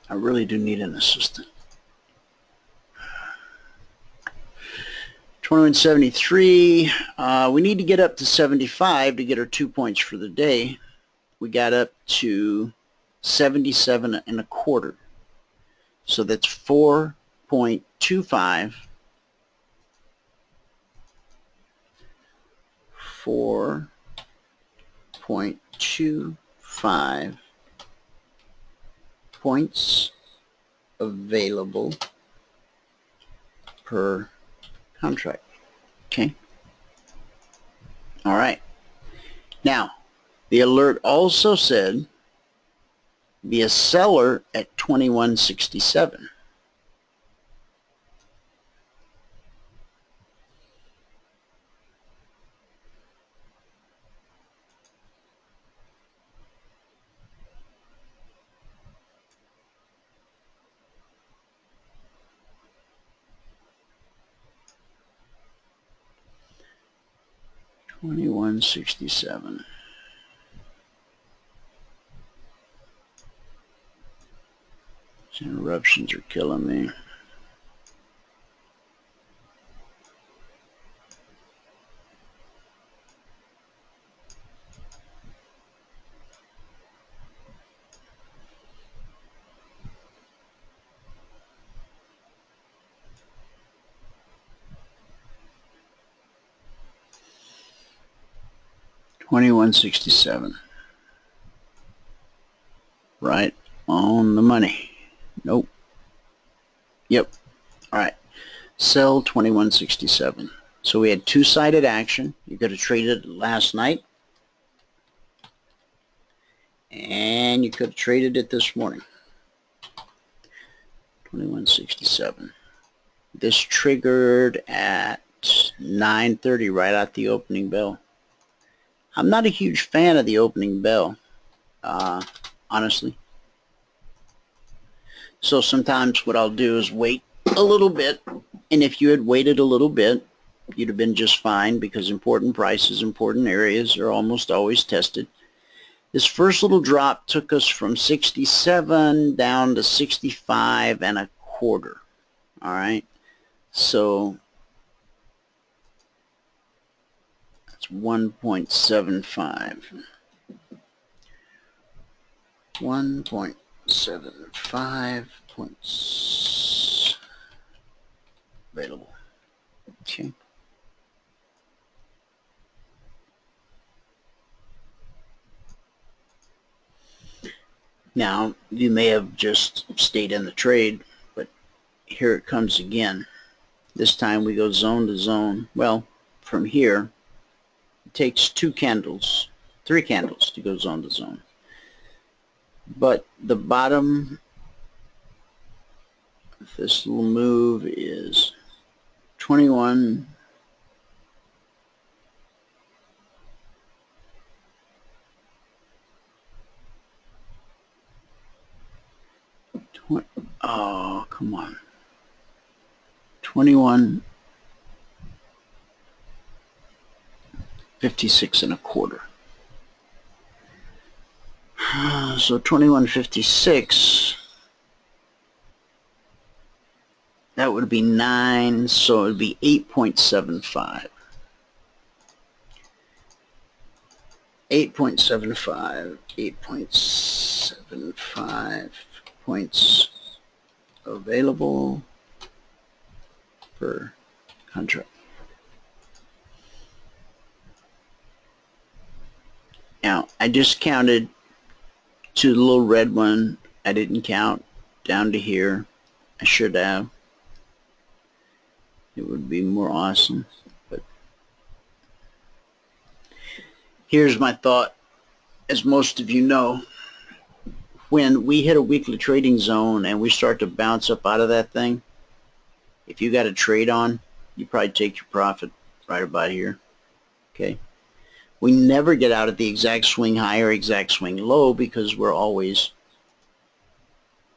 I really do need an assistant. 2173. We need to get up to 75 to get our 2 points for the day. We got up to 77 and a quarter. So that's 4.25. 4.25 points available per contract. Okay. All right. Now, The alert also said be a seller at 2167. $21.67. These interruptions are killing me. $21.67. Right on the money. Nope. Yep. All right. Sell 21.67. So we had two-sided action. You could have traded last night, and you could have traded it this morning. 21.67. This triggered at 9:30, right at the opening bell. I'm not a huge fan of the opening bell, honestly. So sometimes what I'll do is wait a little bit, and if you had waited a little bit, you'd have been just fine, because important prices, important areas are almost always tested. This first little drop took us from 67 down to 65 and a quarter. All right, so that's 1.75. 1.75 points available. Okay. Now, you may have just stayed in the trade, but here it comes again. This time we go zone to zone. Well, from here, it takes three candles to go zone to zone. But the bottom of this little move is 21. Oh, come on. 21.56 and a quarter. So 21.56, that would be 9, so it would be 8.75. 8.75 points available per contract. Now, I just counted to the little red one. I didn't count down to here. I should have. It would be more awesome. But here's my thought. As most of you know, when we hit a weekly trading zone and we start to bounce up out of that thing, if you got a trade on, you probably take your profit right about here. Okay. We never get out at the exact swing high or exact swing low, because we're always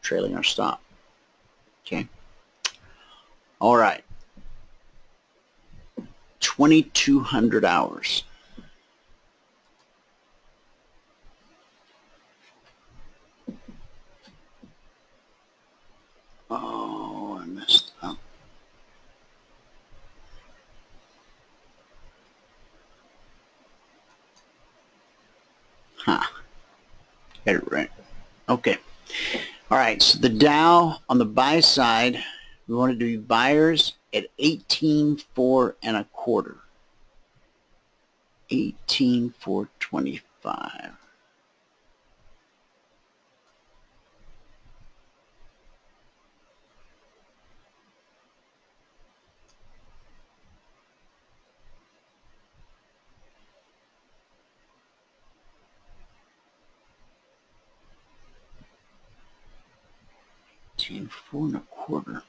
trailing our stop. Okay. All right. 2,200 hours. Oh, I messed up. Huh. Got it right. Okay. All right. So the Dow on the buy side, we want to do buyers at 18.4 and a quarter. 18.425. 18.425.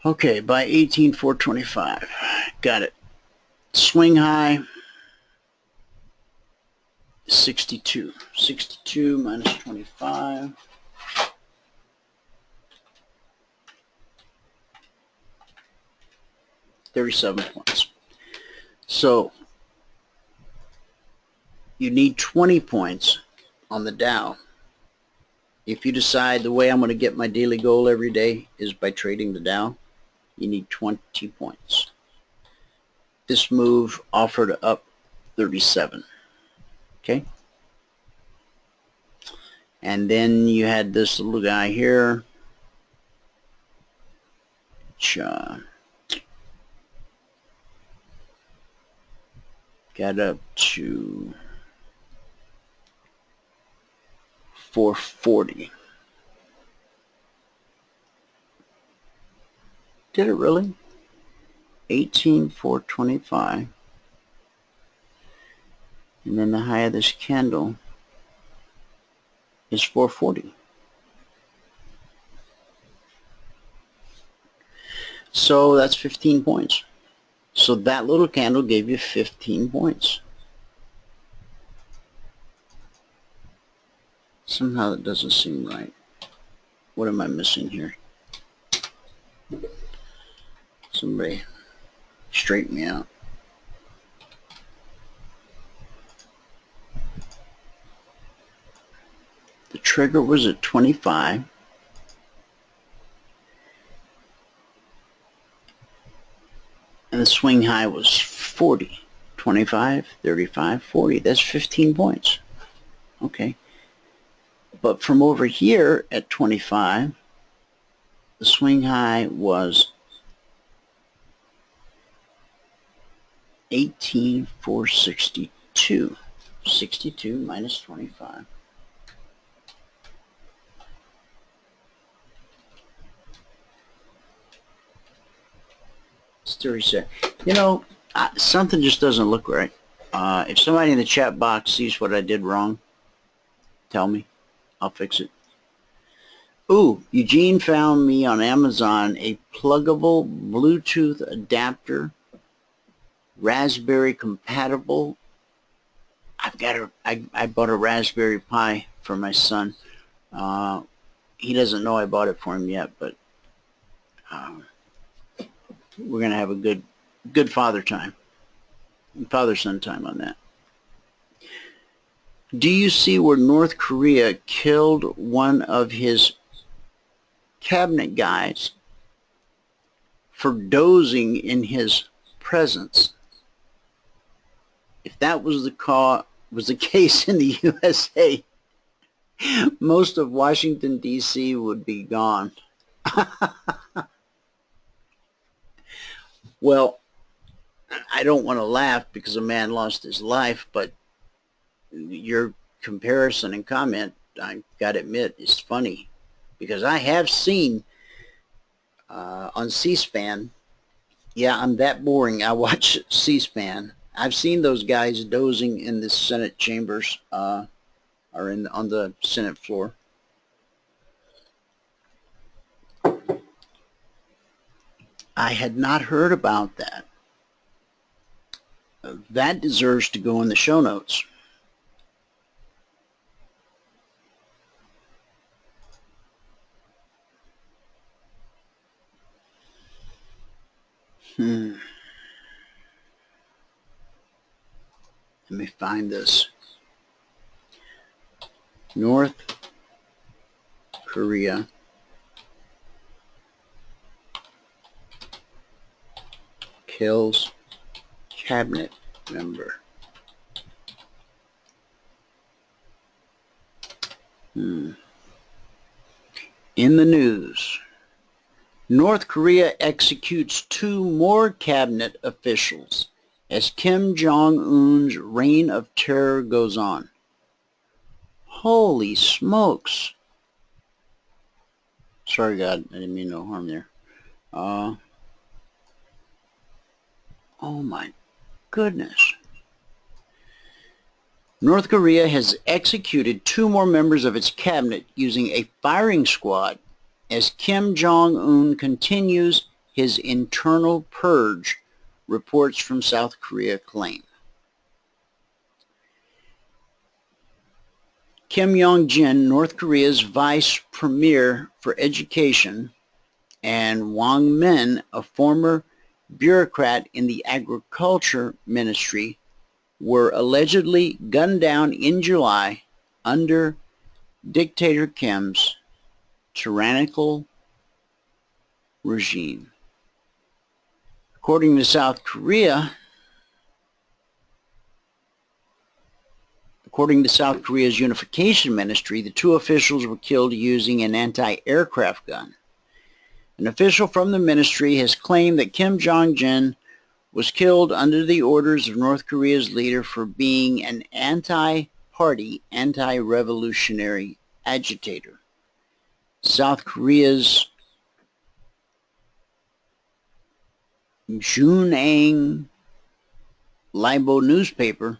Okay, by 18.425. Got it. Swing high, 62. 62 minus 25. $37 points. So you need 20 points on the Dow. If you decide the way I'm going to get my daily goal every day is by trading the Dow, you need 20 points. This move offered up 37. Okay? And then you had this little guy here, which got up to 440. Did it really? 18.425. And then the high of this candle is 440. So that's 15 points. So that little candle gave you 15 points. Somehow that doesn't seem right. What am I missing here? Somebody straighten me out. The trigger was at 25. And the swing high was 40. 25, 35, 40. That's 15 points. Okay. But from over here at 25, the swing high was 18.462. 62 minus 25. It's 37. You know, something just doesn't look right. If somebody in the chat box sees what I did wrong, tell me. I'll fix it. Ooh, Eugene found me on Amazon a pluggable Bluetooth adapter, Raspberry compatible. I bought a Raspberry Pi for my son. He doesn't know I bought it for him yet, but we're gonna have a good father-son time on that. Do you see where North Korea killed one of his cabinet guys for dozing in his presence? If that was the case in the USA, most of Washington, D.C. would be gone. Well, I don't want to laugh because a man lost his life, but your comparison and comment, I gotta admit, is funny, because I have seen on C-SPAN, yeah, I'm that boring, I watch C-SPAN, I've seen those guys dozing in the Senate chambers or on the Senate floor. I had not heard about that. That deserves to go in the show notes. Let me find this. North Korea kills cabinet member. In the news, North Korea executes 2 more cabinet officials as Kim Jong-un's reign of terror goes on. Holy smokes. Sorry, God, I didn't mean no harm there. Oh my goodness. North Korea has executed 2 more members of its cabinet using a firing squad as Kim Jong-un continues his internal purge, reports from South Korea claim. Kim Yong-jin, North Korea's vice premier for education, and Wang Min, a former bureaucrat in the agriculture ministry, were allegedly gunned down in July under dictator Kim's tyrannical regime. According to South Korea, according to South Korea's unification ministry, the 2 officials were killed using an anti-aircraft gun. An official from the ministry has claimed that Kim Jong-un was killed under the orders of North Korea's leader for being an anti-party, anti-revolutionary agitator. South Korea's Junang Libo newspaper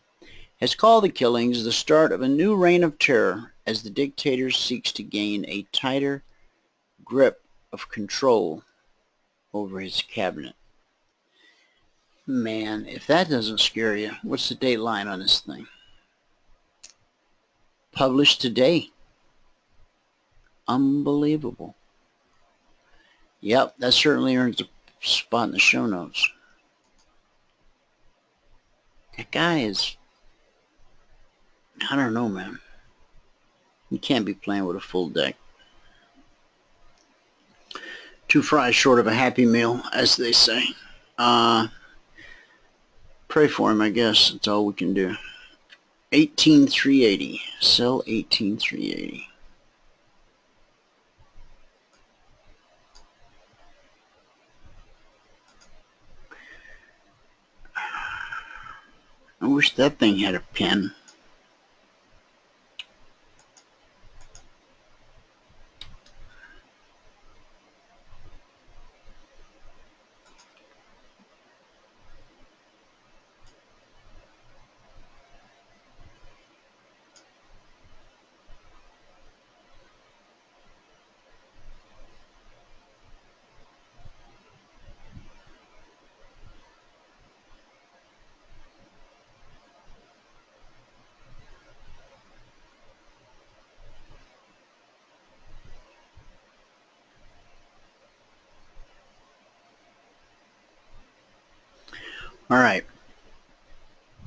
has called the killings the start of a new reign of terror as the dictator seeks to gain a tighter grip of control over his cabinet. Man, if that doesn't scare you, what's the date line on this thing? Published today. Unbelievable. Yep, that certainly earns a spot in the show notes. That guy is, I don't know, man. You can't be playing with a full deck. 2 fries short of a happy meal, as they say. Pray for him, I guess. That's all we can do. 18,380. Sell 18,380. I wish that thing had a pen. All right,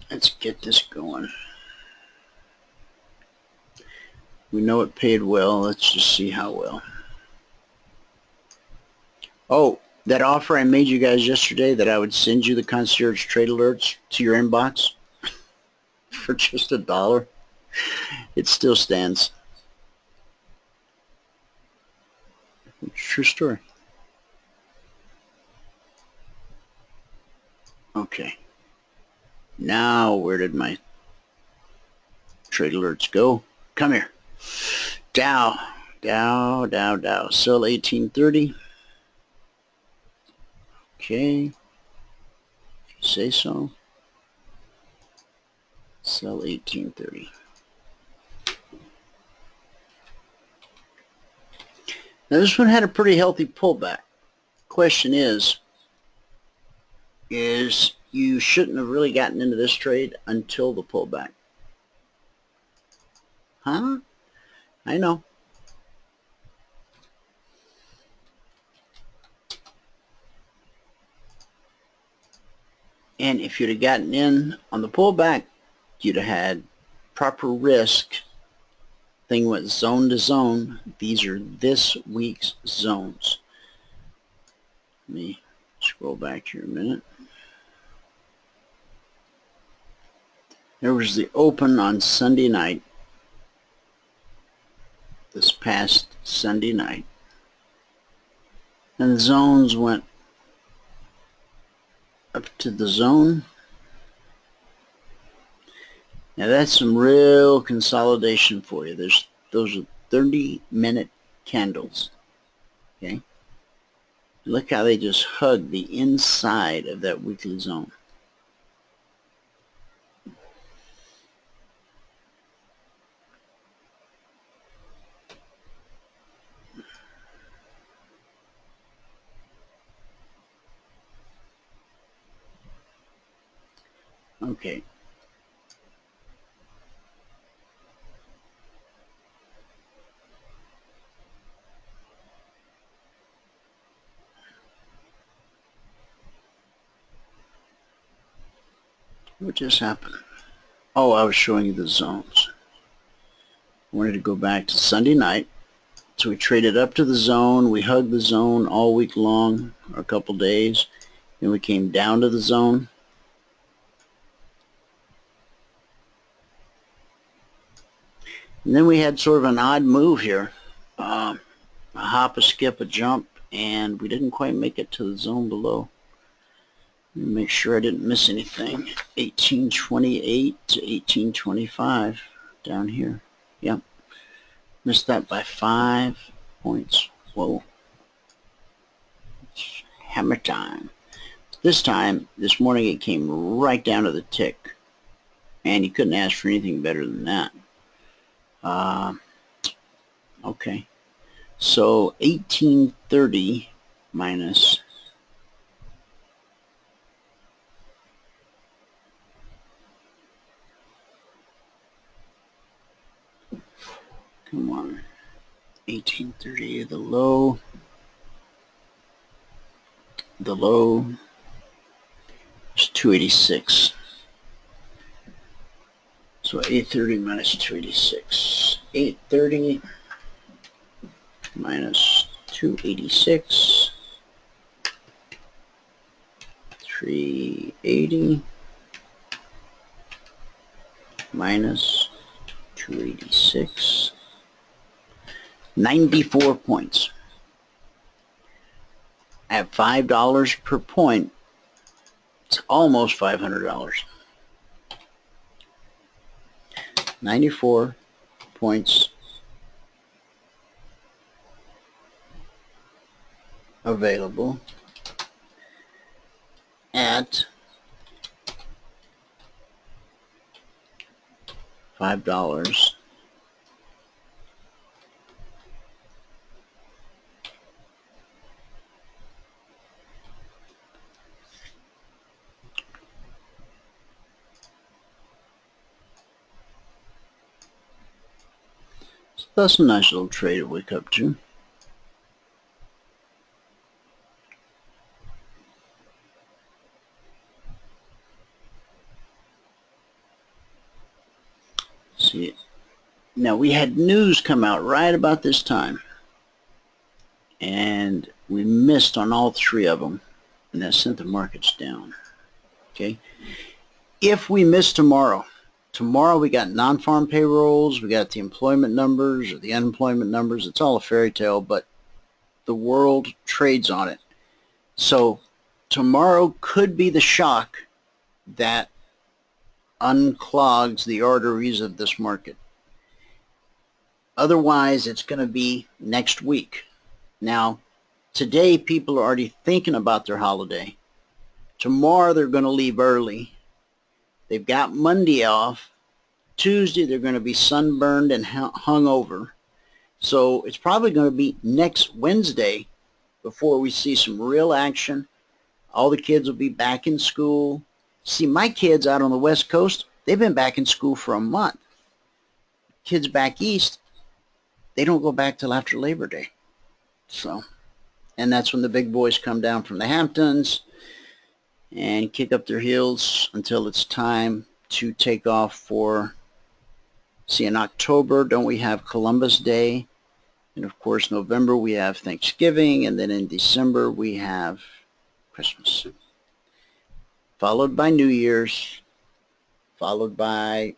let's get this going. We know it paid well. Let's just see how well. Oh, that offer I made you guys yesterday that I would send you the Concierge Trade Alerts to your inbox for just $1, it still stands. It's a true story. Okay. Now, where did my trade alerts go? Come here. Dow. Sell 1830. Okay. If you say so. Sell 1830. Now this one had a pretty healthy pullback. Question is you shouldn't have really gotten into this trade until the pullback. Huh? I know. And if you'd have gotten in on the pullback, you'd have had proper risk. Thing went zone to zone. These are this week's zones. Let me scroll back here a minute. There was the open on Sunday night, this past Sunday night, and the zones went up to the zone, Now that's some real consolidation for you. Those are 30-minute candles. Okay. Look how they just hug the inside of that weekly zone. Okay. What just happened? Oh, I was showing you the zones. I wanted to go back to Sunday night. So we traded up to the zone. We hugged the zone all week long, or a couple days. Then we came down to the zone. And then we had sort of an odd move here. A hop, a skip, a jump, and we didn't quite make it to the zone below. Let me make sure I didn't miss anything. 1828 to 1825 down here. Yep. Missed that by 5 points. Whoa. It's hammer time. This time, this morning, it came right down to the tick. And you couldn't ask for anything better than that. Okay. So 1830 minus come on. 1830, the low is 286. So 830 minus 286. 830 minus 286. 380 minus 286. 94 points. At $5 per point, it's almost $500. 94 points available at $5. So that's a nice little trade to wake up to. See, now we had news come out right about this time, and we missed on all three of them, and that sent the markets down. Okay, if we miss tomorrow we got non-farm payrolls, we got the employment numbers or the unemployment numbers. It's all a fairy tale, but the world trades on it. So tomorrow could be the shock that unclogs the arteries of this market. Otherwise, it's going to be next week. Now, today people are already thinking about their holiday. Tomorrow they're going to leave early. They've got Monday off. Tuesday they're going to be sunburned and hungover. So it's probably going to be next Wednesday before we see some real action. All the kids will be back in school. See, my kids out on the West Coast, they've been back in school for a month. Kids back east, they don't go back till after Labor Day. So, and that's when the big boys come down from the Hamptons and kick up their heels until it's time to take off for, see, in October, don't we have Columbus Day? And of course, November we have Thanksgiving, and then in December we have Christmas. Followed by New Year's, followed by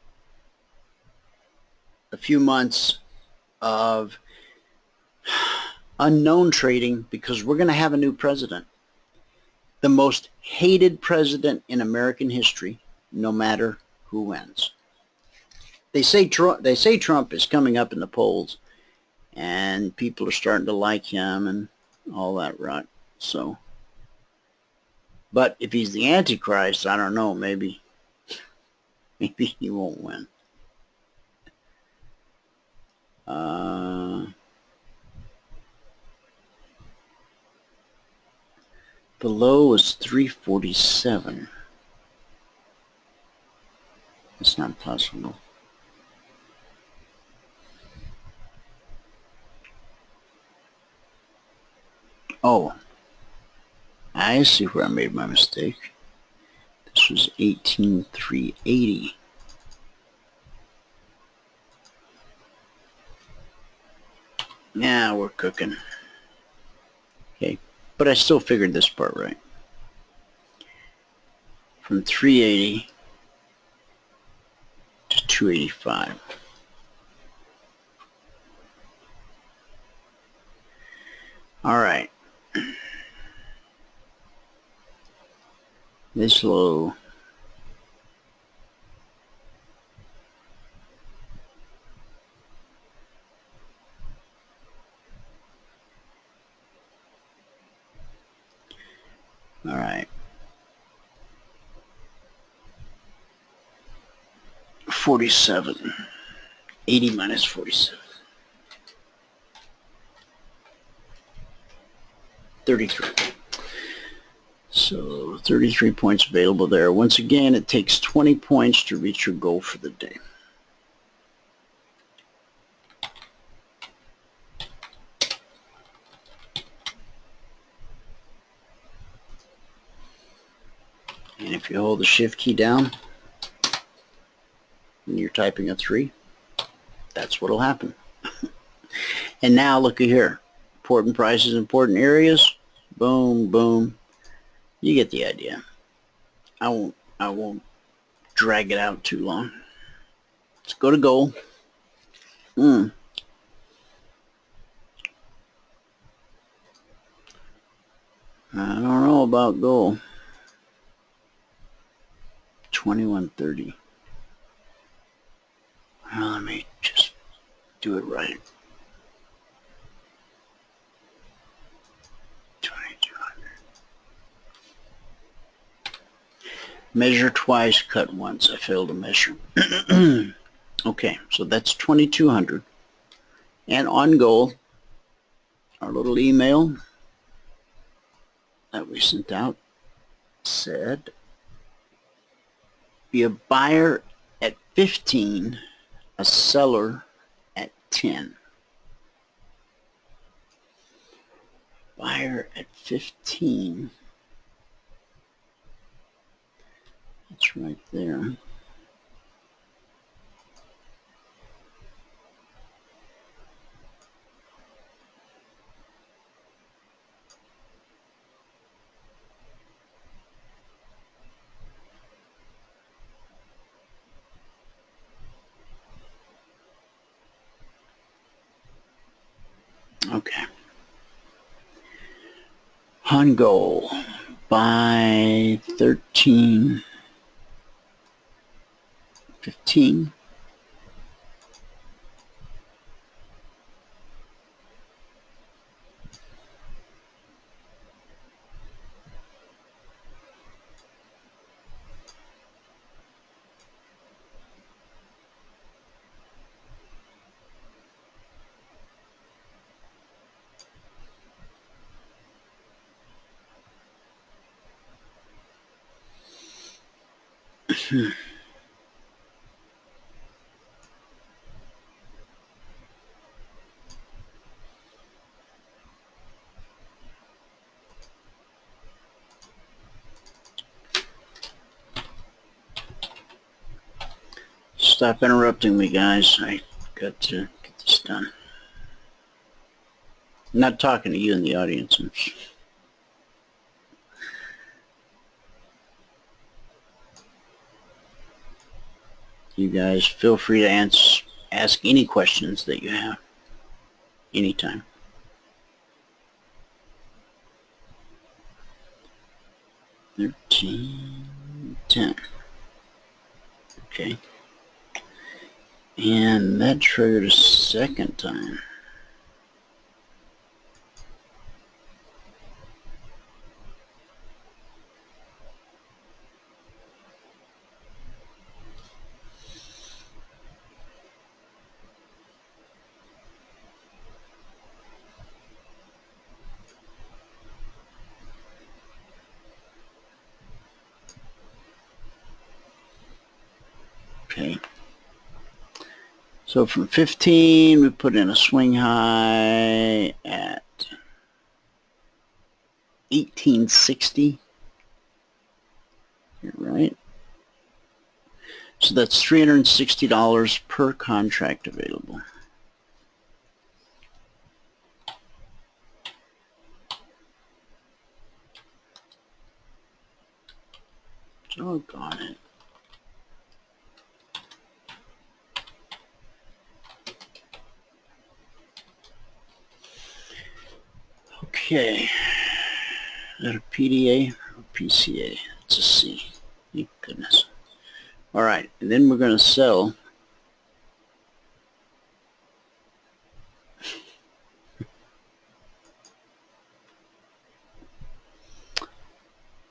a few months of unknown trading because we're going to have a new president. The most hated president in American history, no matter who wins. They say Trump is coming up in the polls, and people are starting to like him and all that rot. So, but if he's the Antichrist, I don't know. Maybe he won't win. The low was 347. It's not possible. Oh, I see where I made my mistake. This was 18,380. Now we're cooking. Okay, but I still figured this part right. From 380 to 285. All right. This low. All right. 47. 80 minus 47. 33. So 33 points available there. Once again, it takes 20 points to reach your goal for the day. And if you hold the shift key down and you're typing a 3, that's what'll happen. And now look at here. Important prices, important areas. Boom, boom. You get the idea. I won't drag it out too long. Let's go to goal. I don't know about goal. 2130. Well, let me just do it right. 2200. Measure twice, cut once. I failed to measure. Okay, so that's 2200. And on goal, our little email that we sent out said, be a buyer at 15, a seller at 10. Buyer at 15. That's right there. Okay. On goal by 13, 15. Stop interrupting me, guys. I got to get this done. I'm not talking to you in the audience. You guys feel free to ask any questions that you have anytime. $13.10. Okay. And that triggered a second time. Okay. So from 15, we put in a swing high at 1860. Right. So that's $360 per contract available. Doggone it. Okay. Is that a PDA or PCA? It's a C. Thank goodness. All right, and then we're going to sell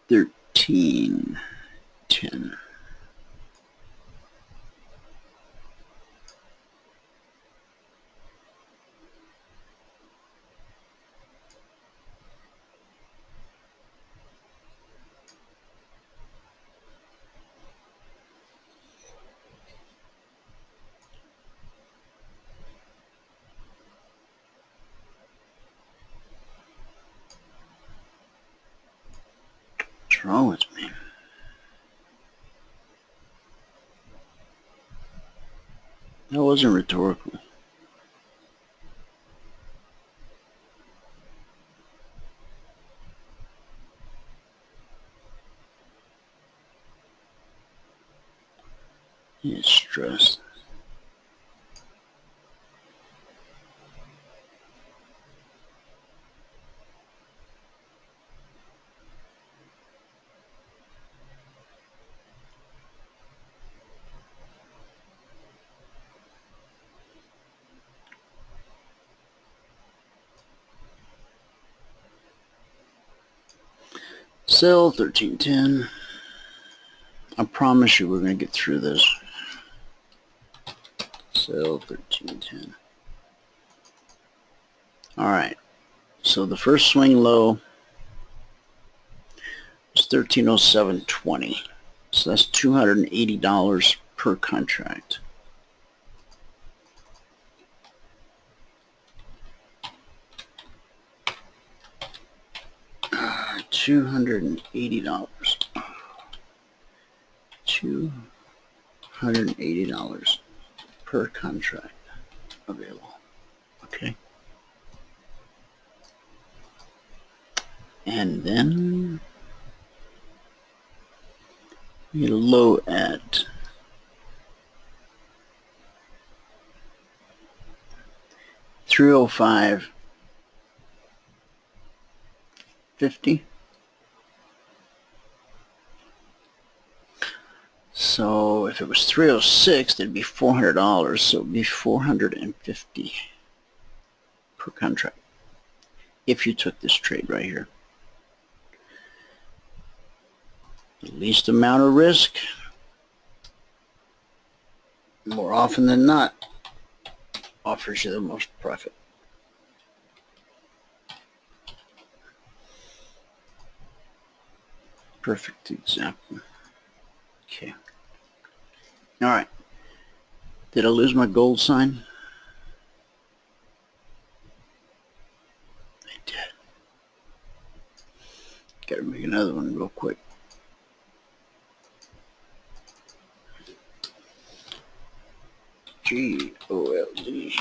$13.10. What's wrong with me? That wasn't rhetorical. It's stress. Sell 13.10. I promise you we're going to get through this. Sell 13.10. All right. So the first swing low is 1307.20. So that's $280 per contract. $280. $280 per contract available. Okay. And then we get a low at 305.50. So if it was 306, it'd be $400. So it'd be $450 per contract if you took this trade right here. The least amount of risk, more often than not, offers you the most profit. Perfect example. Okay. All right. Did I lose my gold sign? I did. Gotta make another one real quick. GOLD.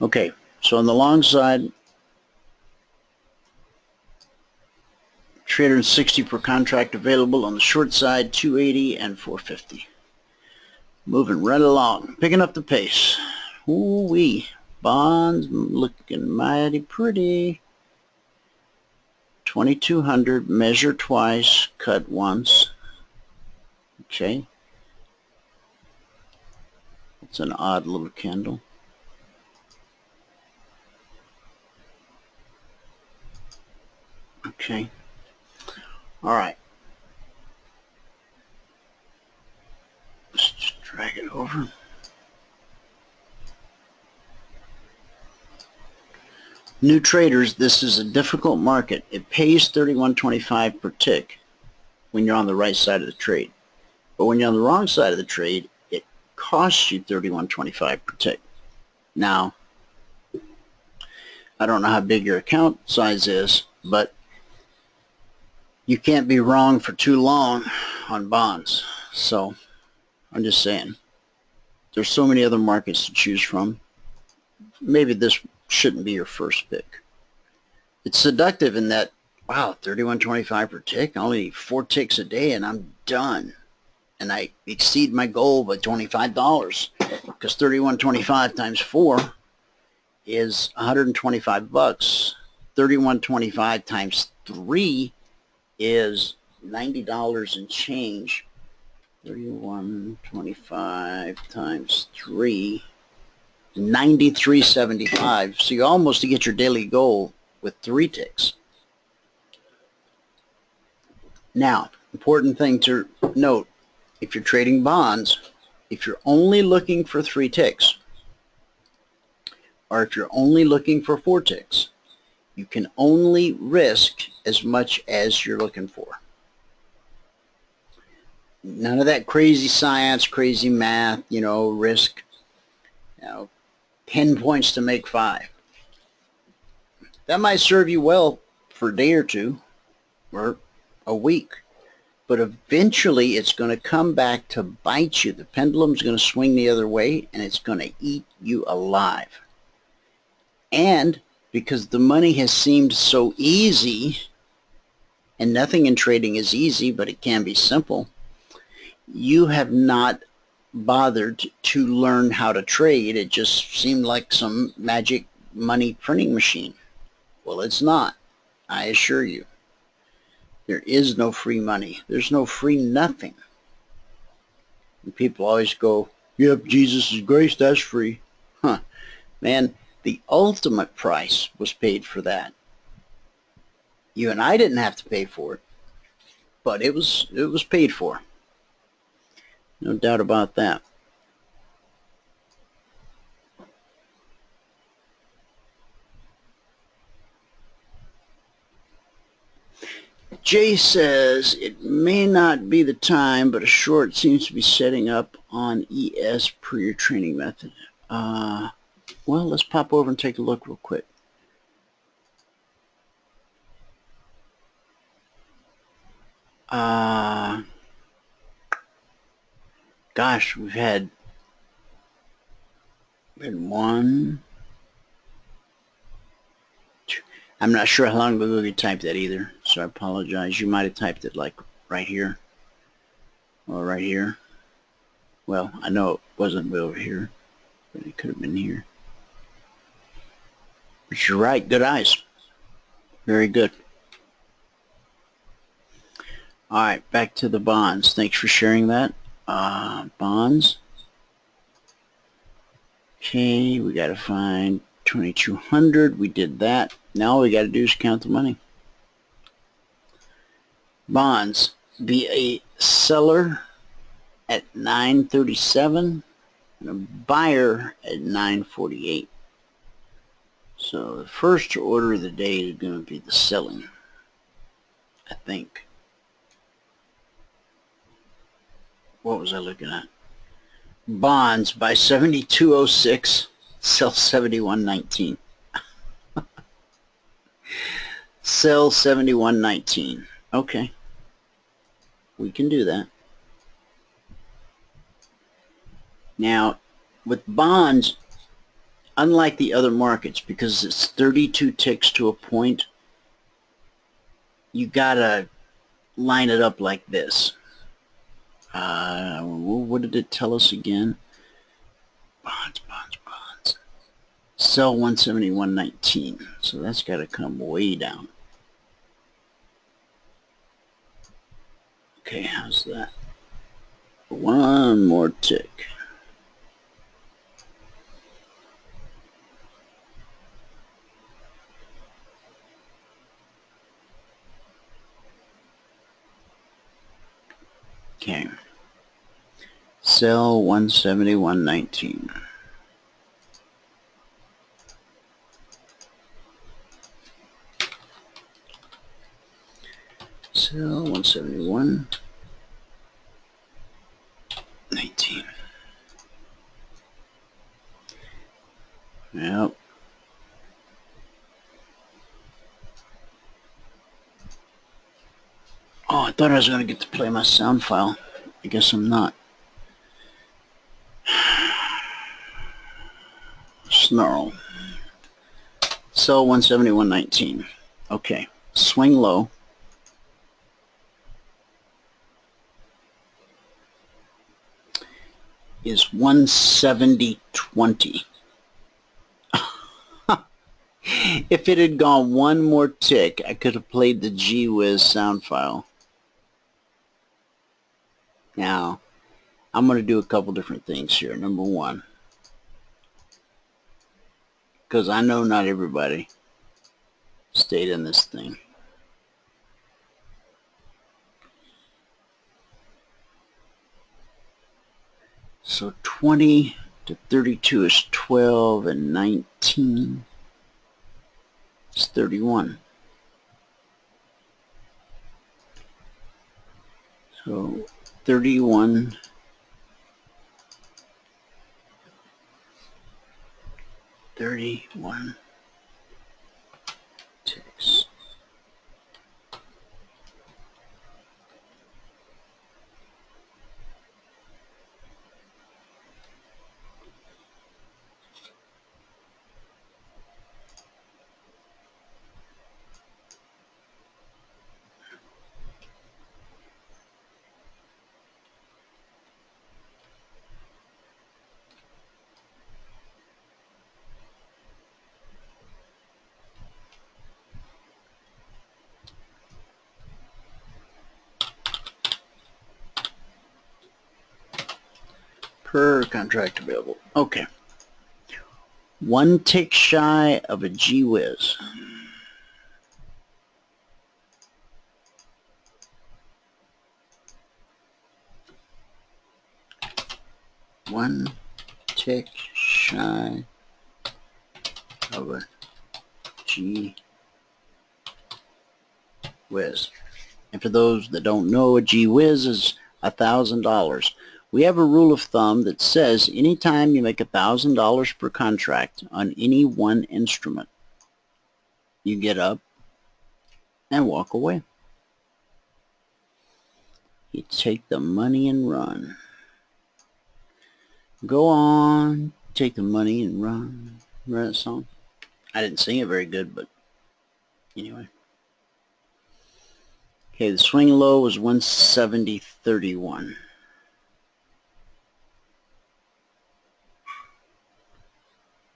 Okay, so on the long side, 360 per contract available. On the short side, 280 and 450. Moving right along, picking up the pace. Ooh-wee, bonds looking mighty pretty. 2200, measure twice, cut once. Okay. It's an odd little candle. Okay. All right. Let's just drag it over. New traders, this is a difficult market. It pays $31.25 per tick when you're on the right side of the trade. But when you're on the wrong side of the trade, it costs you $31.25 per tick. Now, I don't know how big your account size is, but you can't be wrong for too long on bonds. So I'm just saying, there's so many other markets to choose from. Maybe this shouldn't be your first pick. It's seductive in that, wow, $31.25 per tick, only 4 ticks a day and I'm done. And I exceed my goal by $25 because $31.25 times 4 is $125. $31.25 times 3 is $90 and change. $31.25 times 3, $93.75. So you almost get your daily goal with 3 ticks. Now, important thing to note, if you're trading bonds, if you're only looking for 3 ticks, or if you're only looking for 4 ticks, you can only risk as much as you're looking for. None of that crazy science, crazy math, you know, risk, 10 points to make 5. That might serve you well for a day or two or a week, but eventually it's going to come back to bite you. The pendulum's going to swing the other way and it's going to eat you alive. And because the money has seemed so easy, and nothing in trading is easy, but it can be simple, you have not bothered to learn how to trade. It just seemed like some magic money printing machine. Well, it's not, I assure you. There is no free money. There's no free nothing. And people always go, yep, Jesus' grace, that's free. Huh. Man, the ultimate price was paid for that. You and I didn't have to pay for it, but it was paid for. No doubt about that. Jay says, it may not be the time, but a short seems to be setting up on ES per your training method. Well, let's pop over and take a look real quick. Gosh, we've had one, two. I'm not sure how long ago you typed that either, so I apologize. You might have typed it like right here or right here. Well, I know it wasn't over here, but it could have been here. But you're right, good eyes. Very good. All right, back to the bonds. Thanks for sharing that. Bonds. Okay, we got to find 2200. We did that. Now all we got to do is count the money. Bonds. Be a seller at 937 and a buyer at 948. So the first order of the day is going to be the selling, I think. What was I looking at? Bonds by 7206, sell 7119. Sell 7119. Okay. We can do that. Now, with bonds, unlike the other markets, because it's 32 ticks to a point, you gotta line it up like this. What did it tell us again? Bonds. Sell 171.19. So that's got to come way down. Okay, how's that? One more tick. Okay. Sell 171.19. Sell 171.19. Yep. Oh, I thought I was going to get to play my sound file. I guess I'm not. Snarl. Sell 171.19. Okay. Swing low. Is 170.20. If it had gone one more tick, I could have played the Gee Whiz sound file. Now, I'm going to do a couple different things here. Number one, because I know not everybody stayed in this thing. So 20 to 32 is 12, and 19 is 31. So 31 ticks. Per contract available. Okay. One tick shy of a Gee Whiz. One tick shy of a Gee Whiz. And for those that don't know, a Gee Whiz is $1,000. We have a rule of thumb that says anytime you make $1,000 per contract on any one instrument, you get up and walk away. You take the money and run. Go on, take the money and run. Remember that song? I didn't sing it very good, but anyway. Okay, the swing low was 170.31.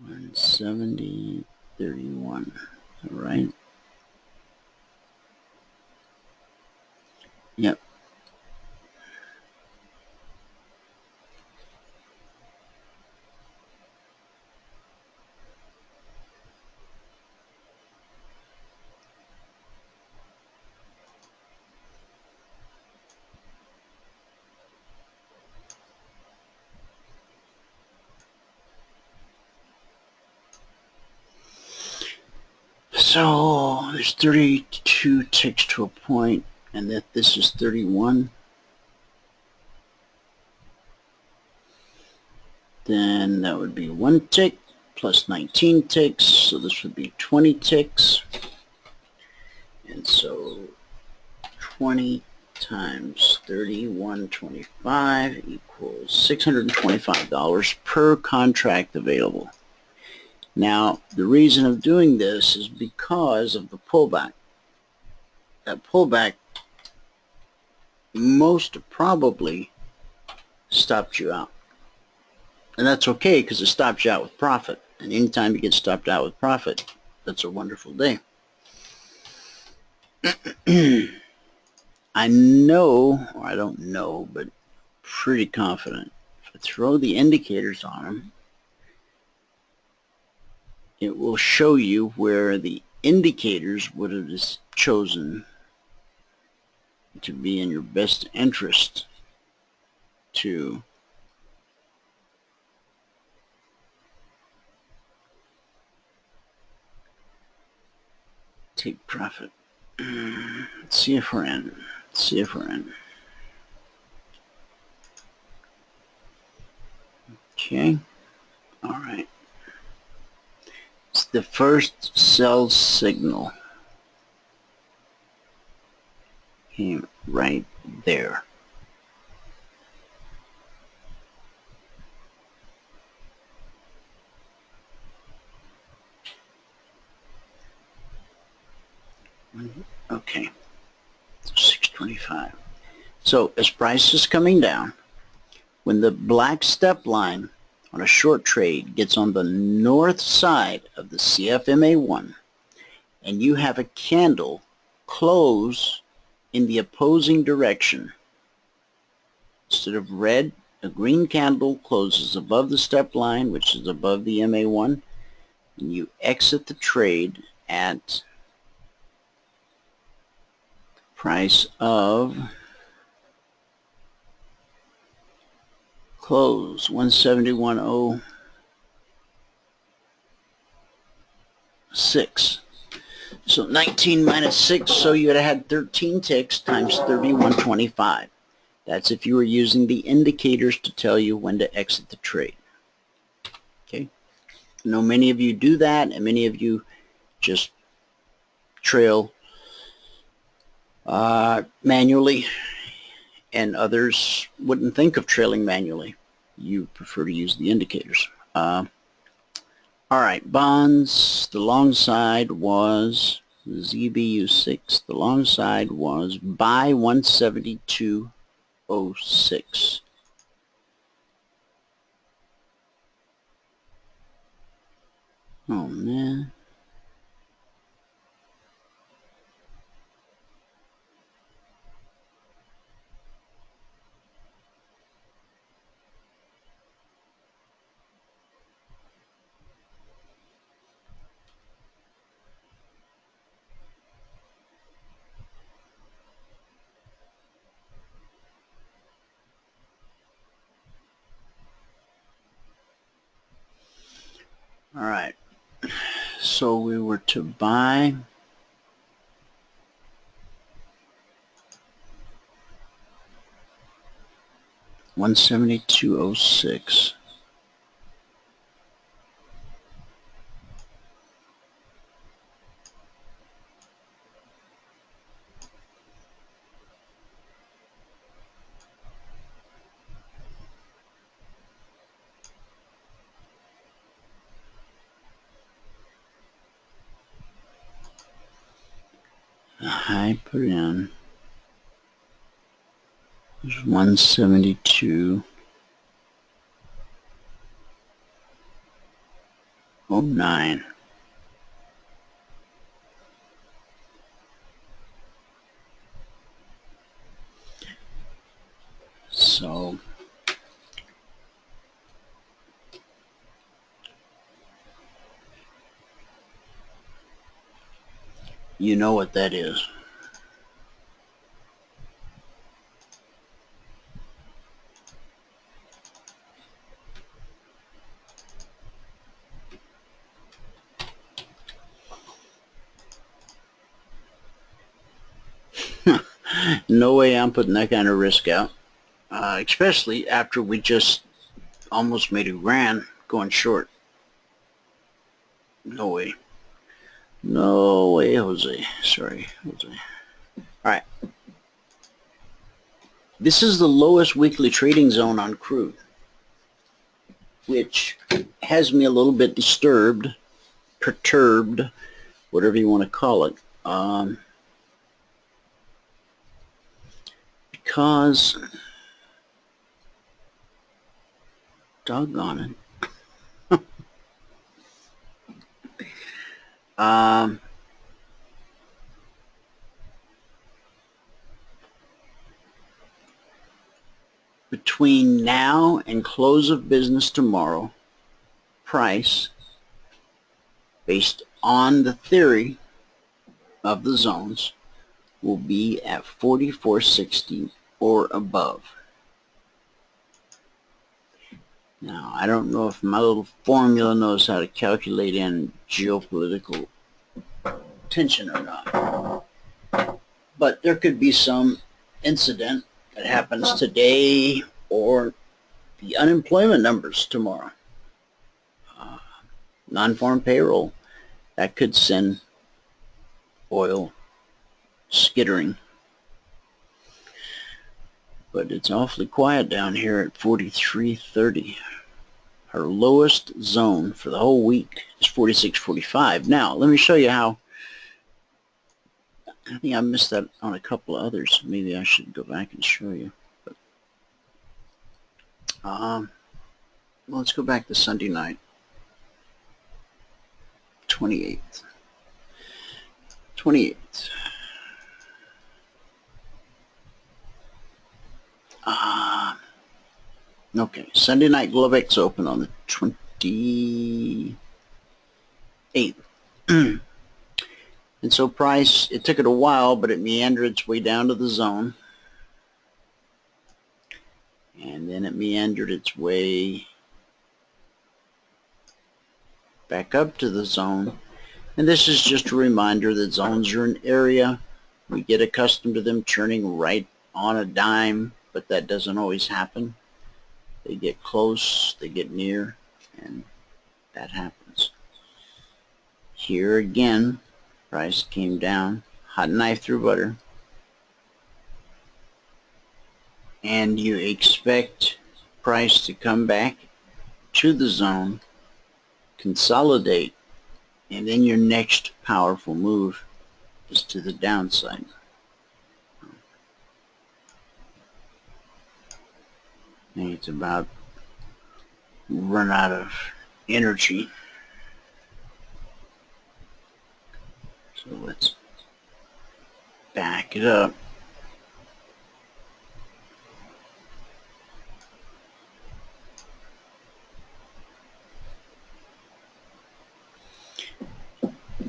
$170.31. All right. Yep. So there's 32 ticks to a point, and that this is 31. Then that would be 1 tick plus 19 ticks, so this would be 20 ticks. And so 20 times 31.25 equals $625 per contract available. Now, the reason of doing this is because of the pullback. That pullback most probably stopped you out. And that's okay because it stopped you out with profit. And anytime you get stopped out with profit, that's a wonderful day. I know, or I don't know, but pretty confident. If I throw the indicators on them, it will show you where the indicators would have chosen to be in your best interest to take profit. CFRN. Okay. All right. It's the first sell signal came right there. Okay. 625. So as price is coming down, when the black step line on a short trade gets on the north side of the CFMA1 and you have a candle close in the opposing direction, instead of red, a green candle closes above the step line, which is above the MA1, and you exit the trade at the price of close 171.06. So 19 minus 6, so you would have had 13 ticks times 31.25. That's if you were using the indicators to tell you when to exit the trade. Okay. I know many of you do that, and many of you just trail manually, and others wouldn't think of trailing manually. You prefer to use the indicators. All right, bonds, the long side was ZBU6. The long side was buy 172.06. Oh, man. All right, so we were to buy 172.06. The high put in was 172.09. So you know what that is. No way I'm putting that kind of risk out, especially after we just almost made $1,000 going short. No way. No way, Jose. Sorry, Jose. All right. This is the lowest weekly trading zone on crude, which has me a little bit disturbed perturbed, whatever you want to call it, because, doggone it, between now and close of business tomorrow, price, based on the theory of the zones, will be at 44.60 or above. Now, I don't know if my little formula knows how to calculate in geopolitical tension or not, but there could be some incident that happens today or the unemployment numbers tomorrow. Non-farm payroll, that could send oil skittering. But it's awfully quiet down here at 43.30. Her lowest zone for the whole week is 46.45. Now, let me show you how. I think I missed that on a couple of others. Maybe I should go back and show you. But, well, let's go back to Sunday night, 28th. 28th. Okay, Sunday night Globex open on the 28th. And so price, it took it a while, but it meandered its way down to the zone. And then it meandered its way back up to the zone. And this is just a reminder that zones are an area. We get accustomed to them turning right on a dime, but that doesn't always happen. They get close, they get near, and that happens. Here again, price came down, hot knife through butter, and you expect price to come back to the zone, consolidate, and then your next powerful move is to the downside. And it's about run out of energy. So let's back it up.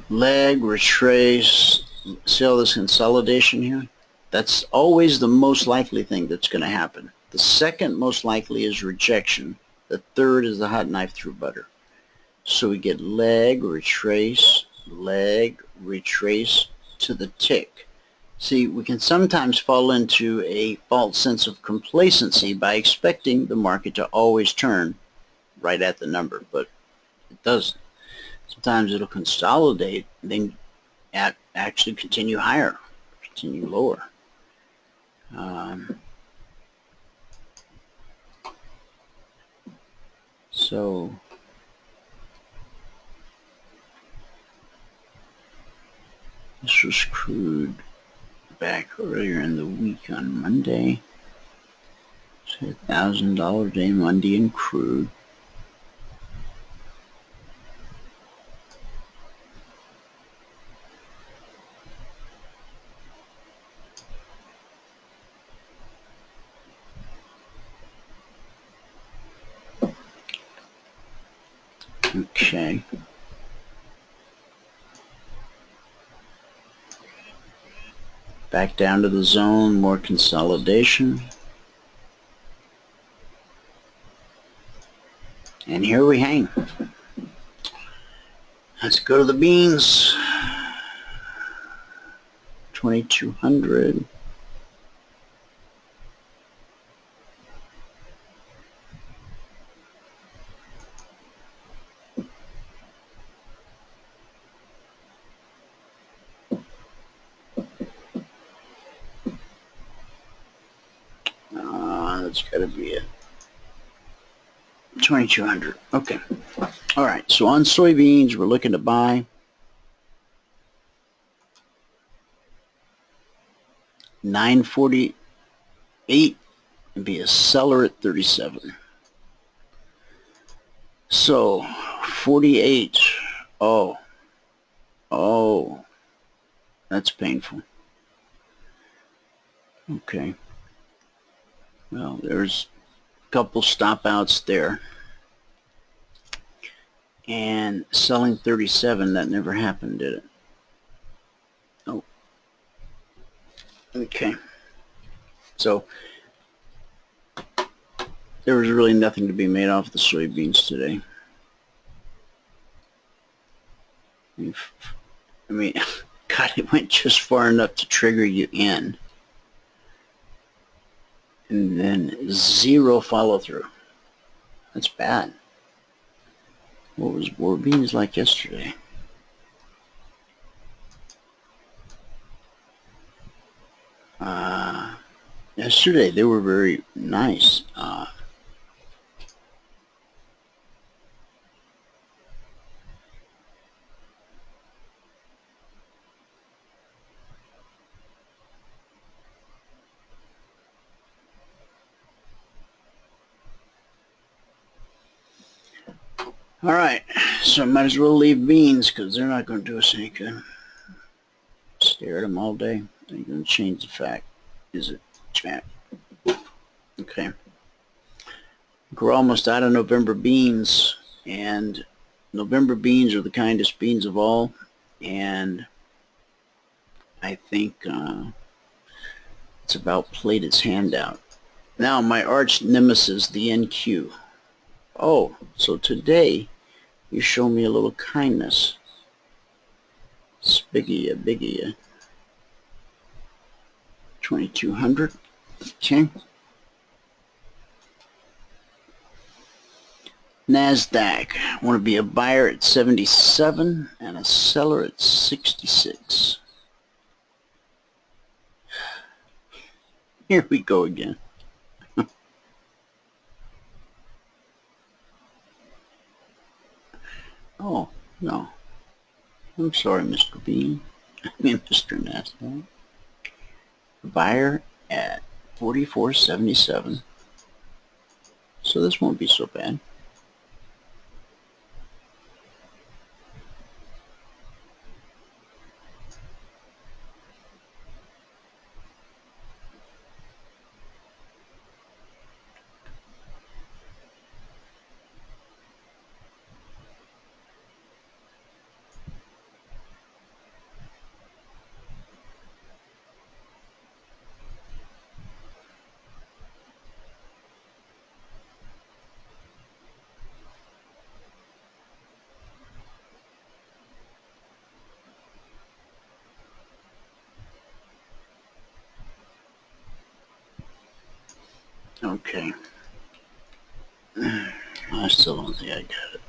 Leg, retrace, see all this consolidation here? That's always the most likely thing that's going to happen. The second most likely is rejection. The third is the hot knife through butter. So we get leg, retrace to the tick. See, we can sometimes fall into a false sense of complacency by expecting the market to always turn right at the number, but it doesn't. Sometimes it'll consolidate and then actually continue higher, continue lower. So this was crude back earlier in the week on Monday. So $1,000 day Monday in crude. Okay. Back down to the zone, more consolidation. And here we hang. Let's go to the beans. 2200. That's got to be it. 2200. Okay. All right. So on soybeans, we're looking to buy. $9.48 and be a seller at 37. So 48. Oh, that's painful. Okay. Well, there's a couple stop outs there. And selling 37, that never happened, did it? Oh. Okay. So there was really nothing to be made off the soybeans today. I mean, God, it went just far enough to trigger you in. And then zero follow through. That's bad. What was beans like yesterday? Yesterday they were very nice. All right, so I might as well leave beans because they're not going to do us any good. Stare at them all day. Ain't going to change the fact, is it, chat? Okay. We're almost out of November beans, and November beans are the kindest beans of all, and I think it's about played its hand out. Now my arch nemesis, the NQ. Oh, so today you show me a little kindness. Biggie, biggie. 2200. Okay. NASDAQ. I want to be a buyer at 77 and a seller at 66. Here we go again. Oh, no. I'm sorry, Mr. Bean. I mean, Mr. NASDAQ. Buyer at 44.77. So this won't be so bad. Okay. I still don't think I got it.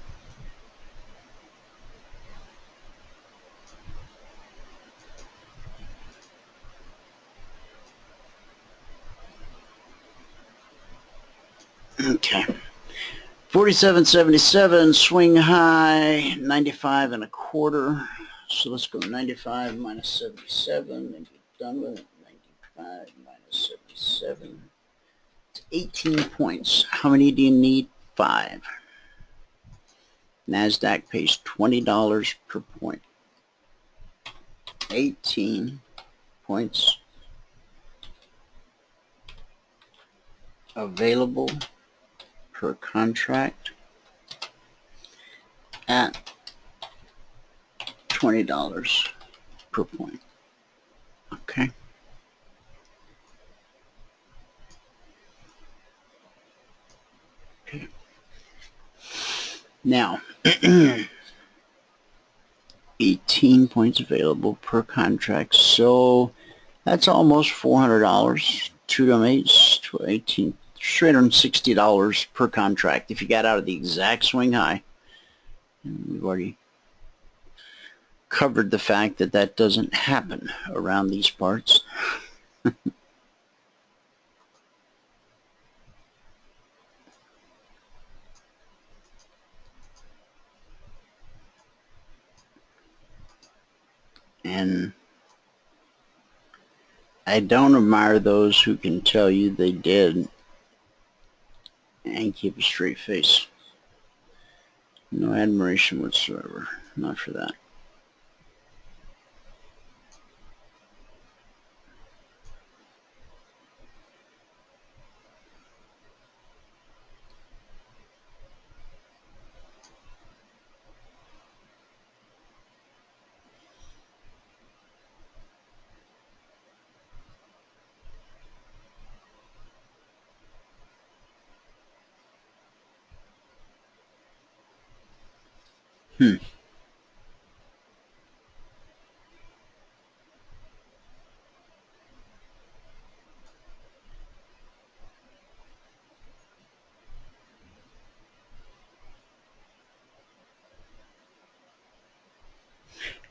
Okay. 47.77, swing high, 95 and a quarter. So let's go 95 minus 77 and be done with it. 95 minus 77. It's 18 points. How many do you need? 5. NASDAQ pays $20 per point. 18 points available per contract at $20 per point. Okay. Okay. Now, 18 points available per contract, so that's almost $400. 2 to 8, 18, $360 per contract if you got out of the exact swing high. And we've already covered the fact that that doesn't happen around these parts. And I don't admire those who can tell you they did and keep a straight face. No admiration whatsoever. Not for that.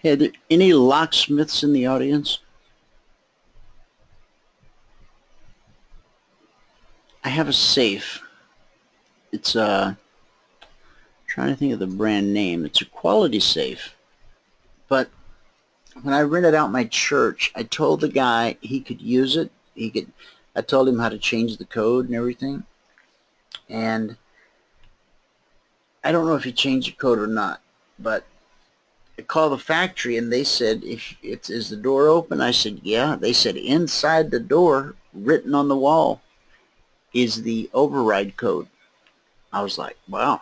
Hey, are there any locksmiths in the audience? I have a safe. It's trying to think of the brand name. It's a quality safe. But when I rented out my church, I told the guy he could use it. I told him how to change the code and everything. And I don't know if he changed the code or not, but I called the factory and they said, is the door open? I said, yeah. They said, inside the door, written on the wall, is the override code. I was like, wow.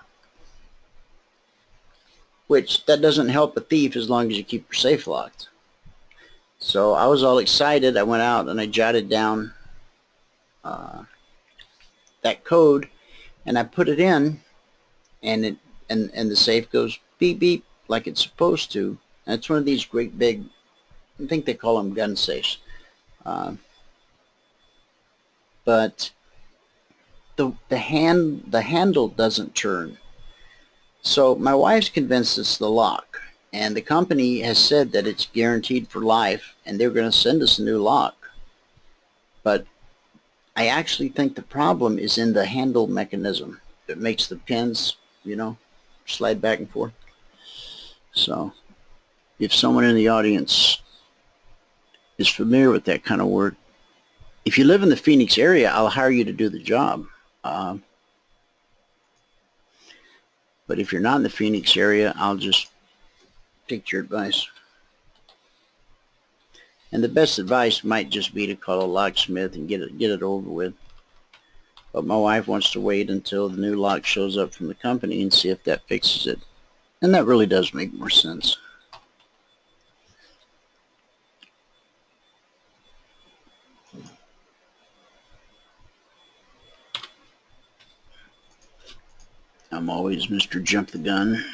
Which, that doesn't help a thief as long as you keep your safe locked. So I was all excited. I went out and I jotted down that code and I put it in, and the safe goes beep beep like it's supposed to. And it's one of these great big, I think they call them gun safes. But the handle doesn't turn. So my wife's convinced it's the lock, and the company has said that it's guaranteed for life and they're going to send us a new lock. But I actually think the problem is in the handle mechanism that makes the pins, you know, slide back and forth. So if someone in the audience is familiar with that kind of work, if you live in the Phoenix area, I'll hire you to do the job. But if you're not in the Phoenix area, I'll just take your advice. And the best advice might just be to call a locksmith and get it over with. But my wife wants to wait until the new lock shows up from the company and see if that fixes it. And that really does make more sense. I'm always Mr. Jump the Gun.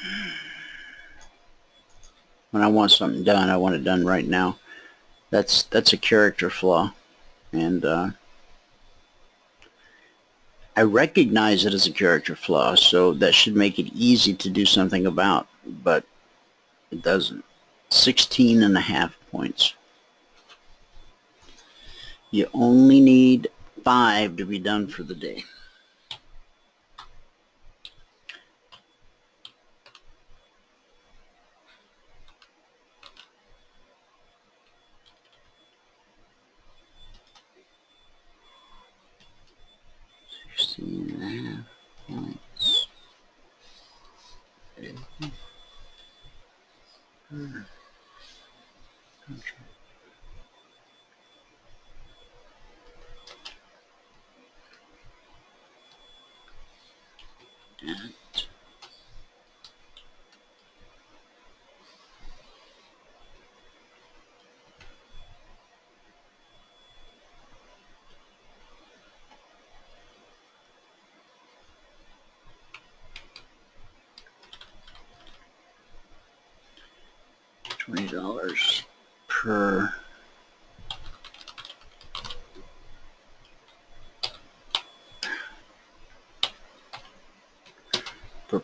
When I want something done, I want it done right now. That's a character flaw. And I recognize it as a character flaw, so that should make it easy to do something about, but it doesn't. 16.5 points. You only need 5 to be done for the day. Points. $20 per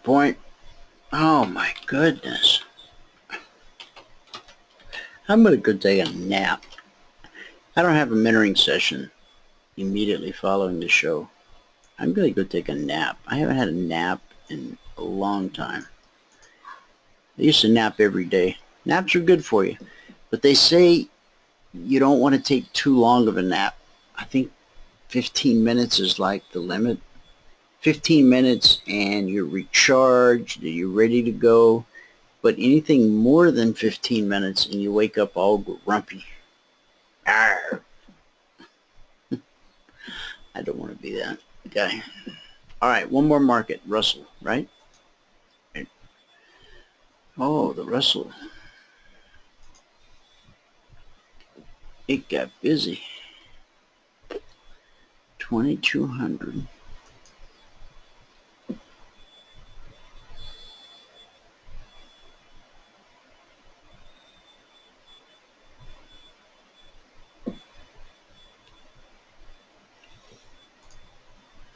point. Oh my goodness. I'm gonna go take a nap. I don't have a mentoring session immediately following the show. I'm gonna go take a nap. I haven't had a nap in a long time. I used to nap every day. Naps are good for you. But they say you don't want to take too long of a nap. I think 15 minutes is like the limit. 15 minutes and you're recharged, you're ready to go. But anything more than 15 minutes and you wake up all grumpy. Arr. I don't want to be that guy. All right, one more market, Russell, right? Oh, the Russell. It got busy. 2,200.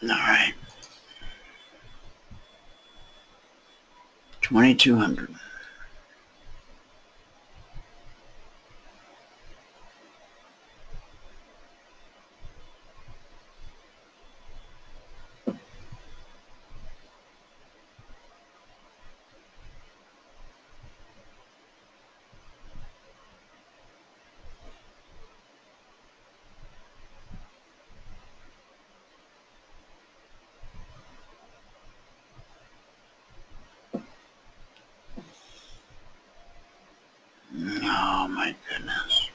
All right. 2,200. Oh my goodness.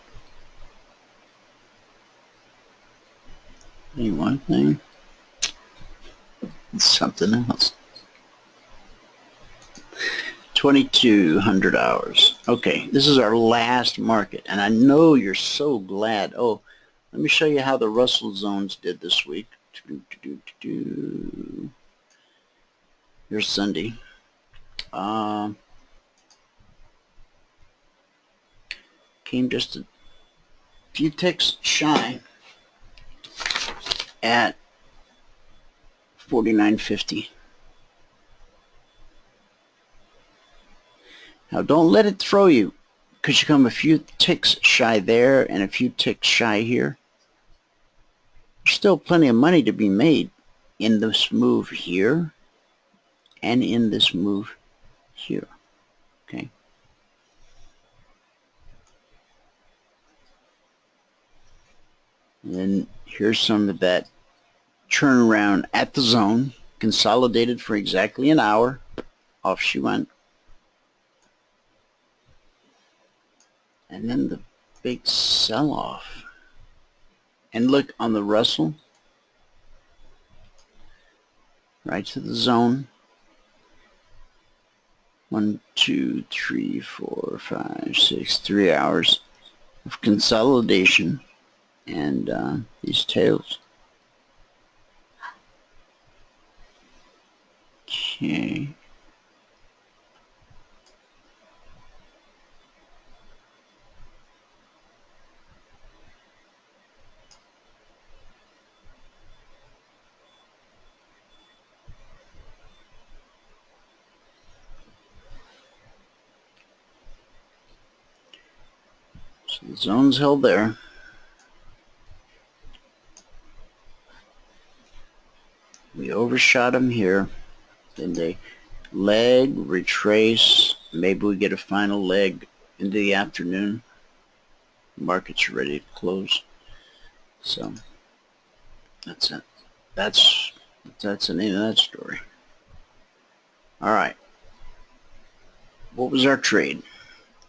Any one thing? It's something else. 2,200 hours. Okay, this is our last market, and I know you're so glad. Oh, let me show you how the Russell zones did this week. Here's Sunday. Came just a few ticks shy at 49.50. Now don't let it throw you, because you come a few ticks shy there and a few ticks shy here. There's still plenty of money to be made in this move here and in this move here. Okay. And then here's some of that turnaround at the zone, consolidated for exactly an hour. Off she went. And then the big sell-off. And look on the Russell, right to the zone. 1, 2, 3, 4, 5, 6, 3 hours of consolidation and these tails. Okay. So the zone's held there. We overshot them here. Then they leg, retrace. Maybe we get a final leg into the afternoon. Markets are ready to close. So that's it. That's the name of that story. All right. What was our trade?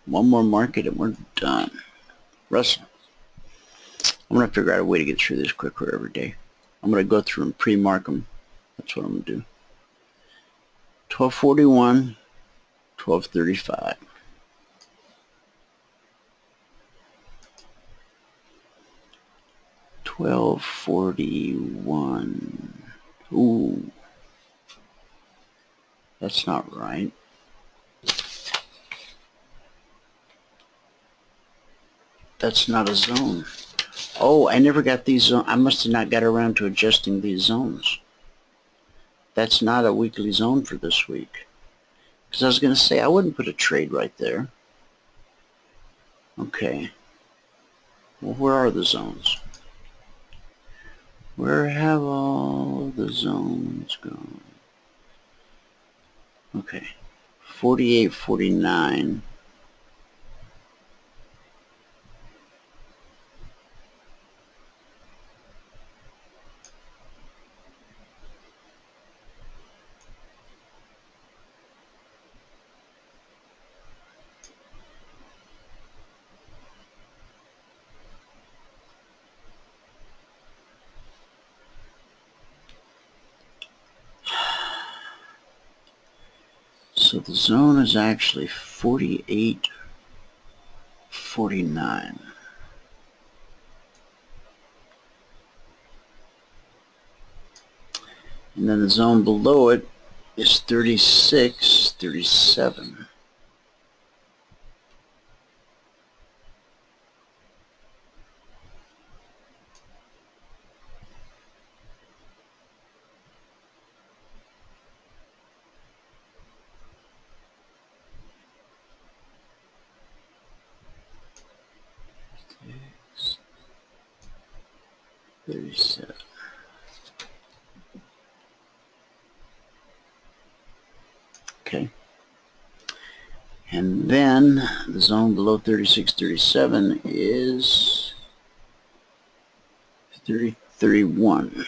One more market and we're done. Russell. I'm going to figure out a way to get through this quicker every day. I'm going to go through and pre-mark them. That's what I'm going to do. 1241, 1235. $12.41. Ooh, that's not right. That's not a zone. Oh, I never got these zones. I must have not got around to adjusting these zones. That's not a weekly zone for this week. Because I was going to say, I wouldn't put a trade right there. Okay. Well, where are the zones? Where have all the zones gone? Okay. 48, 49. So the zone is actually 48.49. And then the zone below it is 36.37. Okay. And then the zone below 36.37 is 30.31.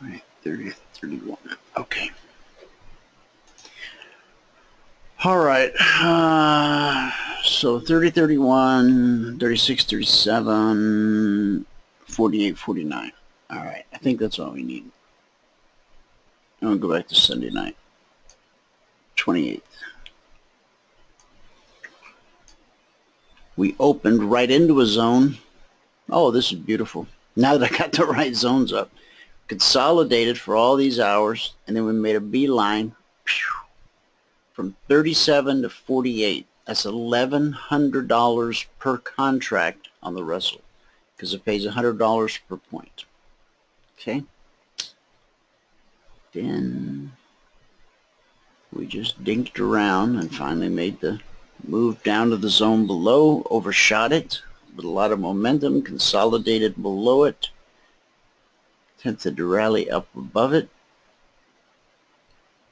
All right, 30.31. Okay. All right. So 30.31, 36.37, 48.49. All right. I think that's all we need. I'm going to go back to Sunday night, 28th. We opened right into a zone. Oh, this is beautiful. Now that I got the right zones up. Consolidated for all these hours, and then we made a beeline from 37 to 48. That's $1,100 per contract on the Russell because it pays $100 per point. Okay. Then we just dinked around and finally made the move down to the zone below, overshot it with a lot of momentum, consolidated below it, attempted to rally up above it,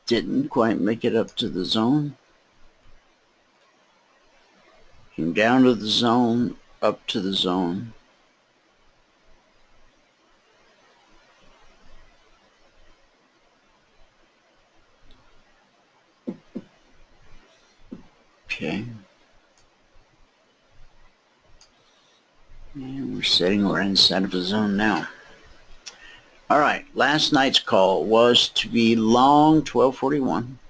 didn't quite make it up to the zone, came down to the zone, up to the zone, okay, and we're inside of the zone now. All right, last night's call was to be long 1241.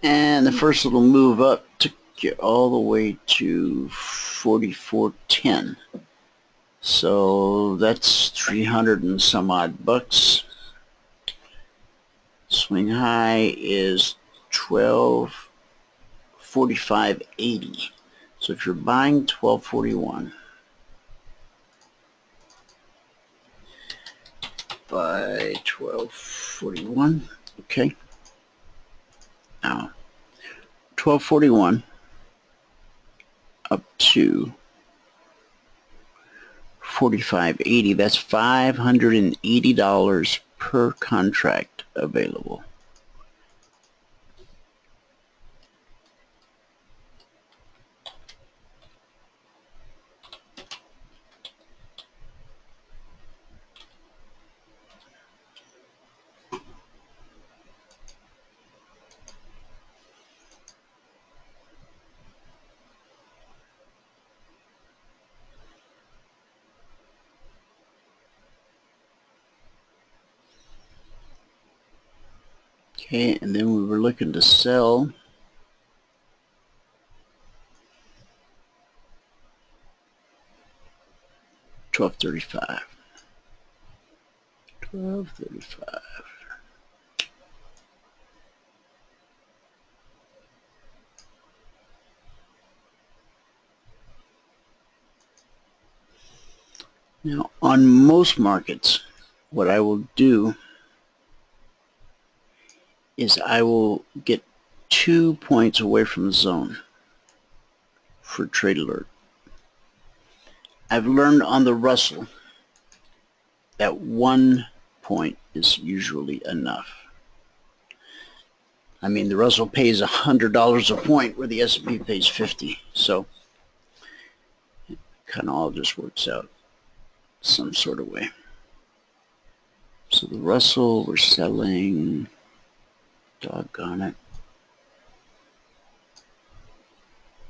And the first little move up took you all the way to 44.10. So that's 300 and some odd bucks. Swing high is 1245.80. So if you're buying 1241, buy 1241. Okay. Now 1241 up to 45.80. That's $580 per contract available. Okay, and then we were looking to sell 1235. 1235. Now, on most markets, what I will do is I will get 2 points away from the zone for trade alert. I've learned on the Russell that 1 point is usually enough. I mean, the Russell pays $100 a point where the S&P pays 50, so it kind of all just works out some sort of way. So the Russell, we're selling, doggone it,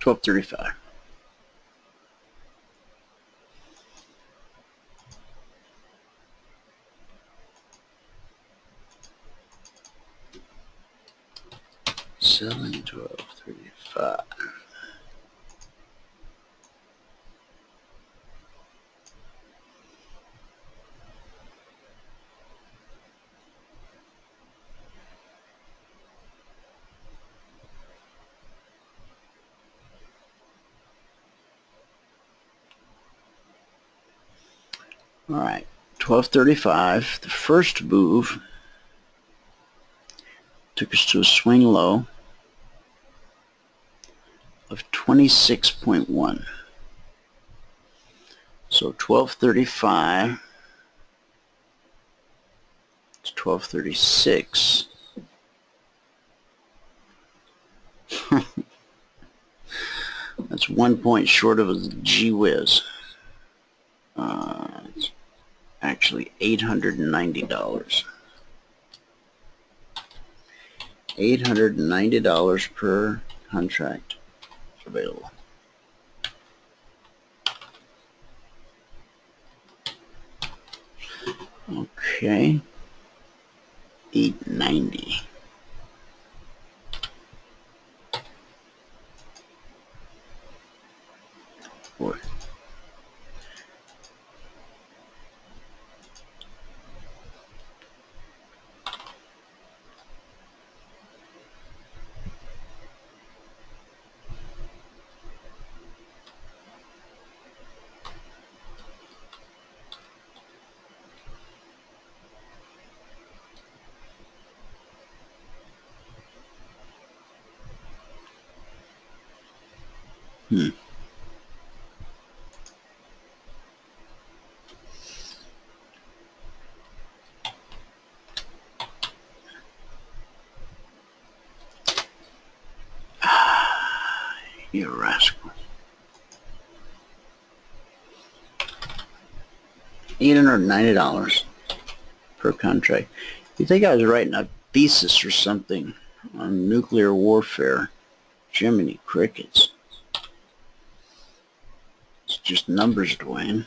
1235. Selling 1235. All right, 1235. The first move took us to a swing low of 26.1. So 1235 to 1236. That's 1 point short of a gee whiz. It's actually $890. $890 per contract available. Okay, 890. Boy. You rascal. $890 per contract. You think I was writing a thesis or something on nuclear warfare? Jiminy crickets. It's just numbers, Dwayne.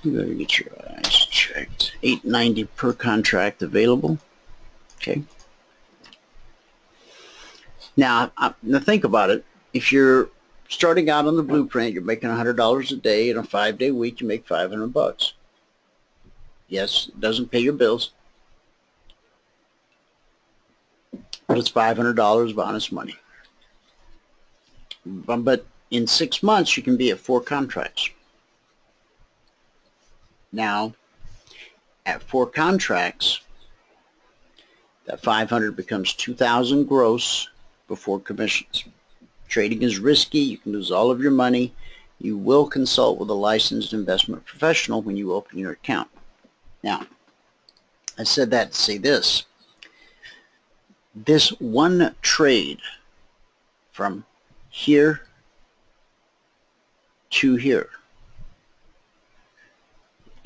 You better get your eyes checked. $890 per contract available. Okay. Now think about it. If you're starting out on the blueprint, you're making $100 a day. In a 5-day week, you make $500. Yes, it doesn't pay your bills, but it's $500 of honest money. But in 6 months, you can be at 4 contracts. Now, at 4 contracts, that 500 becomes 2,000 gross before commissions. Trading is risky. You can lose all of your money. You will consult with a licensed investment professional when you open your account. Now, I said that to say this. This one trade from here to here,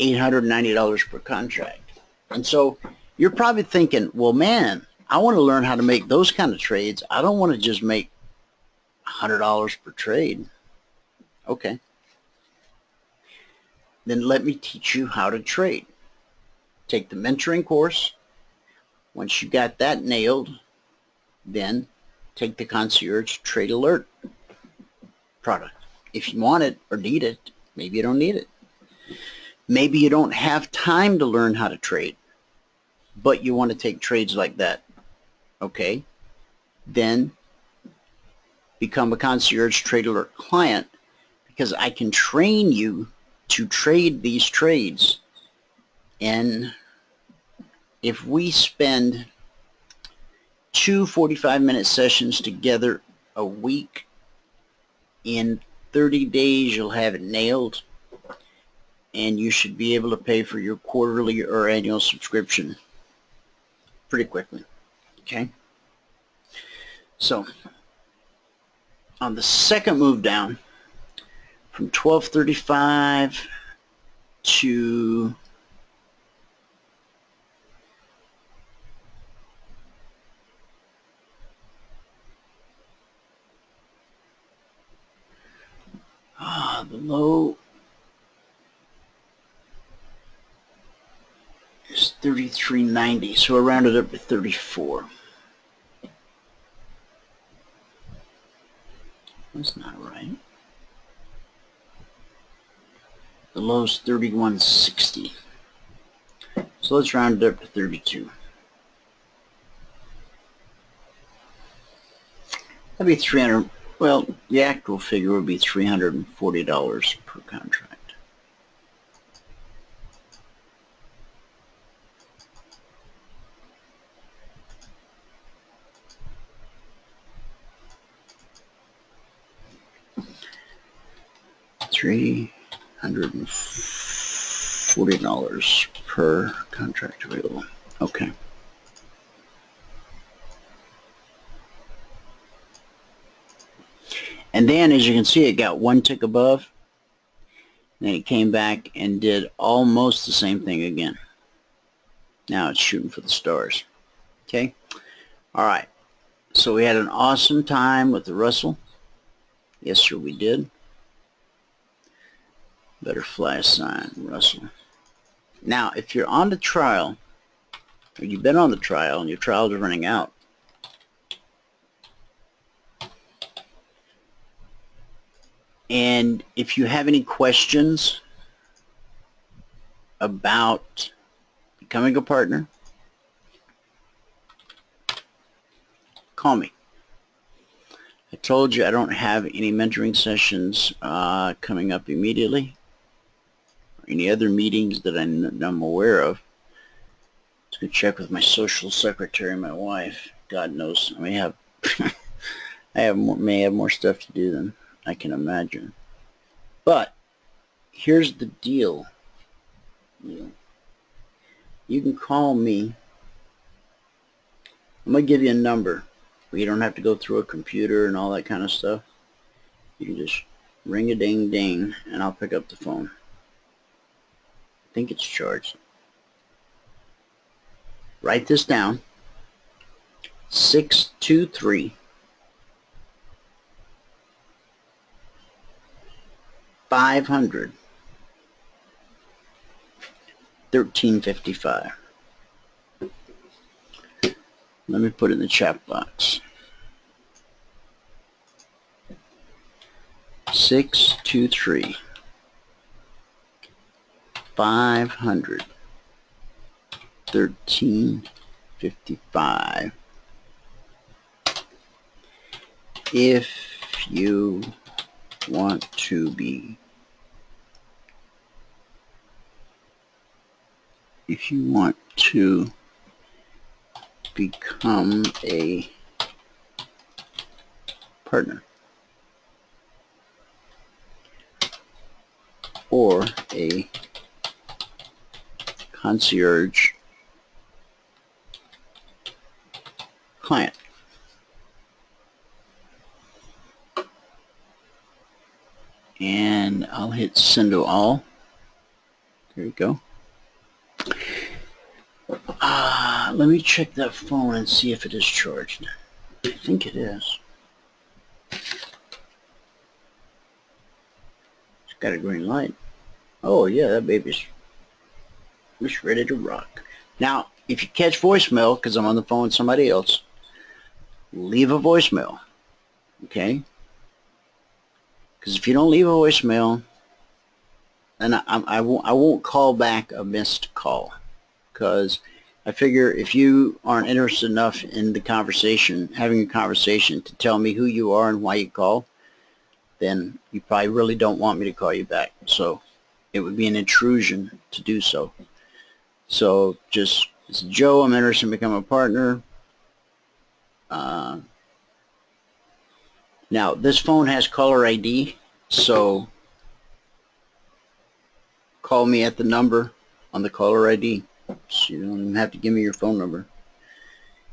$890 per contract. And so you're probably thinking, well, man, I want to learn how to make those kind of trades. I don't want to just make $100 per trade. Okay. Then let me teach you how to trade. Take the mentoring course. Once you got that nailed, then take the Concierge Trade Alert product. If you want it or need it, maybe you don't need it. Maybe you don't have time to learn how to trade, but you want to take trades like that. Okay, then become a Concierge Trade Alert client, because I can train you to trade these trades. And if we spend 2 45-minute sessions together a week, in 30 days you'll have it nailed, and you should be able to pay for your quarterly or annual subscription pretty quickly. Okay, so on the second move down from 1235 to the low is 33.90, so I rounded up to 34. That's not right. The low is 31.60. So let's round it up to 32. That'd be 300. Well, the actual figure would be $340 per contract. $340 per contract available. Okay. And then, as you can see, it got one tick above. Then it came back and did almost the same thing again. Now it's shooting for the stars. Okay? All right. So we had an awesome time with the Russell. Yes, sir, we did. Butterfly sign, Russell. Now, if you're on the trial, or you've been on the trial and your trials are running out, and if you have any questions about becoming a partner, call me. I told you I don't have any mentoring sessions coming up immediately, or any other meetings that I'm aware of. Let's go check with my social secretary, my wife. God knows, I may have may have more stuff to do than I can imagine. But here's the deal. You can call me. I'm going to give you a number where you don't have to go through a computer and all that kind of stuff. You can just ring a ding ding and I'll pick up the phone. I think it's charged. Write this down. 623 500 1355. Let me put it in the chat box. 623 500 1355. If you want to become a partner or a concierge client. And I'll hit send to all. There you go. Let me check that phone and see if it is charged. I think it is. It's got a green light. Oh yeah, that baby's just ready to rock. Now, if you catch voicemail, because I'm on the phone with somebody else, leave a voicemail. Okay? Because if you don't leave a voicemail, then I won't call back a missed call. Because I figure if you aren't interested enough in the conversation, having a conversation to tell me who you are and why you call, then you probably really don't want me to call you back. So it would be an intrusion to do so. So just, this is Joe, I'm interested in becoming a partner. Now, this phone has caller ID, so call me at the number on the caller ID. So you don't even have to give me your phone number.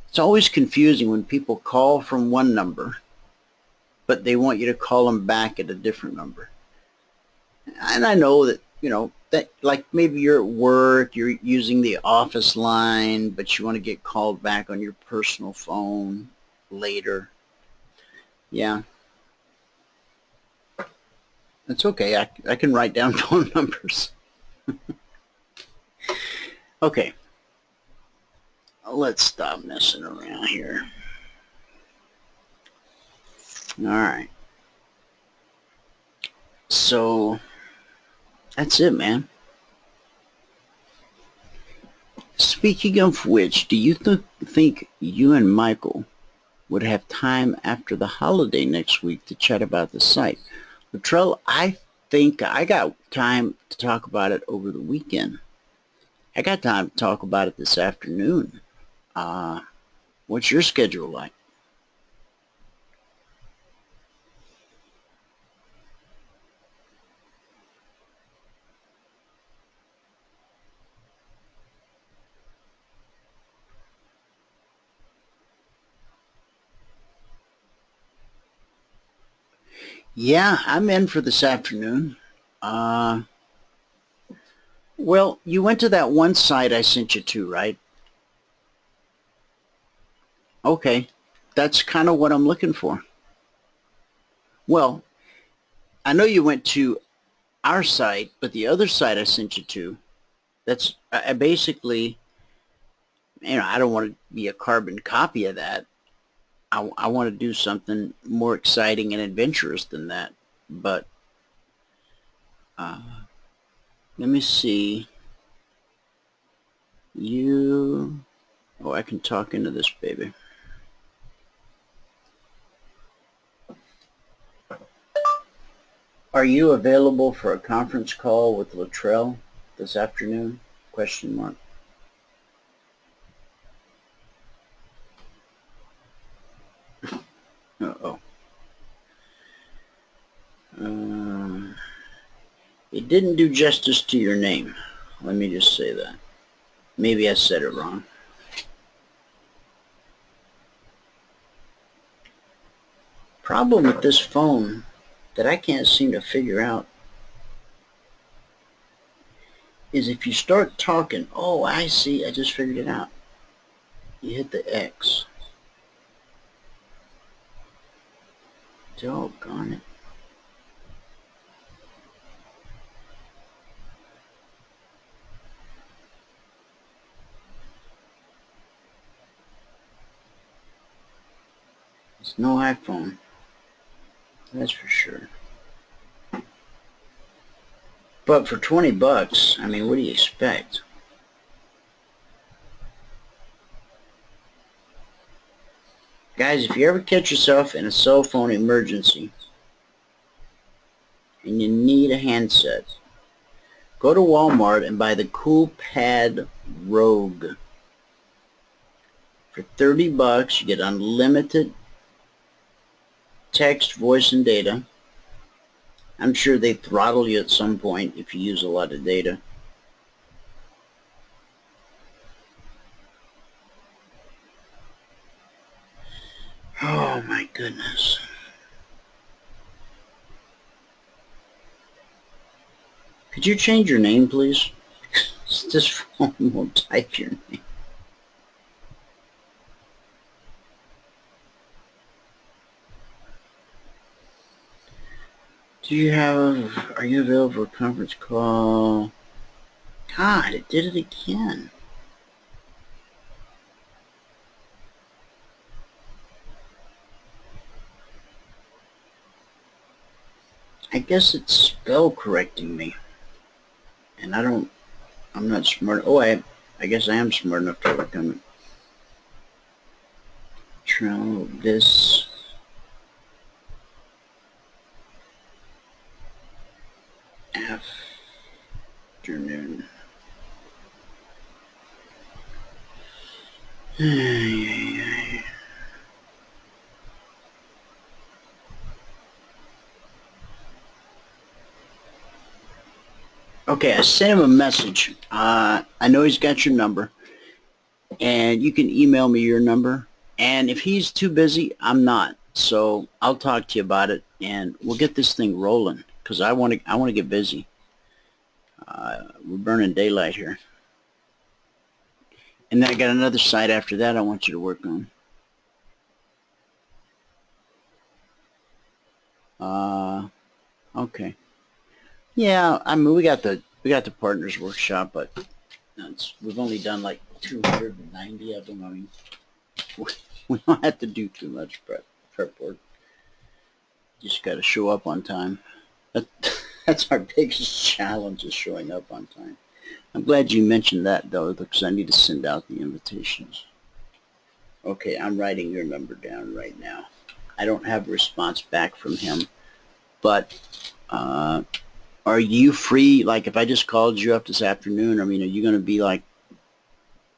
It's always confusing when people call from one number, but they want you to call them back at a different number. And I know that, you know, that like maybe you're at work, you're using the office line, but you want to get called back on your personal phone later. Yeah. That's okay. I can write down phone numbers. Okay. Let's stop messing around here. All right. So that's it, man. Speaking of which, do you think you and Michael would have time after the holiday next week to chat about the site? Latrell, I think I got time to talk about it over the weekend. I got time to talk about it this afternoon. What's your schedule like? Yeah, I'm in for this afternoon. Well, you went to that one site I sent you to, right? Okay, that's kind of what I'm looking for. Well, I know you went to our site, but the other site I sent you to, that's I basically, you know, I don't want to be a carbon copy of that. I want to do something more exciting and adventurous than that. But let me see. Oh, I can talk into this baby. Are you available for a conference call with Latrell this afternoon? Question mark. Uh-oh. It didn't do justice to your name. Let me just say that. Maybe I said it wrong. Problem with this phone that I can't seem to figure out is if you start talking, oh, I see, I just figured it out. You hit the X. Doggone it. It's no iPhone. That's for sure. But for 20 bucks, I mean, what do you expect? Guys, if you ever catch yourself in a cell phone emergency and you need a handset, go to Walmart and buy the Cool Pad Rogue. For 30 bucks, you get unlimited text, voice, and data. I'm sure they throttle you at some point if you use a lot of data. Oh my goodness. Could you change your name, please? This phone won't type your name. Are you available for a conference call? God, it did it again. I guess it's spell correcting me. And I'm not smart. Oh, I guess I am smart enough to overcome it. Try this. Afternoon. Okay, I sent him a message. I know he's got your number, and you can email me your number. And if he's too busy, I'm not. So I'll talk to you about it, and we'll get this thing rolling because I want to get busy. We're burning daylight here. And then I got another site after that I want you to work on. Okay. Yeah, I mean we got the partners workshop, but we've only done like 290 of them. I mean, we don't have to do too much prep work. Just got to show up on time. That's our biggest challenge, is showing up on time. I'm glad you mentioned that, though, because I need to send out the invitations. Okay, I'm writing your number down right now. I don't have a response back from him, but are you free? Like, if I just called you up this afternoon, I mean, are you going to be, like,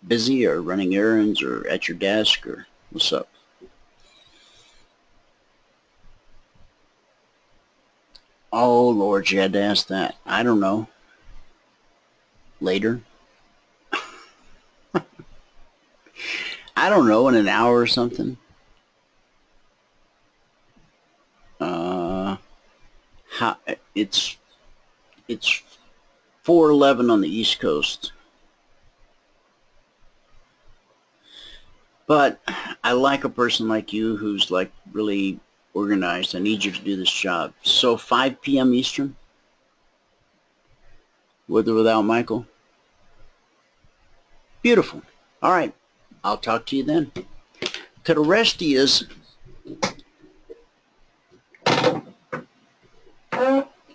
busy or running errands or at your desk, or what's up? Oh, Lord, you had to ask that. I don't know. Later? I don't know, in an hour or something. It's 4:11 on the East Coast. But I like a person like you who's like really organized. I need you to do this job. So 5 p.m. Eastern? With or without Michael? Beautiful. All right. I'll talk to you then. To the rest of yous,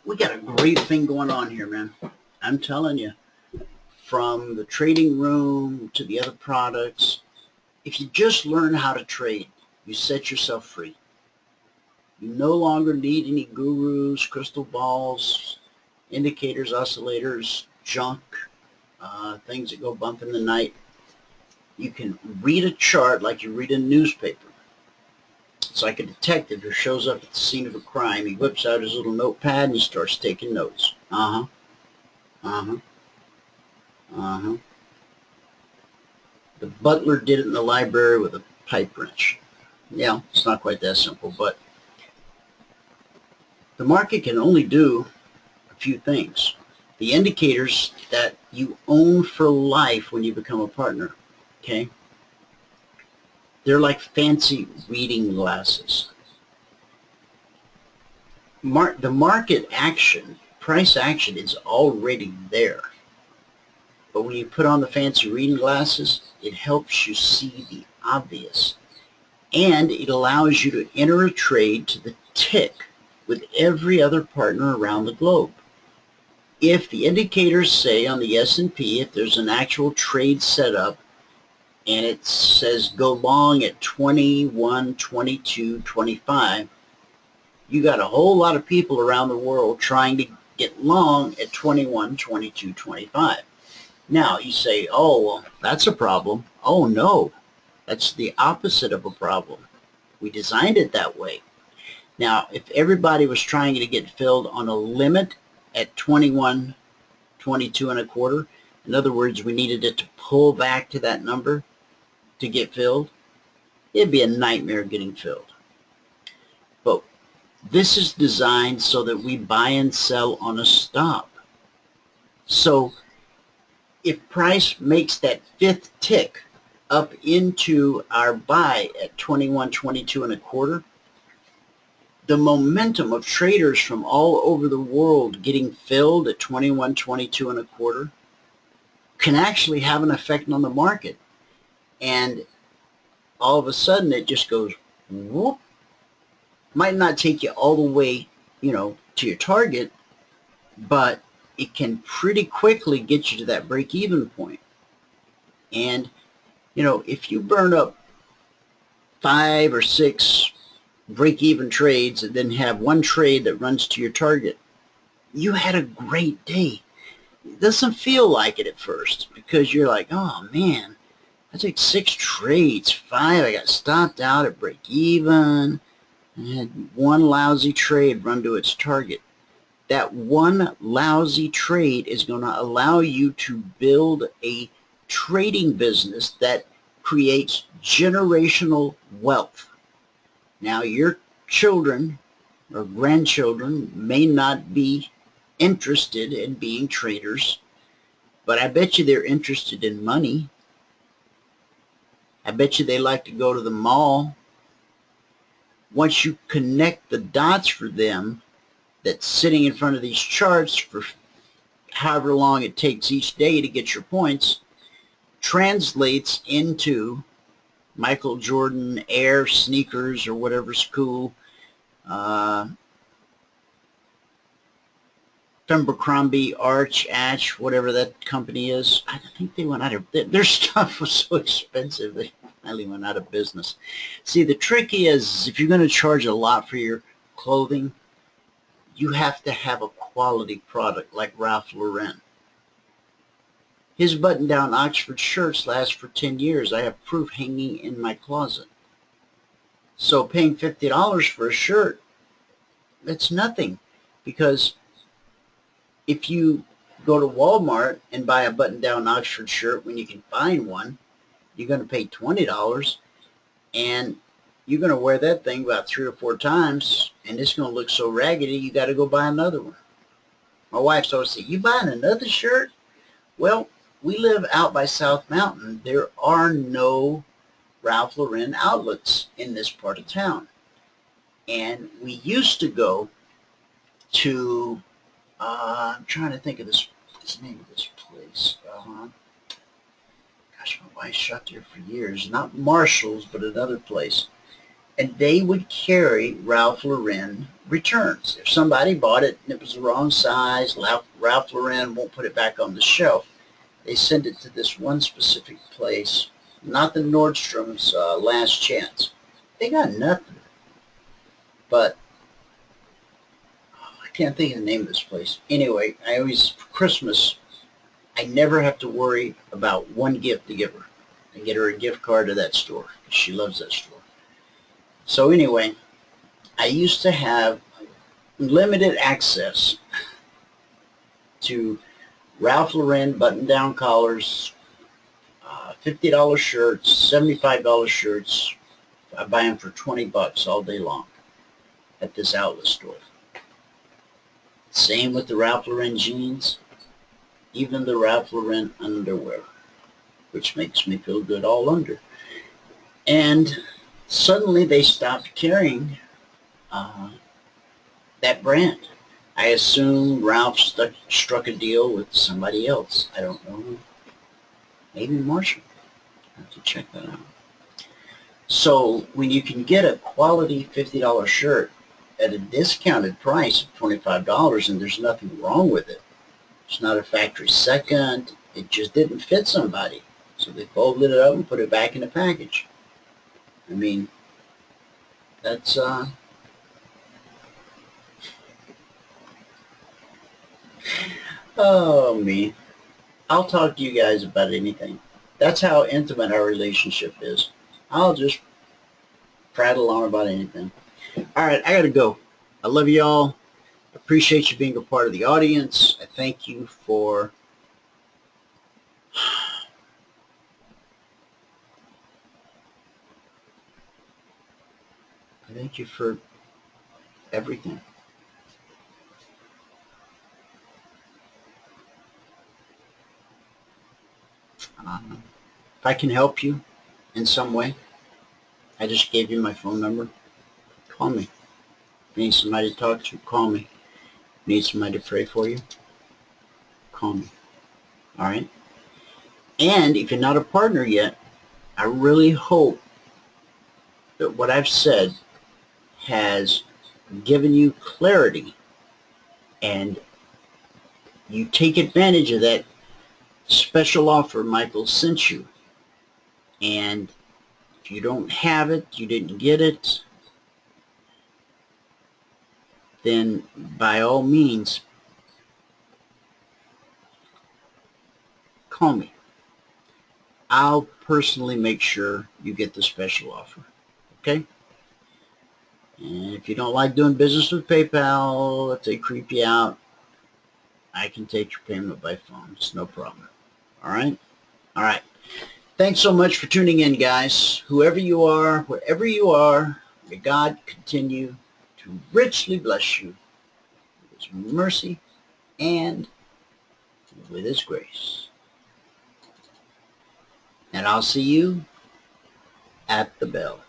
we got a great thing going on here, man. I'm telling you. From the trading room to the other products, if you just learn how to trade, you set yourself free. You no longer need any gurus, crystal balls, indicators, oscillators, junk, things that go bump in the night. You can read a chart like you read a newspaper. It's like a detective who shows up at the scene of a crime. He whips out his little notepad and he starts taking notes. The butler did it in the library with a pipe wrench. Yeah, it's not quite that simple, but the market can only do a few things. The indicators that you own for life when you become a partner, okay? They're like fancy reading glasses. The market action, price action, is already there. But when you put on the fancy reading glasses, it helps you see the obvious. And it allows you to enter a trade to the tick with every other partner around the globe. If the indicators say on the S&P, if there's an actual trade set up, and it says go long at 21, 22, 25, you got a whole lot of people around the world trying to get long at 21, 22, 25. Now, you say, oh, well, that's a problem. Oh, no, that's the opposite of a problem. We designed it that way. Now, if everybody was trying to get filled on a limit at 21, 22 and a quarter, in other words, we needed it to pull back to that number to get filled, it'd be a nightmare getting filled. But this is designed so that we buy and sell on a stop. So if price makes that fifth tick up into our buy at 21, 22 and a quarter, the momentum of traders from all over the world getting filled at 21, 22 and a quarter can actually have an effect on the market. And all of a sudden it just goes whoop. Might not take you all the way, to your target, but it can pretty quickly get you to that break-even point. And, you know, if you burn up 5 or 6 break-even trades and then have one trade that runs to your target, you had a great day. It doesn't feel like it at first because you're like, oh man, I took 6 trades, 5 I got stopped out at break-even, and had one lousy trade run to its target. That one lousy trade is going to allow you to build a trading business that creates generational wealth. Now, your children or grandchildren may not be interested in being traders, but I bet you they're interested in money. I bet you they like to go to the mall. Once you connect the dots for them, that sitting in front of these charts for however long it takes each day to get your points translates into Michael Jordan Air sneakers or whatever's cool, Abercrombie, Arch, whatever that company is. I think they went out of, their stuff was so expensive they finally went out of business. See, the trick is if you're going to charge a lot for your clothing, you have to have a quality product like Ralph Lauren. His button-down Oxford shirts last for 10 years. I have proof hanging in my closet. So paying $50 for a shirt, that's nothing, because if you go to Walmart and buy a button-down Oxford shirt when you can find one, you're going to pay $20, and you're going to wear that thing about 3 or 4 times, and it's going to look so raggedy you got to go buy another one. My wife's always saying, you buying another shirt? Well, we live out by South Mountain. There are no Ralph Lauren outlets in this part of town. And we used to go to, I'm trying to think of this name of this place. Gosh, my wife shot there for years. Not Marshall's, but another place. And they would carry Ralph Lauren returns. If somebody bought it and it was the wrong size, Ralph Lauren won't put it back on the shelf. They send it to this one specific place, not the Nordstrom's Last Chance. They got nothing. But I can't think of the name of this place. Anyway, I always, for Christmas, I never have to worry about one gift to give her. I get her a gift card to that store because she loves that store. So anyway, I used to have limited access to Ralph Lauren button-down collars, $50 shirts, $75 shirts. I buy them for $20 all day long at this outlet store. Same with the Ralph Lauren jeans, even the Ralph Lauren underwear, which makes me feel good all under. And suddenly they stopped carrying that brand. I assume Ralph struck a deal with somebody else. I don't know who. Maybe Marshall. I have to check that out. So when you can get a quality $50 shirt at a discounted price of $25 and there's nothing wrong with it, it's not a factory second, it just didn't fit somebody. So they folded it up and put it back in the package. I mean, that's oh me. I'll talk to you guys about anything. That's how intimate our relationship is. I'll just prattle on about anything. All right, I gotta go. I love you all. Appreciate you being a part of the audience. I thank you for everything. If I can help you in some way, I just gave you my phone number. Call me. If you need somebody to talk to, call me. If you need somebody to pray for you, call me. All right? And if you're not a partner yet, I really hope that what I've said has given you clarity and you take advantage of that special offer Michael sent you. And if you don't have it, you didn't get it, then by all means, call me. I'll personally make sure you get the special offer, okay? And if you don't like doing business with PayPal, if they creep you out, I can take your payment by phone. It's no problem. All right? All right. Thanks so much for tuning in, guys. Whoever you are, wherever you are, may God continue to richly bless you with His mercy and with His grace. And I'll see you at the bell.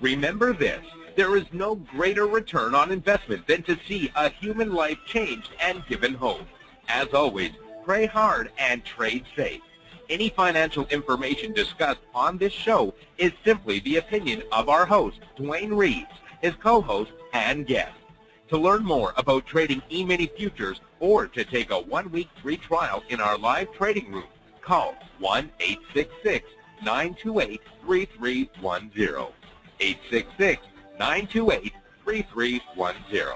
Remember this, there is no greater return on investment than to see a human life changed and given hope. As always, pray hard and trade safe. Any financial information discussed on this show is simply the opinion of our host, Dwayne Reeves, his co-host, and guest. To learn more about trading Emini Futures or to take a 1-week free trial in our live trading room, call 1-866-928-3310. 866-928-3310.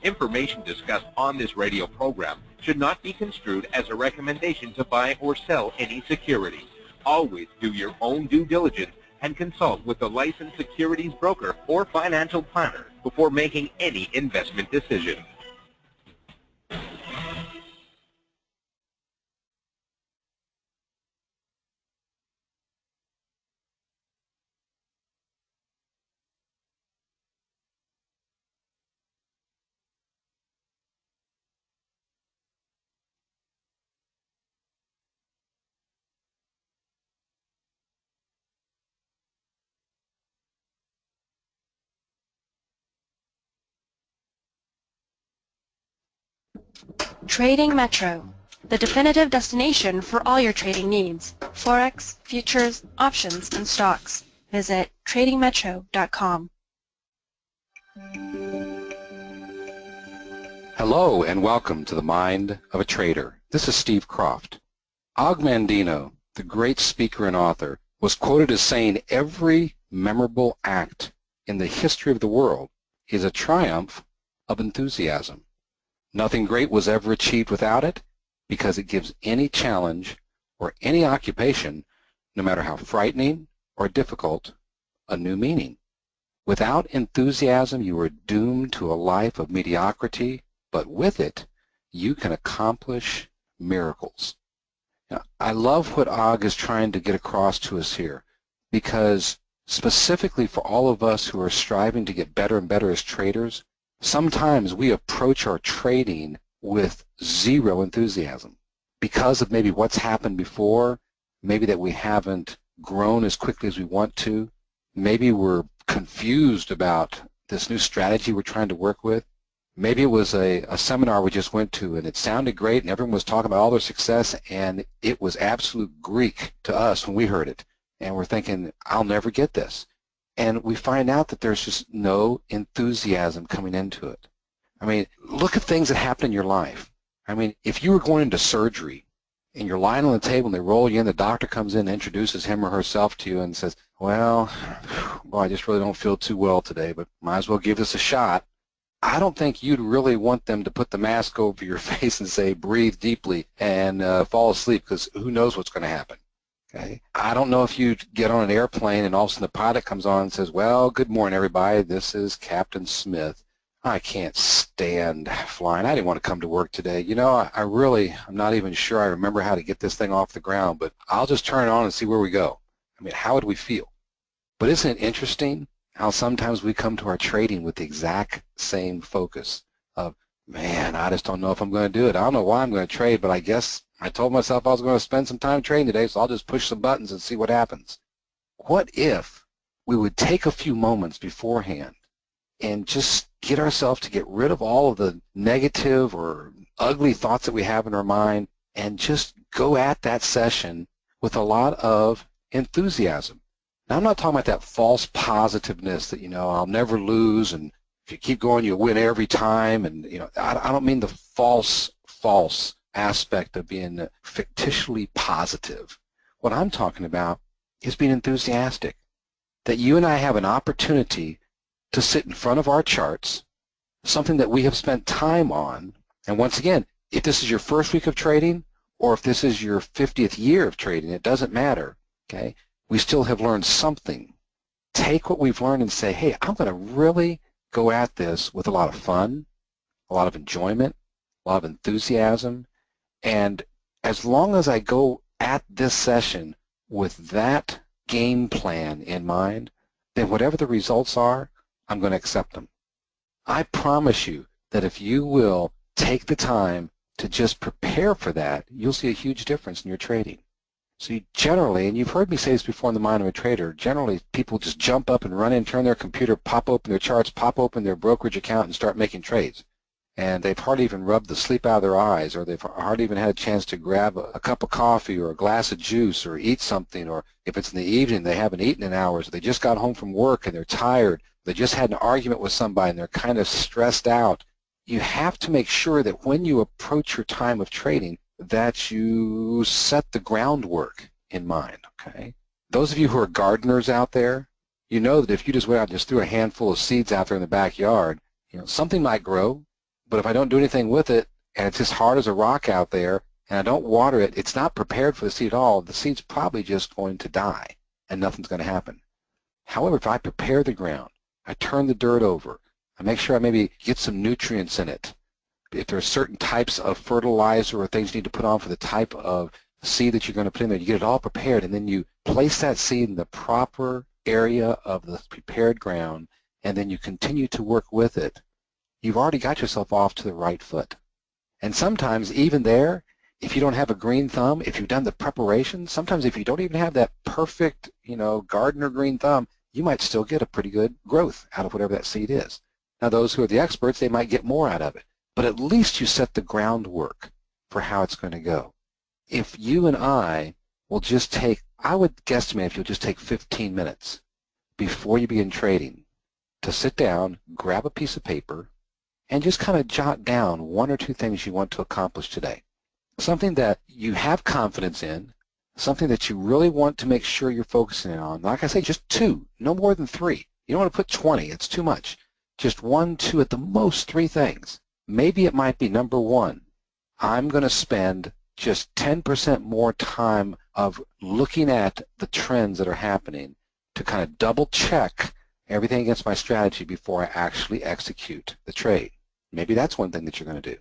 Information discussed on this radio program should not be construed as a recommendation to buy or sell any securities. Always do your own due diligence and consult with a licensed securities broker or financial planner before making any investment decision. Trading Metro, the definitive destination for all your trading needs. Forex, futures, options, and stocks. Visit tradingmetro.com. Hello and welcome to the Mind of a Trader. This is Steve Croft. Og Mandino, the great speaker and author, was quoted as saying every memorable act in the history of the world is a triumph of enthusiasm. Nothing great was ever achieved without it, because it gives any challenge or any occupation, no matter how frightening or difficult, a new meaning. Without enthusiasm, you are doomed to a life of mediocrity, but with it, you can accomplish miracles. Now, I love what Og is trying to get across to us here, because specifically for all of us who are striving to get better and better as traders, sometimes we approach our trading with zero enthusiasm because of maybe what's happened before, maybe that we haven't grown as quickly as we want to, maybe we're confused about this new strategy we're trying to work with. Maybe it was a seminar we just went to and it sounded great and everyone was talking about all their success and it was absolute Greek to us when we heard it. And we're thinking, I'll never get this. And we find out that there's just no enthusiasm coming into it. I mean, look at things that happen in your life. I mean, if you were going into surgery and you're lying on the table and they roll you in, the doctor comes in and introduces him or herself to you and says, well, I just really don't feel too well today, but might as well give this a shot. I don't think you'd really want them to put the mask over your face and say, breathe deeply and fall asleep, because who knows what's going to happen. Okay. I don't know if you get on an airplane and all of a sudden the pilot comes on and says, well, good morning, everybody. This is Captain Smith. I can't stand flying. I didn't want to come to work today. You know, I'm not even sure I remember how to get this thing off the ground, but I'll just turn it on and see where we go. I mean, how would we feel? But isn't it interesting how sometimes we come to our trading with the exact same focus of, man, I just don't know if I'm going to do it. I don't know why I'm going to trade, but I guess I told myself I was going to spend some time trading today, so I'll just push some buttons and see what happens. What if we would take a few moments beforehand and just get ourselves to get rid of all of the negative or ugly thoughts that we have in our mind and just go at that session with a lot of enthusiasm. Now, I'm not talking about that false positiveness that, I'll never lose, and if you keep going, you'll win every time. And, I don't mean the false aspect of being fictitiously positive. What I'm talking about is being enthusiastic, that you and I have an opportunity to sit in front of our charts, something that we have spent time on. And once again, if this is your first week of trading or if this is your 50th year of trading, it doesn't matter, okay? We still have learned something. Take what we've learned and say, hey, I'm going to really go at this with a lot of fun, a lot of enjoyment, a lot of enthusiasm. And as long as I go at this session with that game plan in mind, then whatever the results are, I'm going to accept them. I promise you that if you will take the time to just prepare for that, you'll see a huge difference in your trading. So you generally, and you've heard me say this before in the Mind of a Trader, generally people just jump up and run in, turn their computer, pop open their charts, pop open their brokerage account and start making trades. And they've hardly even rubbed the sleep out of their eyes, or they've hardly even had a chance to grab a cup of coffee or a glass of juice or eat something, or if it's in the evening they haven't eaten in hours, or they just got home from work and they're tired, they just had an argument with somebody and they're kind of stressed out. You have to make sure that when you approach your time of trading that you set the groundwork in mind, okay? Those of you who are gardeners out there, you know that if you just went out and just threw a handful of seeds out there in the backyard, something might grow, but if I don't do anything with it and it's just hard as a rock out there and I don't water it, it's not prepared for the seed at all, the seed's probably just going to die and nothing's going to happen. However, if I prepare the ground, I turn the dirt over, I make sure I maybe get some nutrients in it, if there are certain types of fertilizer or things you need to put on for the type of seed that you're going to put in there, you get it all prepared, and then you place that seed in the proper area of the prepared ground, and then you continue to work with it, you've already got yourself off to the right foot. And sometimes even there, if you don't have a green thumb, if you've done the preparation, sometimes if you don't even have that perfect, gardener green thumb, you might still get a pretty good growth out of whatever that seed is. Now, those who are the experts, they might get more out of it. But at least you set the groundwork for how it's going to go. If you and I will just take, I would guesstimate if you'll just take 15 minutes before you begin trading to sit down, grab a piece of paper, and just kind of jot down one or two things you want to accomplish today. Something that you have confidence in, something that you really want to make sure you're focusing on. Like I say, just 2, no more than 3. You don't want to put 20, it's too much. Just 1, 2, at the most 3 things. Maybe it might be number 1, I'm going to spend just 10% more time of looking at the trends that are happening to kind of double check everything against my strategy before I actually execute the trade. Maybe that's one thing that you're going to do.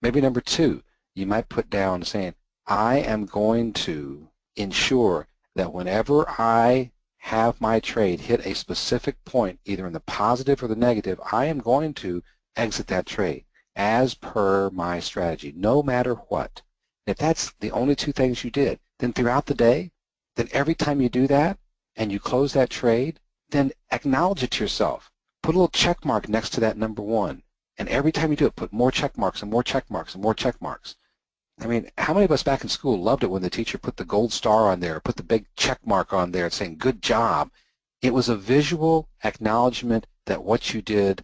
Maybe number 2, you might put down saying, I am going to ensure that whenever I have my trade hit a specific point, either in the positive or the negative, I am going to exit that trade as per my strategy, no matter what. If that's the only 2 things you did, then throughout the day, then every time you do that and you close that trade, then acknowledge it to yourself. Put a little check mark next to that number 1. And every time you do it, put more check marks and more check marks and more check marks. I mean, how many of us back in school loved it when the teacher put the gold star on there, put the big check mark on there saying, good job. It was a visual acknowledgement that what you did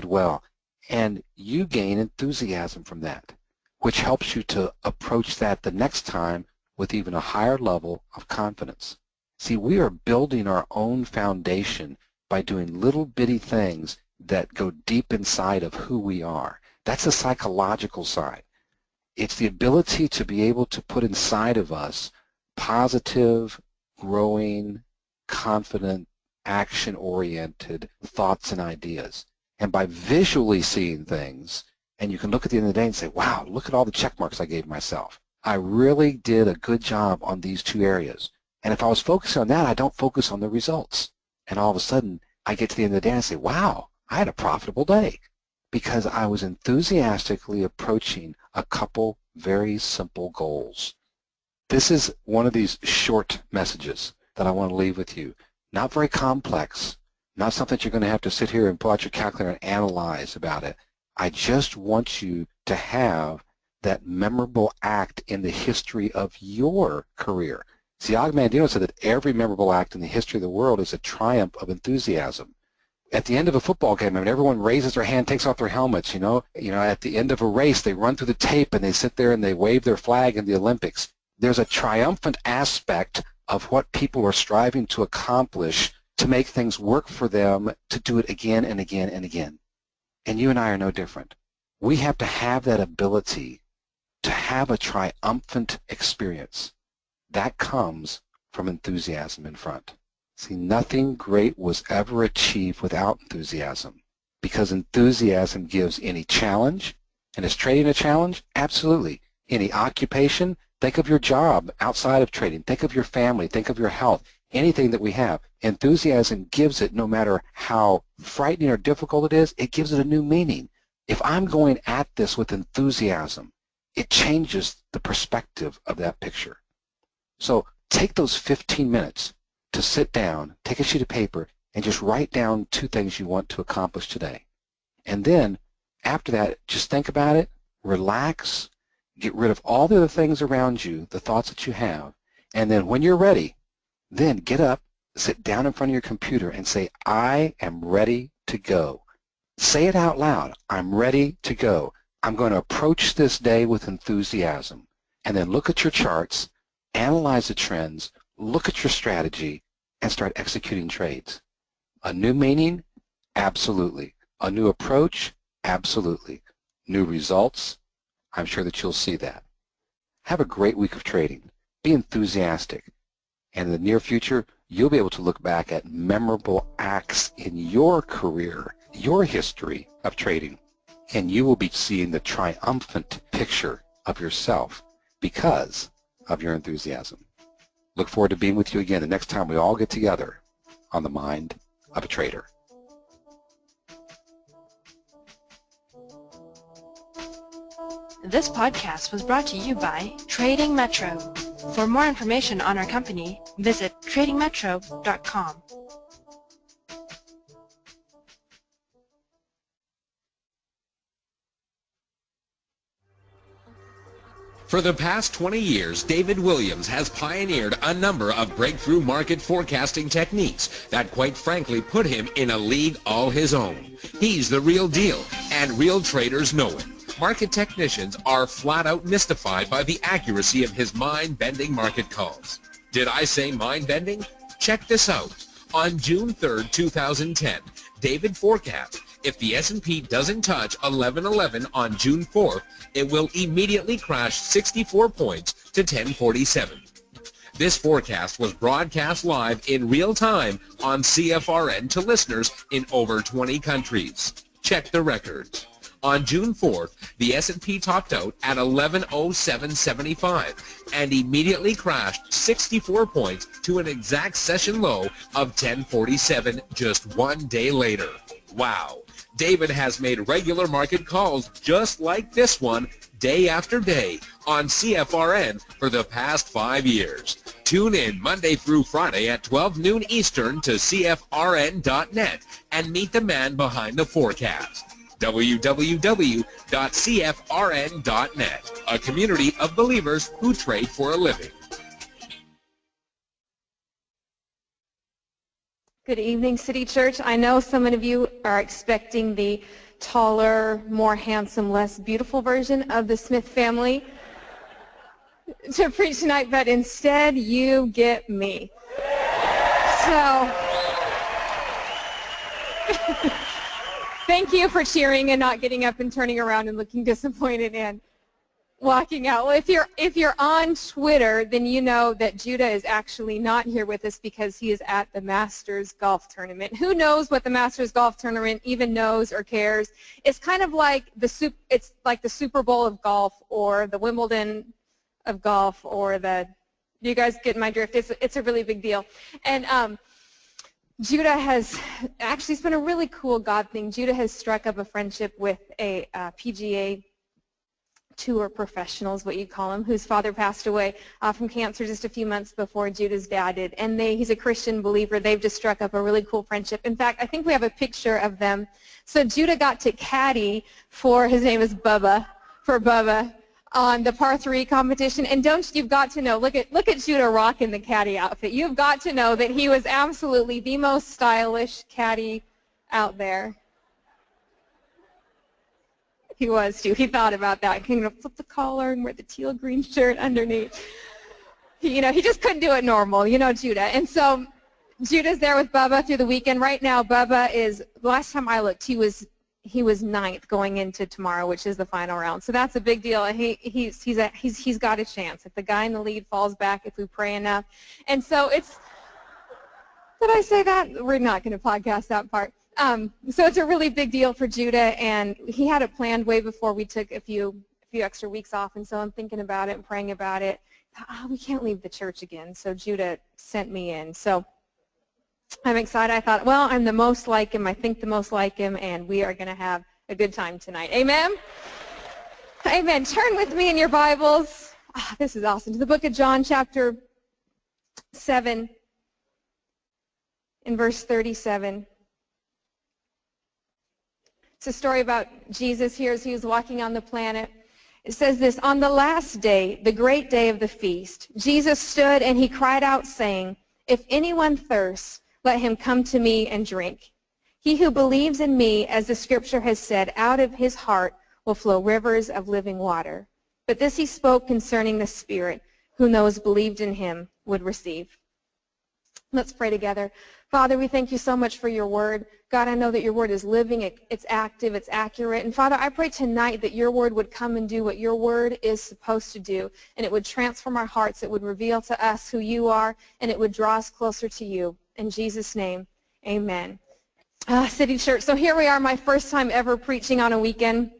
well. And you gain enthusiasm from that, which helps you to approach that the next time with even a higher level of confidence. See, we are building our own foundation by doing little bitty things that go deep inside of who we are. That's the psychological side. It's the ability to be able to put inside of us positive, growing, confident, action-oriented thoughts and ideas. And by visually seeing things, and you can look at the end of the day and say, wow, look at all the check marks I gave myself. I really did a good job on these 2 areas. And if I was focusing on that, I don't focus on the results. And all of a sudden, I get to the end of the day and say, wow, I had a profitable day because I was enthusiastically approaching a couple very simple goals. This is one of these short messages that I want to leave with you. Not very complex, not something that you're going to have to sit here and pull out your calculator and analyze about it. I just want you to have that memorable act in the history of your career. See, Og Mandino said that every memorable act in the history of the world is a triumph of enthusiasm. At the end of a football game, I mean, everyone raises their hand, takes off their helmets, you know, at the end of a race, they run through the tape and they sit there and they wave their flag in the Olympics. There's a triumphant aspect of what people are striving to accomplish to make things work for them, to do it again and again and again. And you and I are no different. We have to have that ability to have a triumphant experience. That comes from enthusiasm in front. See, nothing great was ever achieved without enthusiasm, because enthusiasm gives any challenge. And is trading a challenge? Absolutely. Any occupation? Think of your job outside of trading. Think of your family. Think of your health. Anything that we have. Enthusiasm gives it, no matter how frightening or difficult it is, it gives it a new meaning. If I'm going at this with enthusiasm, it changes the perspective of that picture. So take those 15 minutes to sit down, take a sheet of paper, and just write down 2 things you want to accomplish today. And then, after that, just think about it, relax, get rid of all the other things around you, the thoughts that you have, and then when you're ready, then get up, sit down in front of your computer and say, I am ready to go. Say it out loud, I'm ready to go. I'm going to approach this day with enthusiasm. And then look at your charts, analyze the trends, look at your strategy, and start executing trades. A new meaning? Absolutely. A new approach? Absolutely. New results? I'm sure that you'll see that. Have a great week of trading. Be enthusiastic. And in the near future, you'll be able to look back at memorable acts in your career, your history of trading, and you will be seeing the triumphant picture of yourself because of your enthusiasm. Look forward to being with you again the next time we all get together on the Mind of a Trader. This podcast was brought to you by Trading Metro. For more information on our company, visit tradingmetro.com. For the past 20 years, David Williams has pioneered a number of breakthrough market forecasting techniques that quite frankly put him in a league all his own. He's the real deal, and real traders know it. Market technicians are flat out mystified by the accuracy of his mind-bending market calls. Did I say mind-bending? Check this out. On June 3rd, 2010, David forecast if the S&P doesn't touch 1111 on June 4th, it will immediately crash 64 points to 1047. This forecast was broadcast live in real time on CFRN to listeners in over 20 countries. Check the records. On June 4th, the S&P topped out at 1107.75 and immediately crashed 64 points to an exact session low of 1047 just 1 day later. Wow. David has made regular market calls just like this one day after day on CFRN for the past 5 years. Tune in Monday through Friday at 12 noon Eastern to CFRN.net and meet the man behind the forecast. www.cfrn.net, a community of believers who trade for a living. Good evening, City Church. I know some of you are expecting the taller, more handsome, less beautiful version of the Smith family to preach tonight, but instead you get me. So, thank you for cheering and not getting up and turning around and looking disappointed and walking out. Well, if you're on Twitter, then you know that Judah is actually not here with us because he is at the Masters Golf Tournament. Who knows what the Masters Golf Tournament even knows or cares? It's kind of like the Super Bowl of golf or the Wimbledon of golf or you guys get my drift. It's a really big deal. And Judah has actually, it's been a really cool God thing. Judah has struck up a friendship with a PGA Tour professional, is what you call him, whose father passed away from cancer just a few months before Judah's dad did. And he's a Christian believer. They've just struck up a really cool friendship. In fact, I think we have a picture of them. So Judah got to caddy for, his name is Bubba, on the par 3 competition, and you've got to know, look at Judah rocking the caddy outfit. You've got to know that he was absolutely the most stylish caddy out there. He was too. He thought about that. He flip the collar and wear the teal green shirt underneath. He just couldn't do it normal, Judah. And so Judah's there with Bubba through the weekend. Right now, Bubba is, last time I looked, he was 9th going into tomorrow, which is the final round. So that's a big deal. And he's got a chance. If the guy in the lead falls back, if we pray enough. And so it's, did I say that? We're not going to podcast that part. So it's a really big deal for Judah, and he had it planned way before we took a few extra weeks off, and so I'm thinking about it and praying about it. We can't leave the church again, so Judah sent me in. So I'm excited. I thought, well, I'm the most like him. I think the most like him, and we are going to have a good time tonight. Amen? Amen. Turn with me in your Bibles. This is awesome. To the book of John, chapter 7, in verse 37. It's a story about Jesus here as he was walking on the planet. It says this, on the last day, the great day of the feast, Jesus stood and he cried out saying, if anyone thirsts, let him come to me and drink. He who believes in me, as the scripture has said, out of his heart will flow rivers of living water. But this he spoke concerning the Spirit, whom those believed in him would receive. Let's pray together. Father, we thank you so much for your word. God, I know that your word is living, it's active, it's accurate. And Father, I pray tonight that your word would come and do what your word is supposed to do, and it would transform our hearts, it would reveal to us who you are, and it would draw us closer to you. In Jesus' name, amen. City Church, so here we are, my first time ever preaching on a weekend.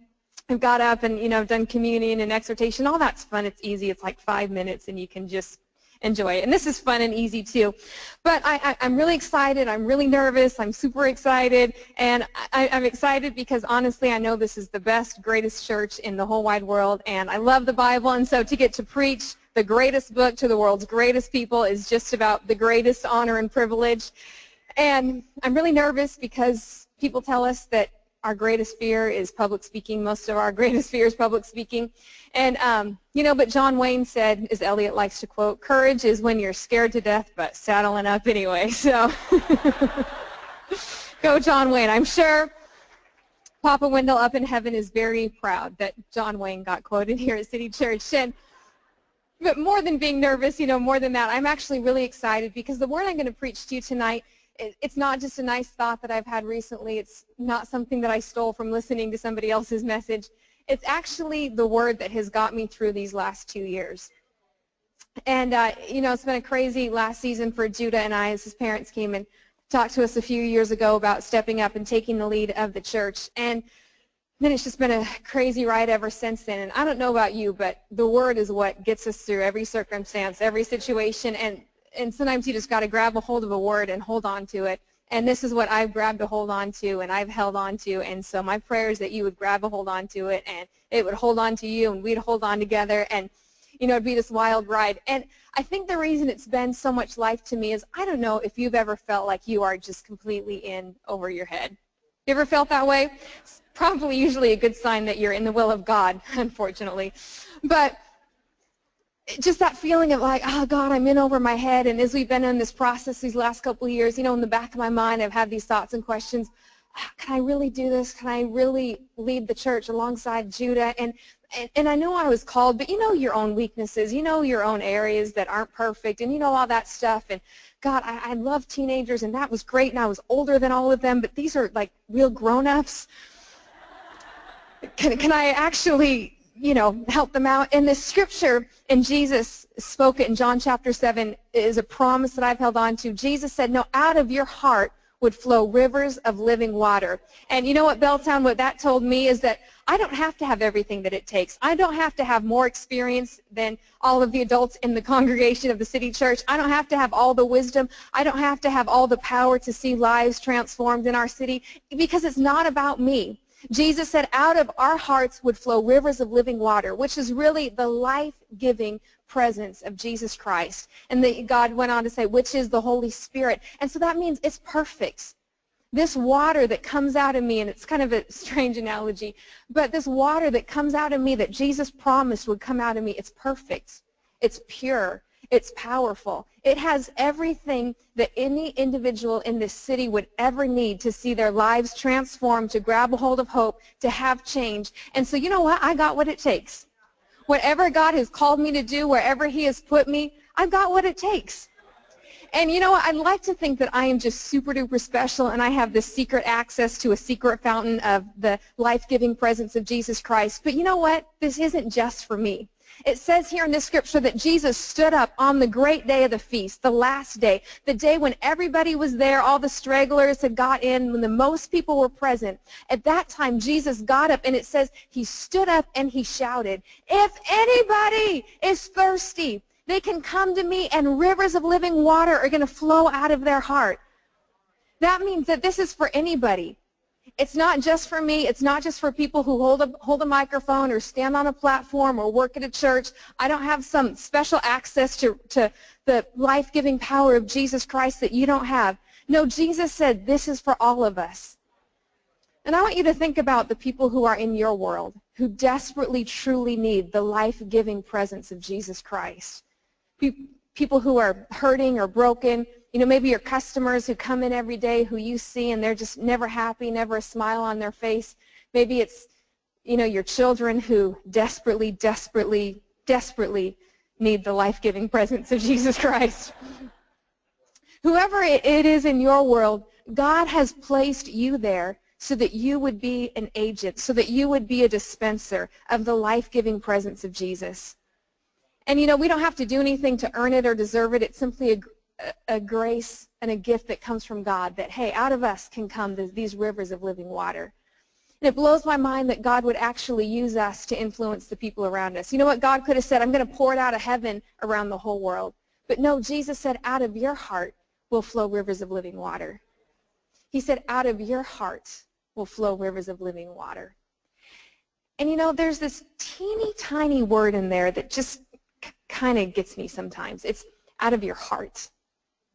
I've got up and, I've done communion and exhortation. All that's fun, it's easy, it's like 5 minutes, and you can just enjoy it. And this is fun and easy too. But I'm really excited. I'm really nervous. I'm super excited. And I'm excited because honestly I know this is the best, greatest church in the whole wide world. And I love the Bible. And so to get to preach the greatest book to the world's greatest people is just about the greatest honor and privilege. And I'm really nervous because people tell us that our greatest fear is public speaking. Most of our greatest fear is public speaking. And, but John Wayne said, as Elliot likes to quote, courage is when you're scared to death but saddling up anyway. So go John Wayne. I'm sure Papa Wendell up in heaven is very proud that John Wayne got quoted here at City Church. But more than being nervous, more than that, I'm actually really excited because the word I'm going to preach to you tonight, it's not just a nice thought that I've had recently. It's not something that I stole from listening to somebody else's message. It's actually the word that has got me through these last 2 years. And, it's been a crazy last season for Judah and I as his parents came and talked to us a few years ago about stepping up and taking the lead of the church. And then it's just been a crazy ride ever since then. And I don't know about you, but the word is what gets us through every circumstance, every situation. And sometimes you just got to grab a hold of a word and hold on to it. And this is what I've grabbed a hold on to and I've held on to. And so my prayer is that you would grab a hold on to it and it would hold on to you and we'd hold on together and, it'd be this wild ride. And I think the reason it's been so much life to me is I don't know if you've ever felt like you are just completely in over your head. You ever felt that way? It's probably usually a good sign that you're in the will of God, unfortunately. But just that feeling of like, oh, God, I'm in over my head. And as we've been in this process these last couple of years, in the back of my mind, I've had these thoughts and questions. Can I really do this? Can I really lead the church alongside Judah? And I know I was called, but your own weaknesses, your own areas that aren't perfect, and all that stuff. And God, I love teenagers, and that was great, and I was older than all of them, but these are like real grown-ups. Can I actually help them out? And the scripture, and Jesus spoke it in John chapter 7, is a promise that I've held on to. Jesus said, no, out of your heart would flow rivers of living water. And you know what, Belltown, what that told me is that I don't have to have everything that it takes. I don't have to have more experience than all of the adults in the congregation of the City Church. I don't have to have all the wisdom. I don't have to have all the power to see lives transformed in our city because it's not about me. Jesus said, out of our hearts would flow rivers of living water, which is really the life-giving presence of Jesus Christ. And God went on to say, which is the Holy Spirit. And so that means it's perfect. This water that comes out of me, and it's kind of a strange analogy, but this water that comes out of me that Jesus promised would come out of me, it's perfect, it's pure, it's powerful. It has everything that any individual in this city would ever need to see their lives transformed, to grab a hold of hope, to have change. And so you know what? I got what it takes. Whatever God has called me to do, wherever He has put me, I've got what it takes. And you know what, I'd like to think that I am just super duper special and I have this secret access to a secret fountain of the life-giving presence of Jesus Christ. But you know what, this isn't just for me. It says here in this scripture that Jesus stood up on the great day of the feast, the last day, the day when everybody was there, all the stragglers had got in, when the most people were present. At that time, Jesus got up, and it says He stood up and He shouted, "If anybody is thirsty, they can come to me, and rivers of living water are going to flow out of their heart." That means that this is for anybody. It's not just for me. It's not just for people who hold a microphone or stand on a platform or work at a church. I don't have some special access to the life-giving power of Jesus Christ that you don't have. No, Jesus said this is for all of us. And I want you to think about the people who are in your world who desperately, truly need the life-giving presence of Jesus Christ. People who are hurting or broken. You know, maybe your customers who come in every day who you see and they're just never happy, never a smile on their face. Maybe it's, you know, your children who desperately, desperately, desperately need the life-giving presence of Jesus Christ. Whoever it is in your world, God has placed you there so that you would be an agent, so that you would be a dispenser of the life-giving presence of Jesus. And you know, we don't have to do anything to earn it or deserve it. It's simply a grace and a gift that comes from God that, hey, out of us can come these rivers of living water. And it blows my mind that God would actually use us to influence the people around us. You know what? God could have said, I'm going to pour it out of heaven around the whole world. But no, Jesus said, out of your heart will flow rivers of living water. He said, out of your heart will flow rivers of living water. And you know, there's this teeny tiny word in there that just kind of gets me sometimes. It's out of your heart.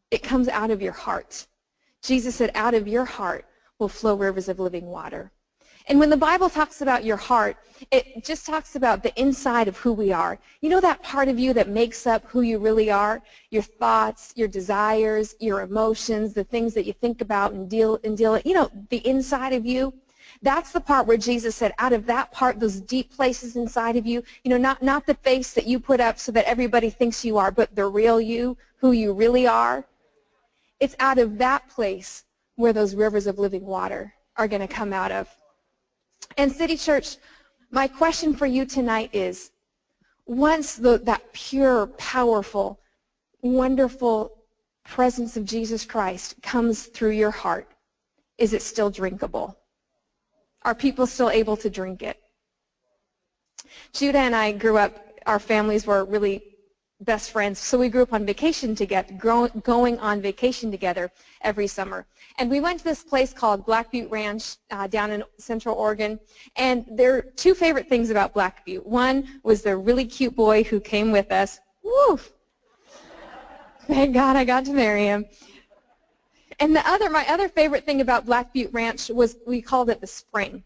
It comes out of your heart. Jesus said, out of your heart will flow rivers of living water. And when the Bible talks about your heart, it just talks about the inside of who we are. You know that part of you that makes up who you really are? Your thoughts, your desires, your emotions, the things that you think about and deal, you know, the inside of you. That's the part where Jesus said, out of that part, those deep places inside of you, you know, not the face that you put up so that everybody thinks you are, but the real you, who you really are. It's out of that place where those rivers of living water are going to come out of. And City Church, my question for you tonight is, once that pure, powerful, wonderful presence of Jesus Christ comes through your heart, is it still drinkable? Are people still able to drink it? Judah and I grew up, our families were really best friends, so we grew up on vacation together, going on vacation together every summer. And we went to this place called Black Butte Ranch down in Central Oregon, and there are two favorite things about Black Butte. One was the really cute boy who came with us. Woo! Thank God I got to marry him. And my other favorite thing about Black Butte Ranch was we called it the spring.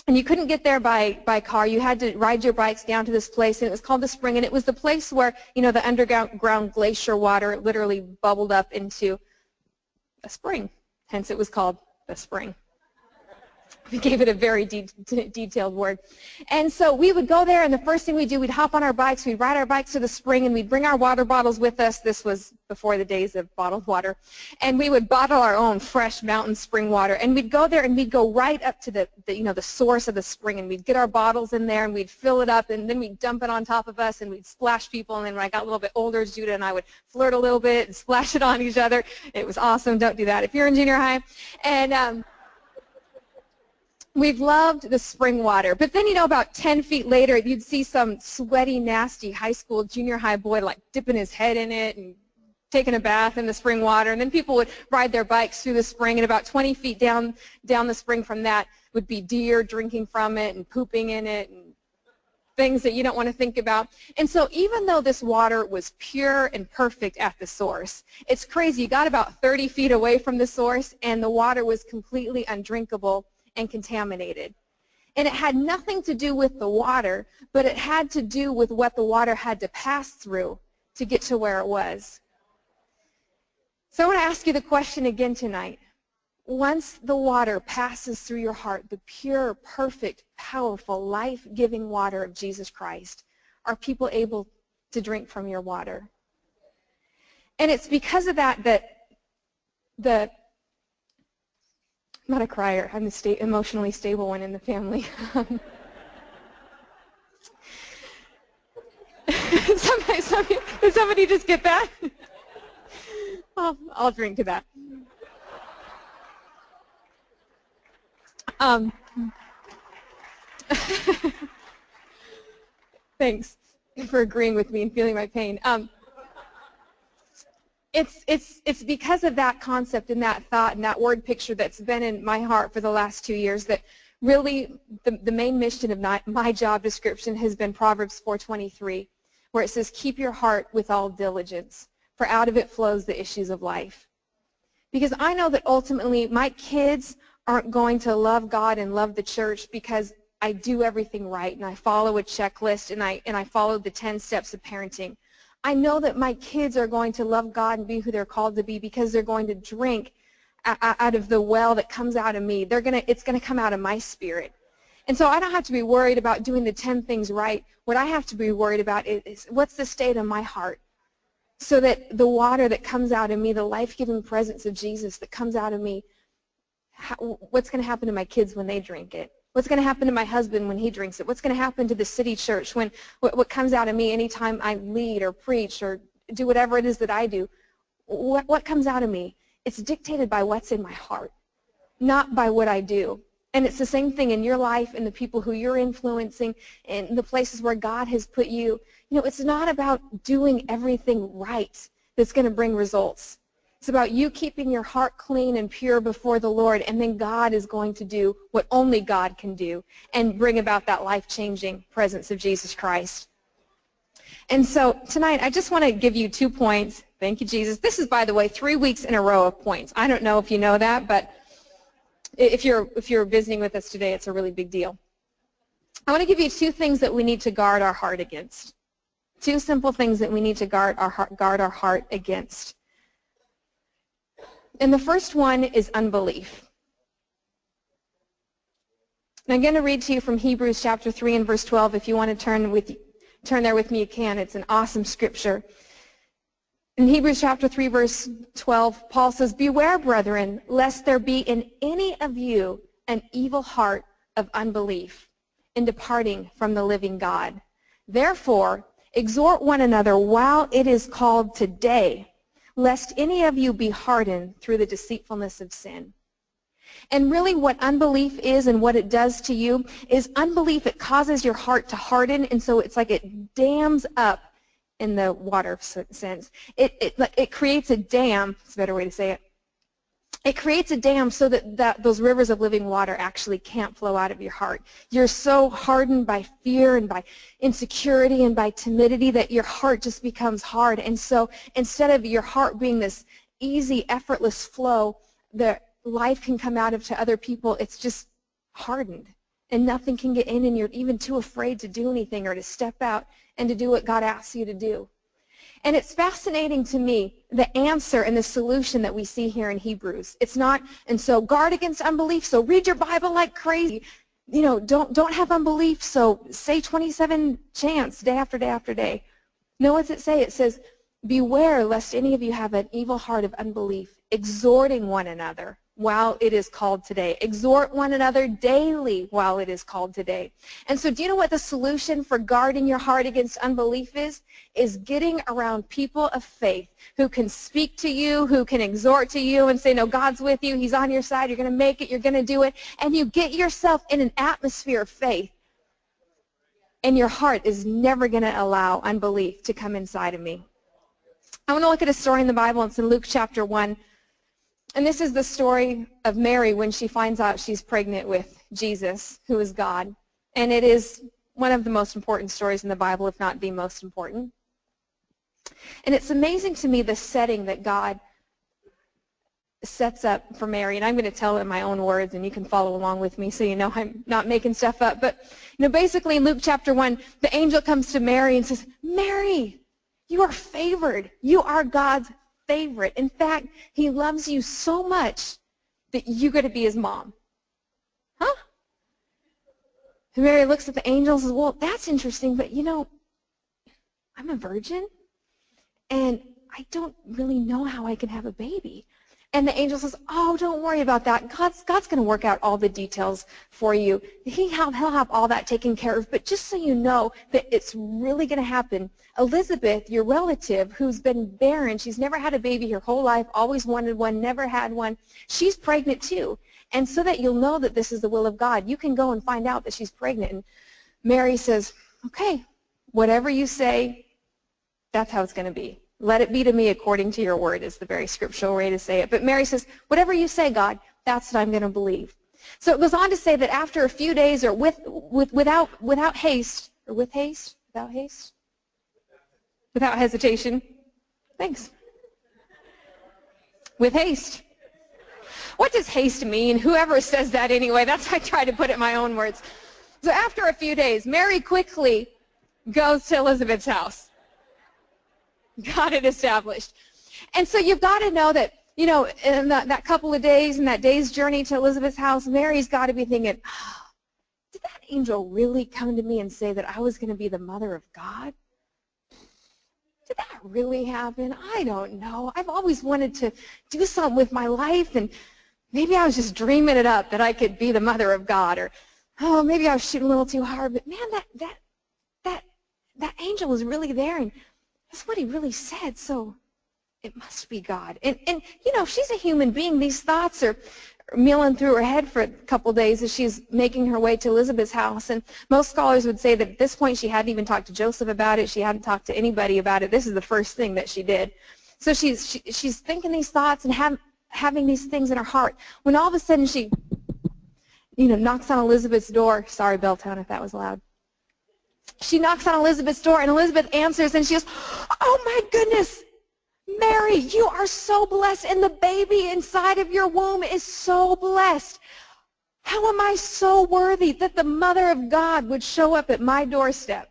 And you couldn't get there by car. You had to ride your bikes down to this place, and it was called the spring. And it was the place where, you know, the underground glacier water literally bubbled up into a spring. Hence it was called the spring. We gave it a very detailed word. And so we would go there, and the first thing we'd do, we'd hop on our bikes, we'd ride our bikes to the spring, and we'd bring our water bottles with us. This was before the days of bottled water. And we would bottle our own fresh mountain spring water. And we'd go there, and we'd go right up to the source of the spring, and we'd get our bottles in there, and we'd fill it up, and then we'd dump it on top of us, and we'd splash people. And then when I got a little bit older, Judah and I would flirt a little bit and splash it on each other. It was awesome. Don't do that if you're in junior high. And we've loved the spring water. But then, you know, about 10 feet later, you'd see some sweaty, nasty high school, junior high boy like dipping his head in it and taking a bath in the spring water. And then people would ride their bikes through the spring, and about 20 feet down the spring from that would be deer drinking from it and pooping in it. And things that you don't want to think about. And so even though this water was pure and perfect at the source, it's crazy. You got about 30 feet away from the source, and the water was completely undrinkable and contaminated. And it had nothing to do with the water, but it had to do with what the water had to pass through to get to where it was. So I want to ask you the question again tonight. Once the water passes through your heart, the pure, perfect, powerful, life-giving water of Jesus Christ, are people able to drink from your water? And it's because of that I'm not a crier. I'm the emotionally stable one in the family. Did somebody just get that? I'll drink to that. Thanks for agreeing with me and feeling my pain. It's because of that concept and that thought and that word picture that's been in my heart for the last 2 years that really the main mission of my job description has been Proverbs 4:23, where it says, keep your heart with all diligence, for out of it flows the issues of life. Because I know that ultimately my kids aren't going to love God and love the church because I do everything right and I follow a checklist and I follow the 10 steps of parenting. I know that my kids are going to love God and be who they're called to be because they're going to drink out of the well that comes out of me. It's going to come out of my spirit. And so I don't have to be worried about doing the 10 things right. What I have to be worried about is what's the state of my heart, so that the water that comes out of me, the life-giving presence of Jesus that comes out of me, what's going to happen to my kids when they drink it? What's going to happen to my husband when he drinks it? What's going to happen to the city church when what comes out of me anytime I lead or preach or do whatever it is that I do? What comes out of me? It's dictated by what's in my heart, not by what I do. And it's the same thing in your life and the people who you're influencing and the places where God has put you. You know, it's not about doing everything right that's going to bring results. It's about you keeping your heart clean and pure before the Lord, and then God is going to do what only God can do and bring about that life-changing presence of Jesus Christ. And so tonight I just want to give you 2 points. Thank you, Jesus. This is, by the way, 3 weeks in a row of points. I don't know if you know that, but if you're visiting with us today, it's a really big deal. I want to give you 2 things that we need to guard our heart against. 2 simple things that we need to guard our heart against. And the first one is unbelief. And I'm going to read to you from Hebrews chapter 3 and verse 12. If you want to turn there with me, you can. It's an awesome scripture. In Hebrews chapter 3, verse 12, Paul says, beware, brethren, lest there be in any of you an evil heart of unbelief in departing from the living God. Therefore, exhort one another while it is called today, lest any of you be hardened through the deceitfulness of sin. And really what unbelief is and what it does to you is unbelief, it causes your heart to harden, and so it's like it dams up in the water sense. It creates a dam, it's a better way to say it. It creates a dam so that those rivers of living water actually can't flow out of your heart. You're so hardened by fear and by insecurity and by timidity that your heart just becomes hard. And so instead of your heart being this easy, effortless flow that life can come out of to other people, it's just hardened. And nothing can get in, and you're even too afraid to do anything or to step out and to do what God asks you to do. And it's fascinating to me, the answer and the solution that we see here in Hebrews. It's not, and so guard against unbelief, so read your Bible like crazy. You know, don't have unbelief, so say 27 chants day after day after day. No, what's it say? It says, beware lest any of you have an evil heart of unbelief, exhorting one another while it is called today. Exhort one another daily while it is called today. And so do you know what the solution for guarding your heart against unbelief is? Is getting around people of faith who can speak to you, who can exhort to you and say, no, God's with you, He's on your side, you're going to make it, you're going to do it. And you get yourself in an atmosphere of faith. And your heart is never going to allow unbelief to come inside of me. I want to look at a story in the Bible. It's in Luke chapter 1. And this is the story of Mary when she finds out she's pregnant with Jesus, who is God. And it is one of the most important stories in the Bible, if not the most important. And it's amazing to me the setting that God sets up for Mary, and I'm going to tell it in my own words, and you can follow along with me so you know I'm not making stuff up. But basically in Luke chapter 1, the angel comes to Mary and says, Mary, you are favored. You are God's favorite. In fact, he loves you so much that you're going to be his mom. Huh? And Mary looks at the angel and says, well, that's interesting, but I'm a virgin, and I don't really know how I can have a baby. And the angel says, oh, don't worry about that. God's going to work out all the details for you. He'll have all that taken care of. But just so you know that it's really going to happen, Elizabeth, your relative, who's been barren, she's never had a baby her whole life, always wanted one, never had one, she's pregnant too. And so that you'll know that this is the will of God, you can go and find out that she's pregnant. And Mary says, okay, whatever you say, that's how it's going to be. Let it be to me according to your word is the very scriptural way to say it. But Mary says, whatever you say, God, that's what I'm going to believe. So it goes on to say that after a few days or without haste, or with haste, without haste, without hesitation, thanks. With haste. What does haste mean? Whoever says that anyway, that's how I try to put it in my own words. So after a few days, Mary quickly goes to Elizabeth's house. Got it established. And so you've got to know that, in that couple of days, in that day's journey to Elizabeth's house, Mary's got to be thinking, oh, did that angel really come to me and say that I was going to be the mother of God? Did that really happen? I don't know. I've always wanted to do something with my life, and maybe I was just dreaming it up that I could be the mother of God, or, oh, maybe I was shooting a little too hard, but man, that angel was really there, and that's what he really said, so it must be God. And she's a human being. These thoughts are milling through her head for a couple days as she's making her way to Elizabeth's house. And most scholars would say that at this point she hadn't even talked to Joseph about it. She hadn't talked to anybody about it. This is the first thing that she did. So she's thinking these thoughts and having these things in her heart. When all of a sudden she, knocks on Elizabeth's door. Sorry, Belltown, if that was loud. She knocks on Elizabeth's door, and Elizabeth answers, and she goes, oh, my goodness, Mary, you are so blessed, and the baby inside of your womb is so blessed. How am I so worthy that the mother of God would show up at my doorstep?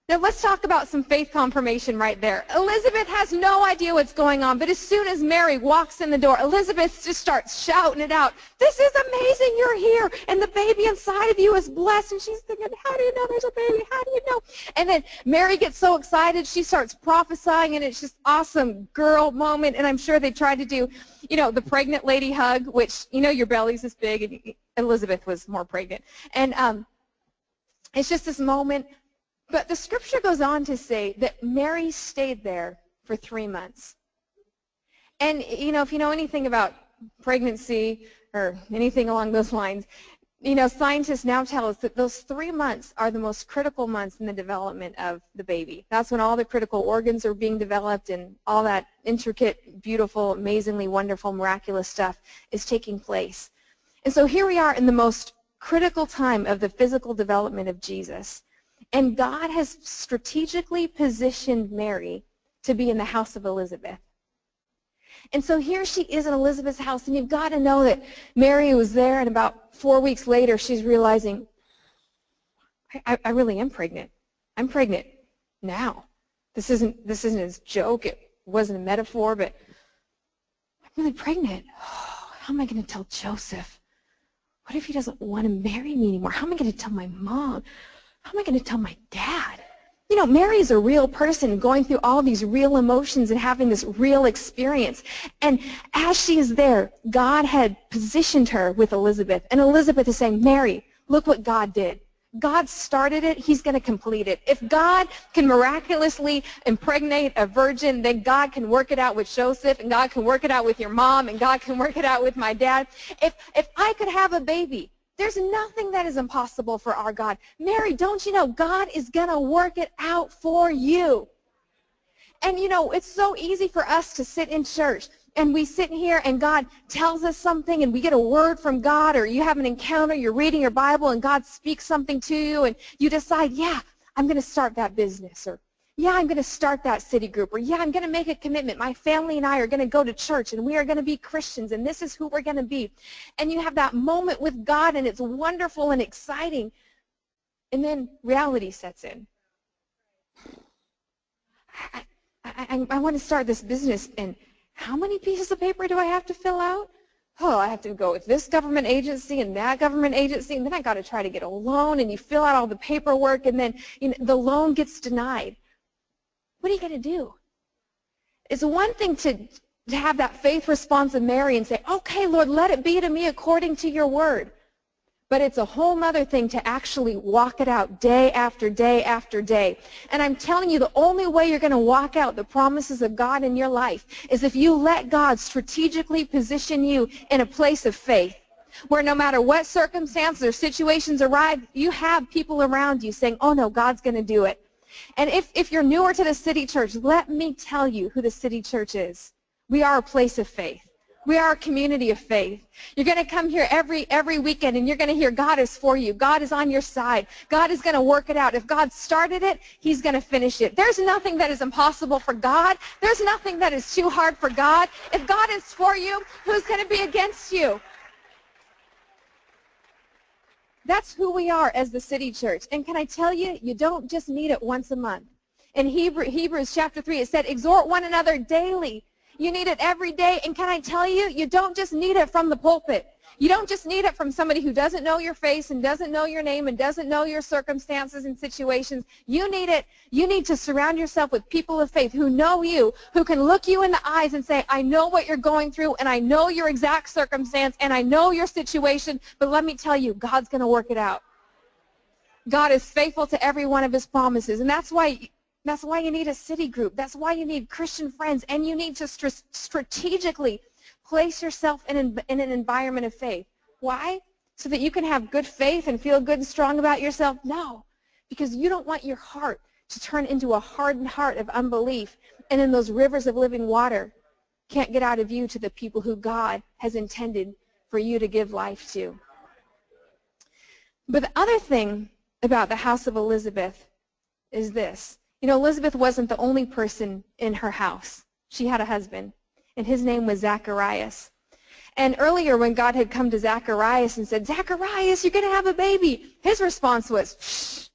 Now, let's talk about some faith confirmation right there. Elizabeth has no idea what's going on, but as soon as Mary walks in the door, Elizabeth just starts shouting it out. This is amazing, you're here, and the baby inside of you is blessed. And she's thinking, how do you know there's a baby? How do you know? And then Mary gets so excited, she starts prophesying, and it's just awesome girl moment. And I'm sure they tried to do, the pregnant lady hug, which, your belly's this big, and Elizabeth was more pregnant. And it's just this moment. But the scripture goes on to say that Mary stayed there for 3 months. And, if you know anything about pregnancy or anything along those lines, scientists now tell us that those 3 months are the most critical months in the development of the baby. That's when all the critical organs are being developed and all that intricate, beautiful, amazingly wonderful, miraculous stuff is taking place. And so here we are in the most critical time of the physical development of Jesus. And God has strategically positioned Mary to be in the house of Elizabeth. And so here she is in Elizabeth's house, and you've got to know that Mary was there, and about 4 weeks later she's realizing, I really am pregnant. I'm pregnant now. This isn't a joke. It wasn't a metaphor, but I'm really pregnant. Oh, how am I going to tell Joseph? What if he doesn't want to marry me anymore? How am I going to tell my mom? How am I going to tell my dad? Mary is a real person going through all these real emotions and having this real experience. And as she is there, God had positioned her with Elizabeth. And Elizabeth is saying, Mary, look what God did. God started it, he's going to complete it. If God can miraculously impregnate a virgin, then God can work it out with Joseph, and God can work it out with your mom, and God can work it out with my dad. If I could have a baby, there's nothing that is impossible for our God. Mary, don't you know God is going to work it out for you? And, it's so easy for us to sit in church and we sit here and God tells us something and we get a word from God, or you have an encounter, you're reading your Bible and God speaks something to you and you decide, yeah, I'm going to start that business, or yeah, I'm going to start that city group, or yeah, I'm going to make a commitment. My family and I are going to go to church and we are going to be Christians and this is who we're going to be. And you have that moment with God and it's wonderful and exciting. And then reality sets in. I want to start this business, and how many pieces of paper do I have to fill out? Oh, I have to go with this government agency and that government agency, and then I got to try to get a loan, and you fill out all the paperwork, and then the loan gets denied. What are you going to do? It's one thing to have that faith response of Mary and say, okay, Lord, let it be to me according to your word. But it's a whole other thing to actually walk it out day after day after day. And I'm telling you, the only way you're going to walk out the promises of God in your life is if you let God strategically position you in a place of faith, where no matter what circumstances or situations arrive, you have people around you saying, oh no, God's going to do it. And if you're newer to the City Church, let me tell you who the City Church is. We are a place of faith. We are a community of faith. You're going to come here every weekend and you're going to hear God is for you. God is on your side. God is going to work it out. If God started it, he's going to finish it. There's nothing that is impossible for God. There's nothing that is too hard for God. If God is for you, who's going to be against you? That's who we are as the City Church. And can I tell you, you don't just need it once a month. In Hebrews chapter 3, it said, exhort one another daily. You need it every day, and can I tell you, you don't just need it from the pulpit. You don't just need it from somebody who doesn't know your face and doesn't know your name and doesn't know your circumstances and situations. You need it. You need to surround yourself with people of faith who know you, who can look you in the eyes and say, I know what you're going through, and I know your exact circumstance, and I know your situation, but let me tell you, God's going to work it out. God is faithful to every one of his promises, and that's why you need a city group. That's why you need Christian friends, and you need to strategically place yourself in an environment of faith. Why? So that you can have good faith and feel good and strong about yourself? No, because you don't want your heart to turn into a hardened heart of unbelief, and then those rivers of living water can't get out of you to the people who God has intended for you to give life to. But the other thing about the house of Elizabeth is this. You know, Elizabeth wasn't the only person in her house. She had a husband, and his name was Zacharias. And earlier when God had come to Zacharias and said, Zacharias, you're going to have a baby, his response was, shh,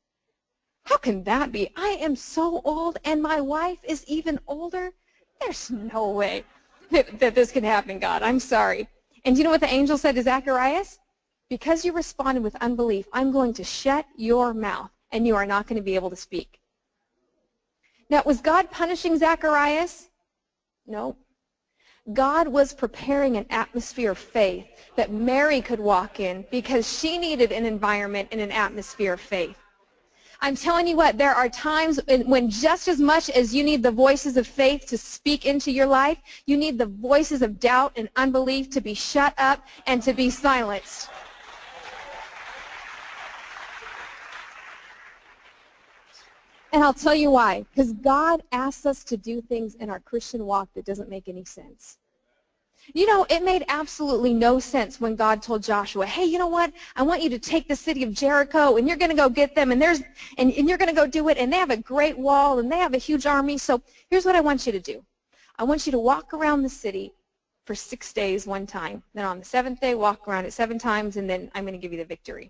how can that be? I am so old, and my wife is even older. There's no way that this can happen, God. I'm sorry. And do you know what the angel said to Zacharias? Because you responded with unbelief, I'm going to shut your mouth, and you are not going to be able to speak. Now, was God punishing Zacharias? No. God was preparing an atmosphere of faith that Mary could walk in because she needed an environment and an atmosphere of faith. I'm telling you what, there are times when just as much as you need the voices of faith to speak into your life, you need the voices of doubt and unbelief to be shut up and to be silenced. And I'll tell you why. Because God asks us to do things in our Christian walk that doesn't make any sense. You know, it made absolutely no sense when God told Joshua, hey, you know what? I want you to take the city of Jericho, and you're going to go get them, and you're going to go do it, and they have a great wall, and they have a huge army. So here's what I want you to do. I want you to walk around the city for 6 days one time. Then on the 7th day, walk around it 7 times, and then I'm going to give you the victory.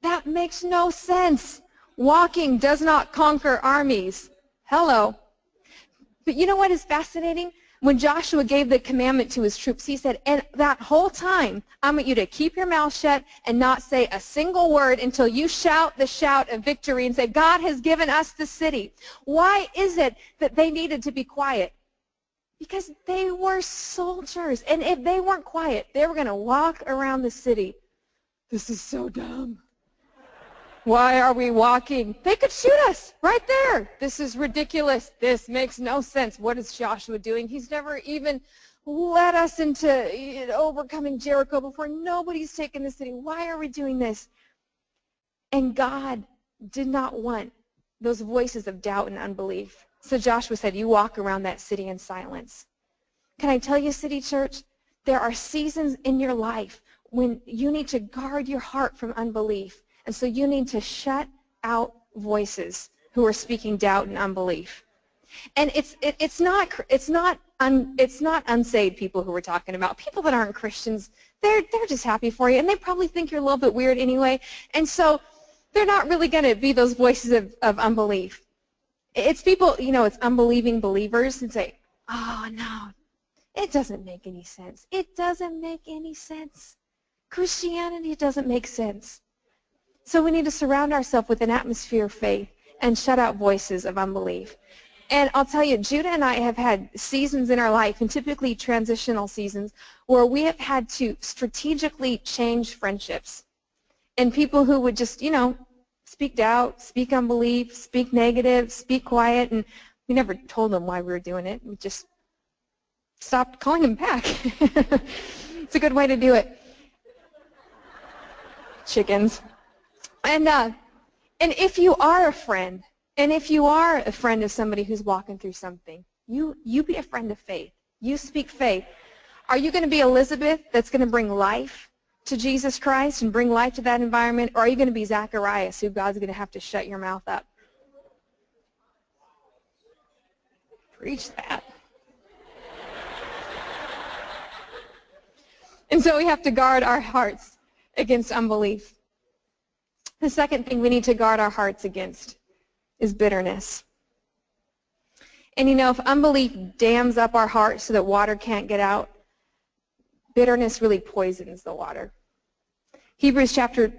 That makes no sense. Walking does not conquer armies. Hello. But you know what is fascinating? When Joshua gave the commandment to his troops, he said, and that whole time, I want you to keep your mouth shut and not say a single word until you shout the shout of victory and say, God has given us the city. Why is it that they needed to be quiet? Because they were soldiers. And if they weren't quiet, they were going to walk around the city. This is so dumb. Why are we walking? They could shoot us right there. This is ridiculous. This makes no sense. What is Joshua doing? He's never even led us into overcoming Jericho before. Nobody's taken the city. Why are we doing this? And God did not want those voices of doubt and unbelief. So Joshua said, you walk around that city in silence. Can I tell you, City Church, there are seasons in your life when you need to guard your heart from unbelief. And so you need to shut out voices who are speaking doubt and unbelief. And it's not unsaved people who we're talking about. People that aren't Christians, they're just happy for you, and they probably think you're a little bit weird anyway. And so they're not really going to be those voices of unbelief. It's people, it's unbelieving believers who say, oh, no, it doesn't make any sense. It doesn't make any sense. Christianity doesn't make sense. So we need to surround ourselves with an atmosphere of faith and shut out voices of unbelief. And I'll tell you, Judah and I have had seasons in our life, and typically transitional seasons, where we have had to strategically change friendships. And people who would just, speak doubt, speak unbelief, speak negative, speak quiet, and we never told them why we were doing it. We just stopped calling them back. It's a good way to do it. Chickens. And if you are a friend, and if you are a friend of somebody who's walking through something, you be a friend of faith. You speak faith. Are you going to be Elizabeth that's going to bring life to Jesus Christ and bring life to that environment, or are you going to be Zacharias, who God's going to have to shut your mouth up? Preach that. And so we have to guard our hearts against unbelief. The second thing we need to guard our hearts against is bitterness. And if unbelief dams up our hearts so that water can't get out, bitterness really poisons the water. Hebrews chapter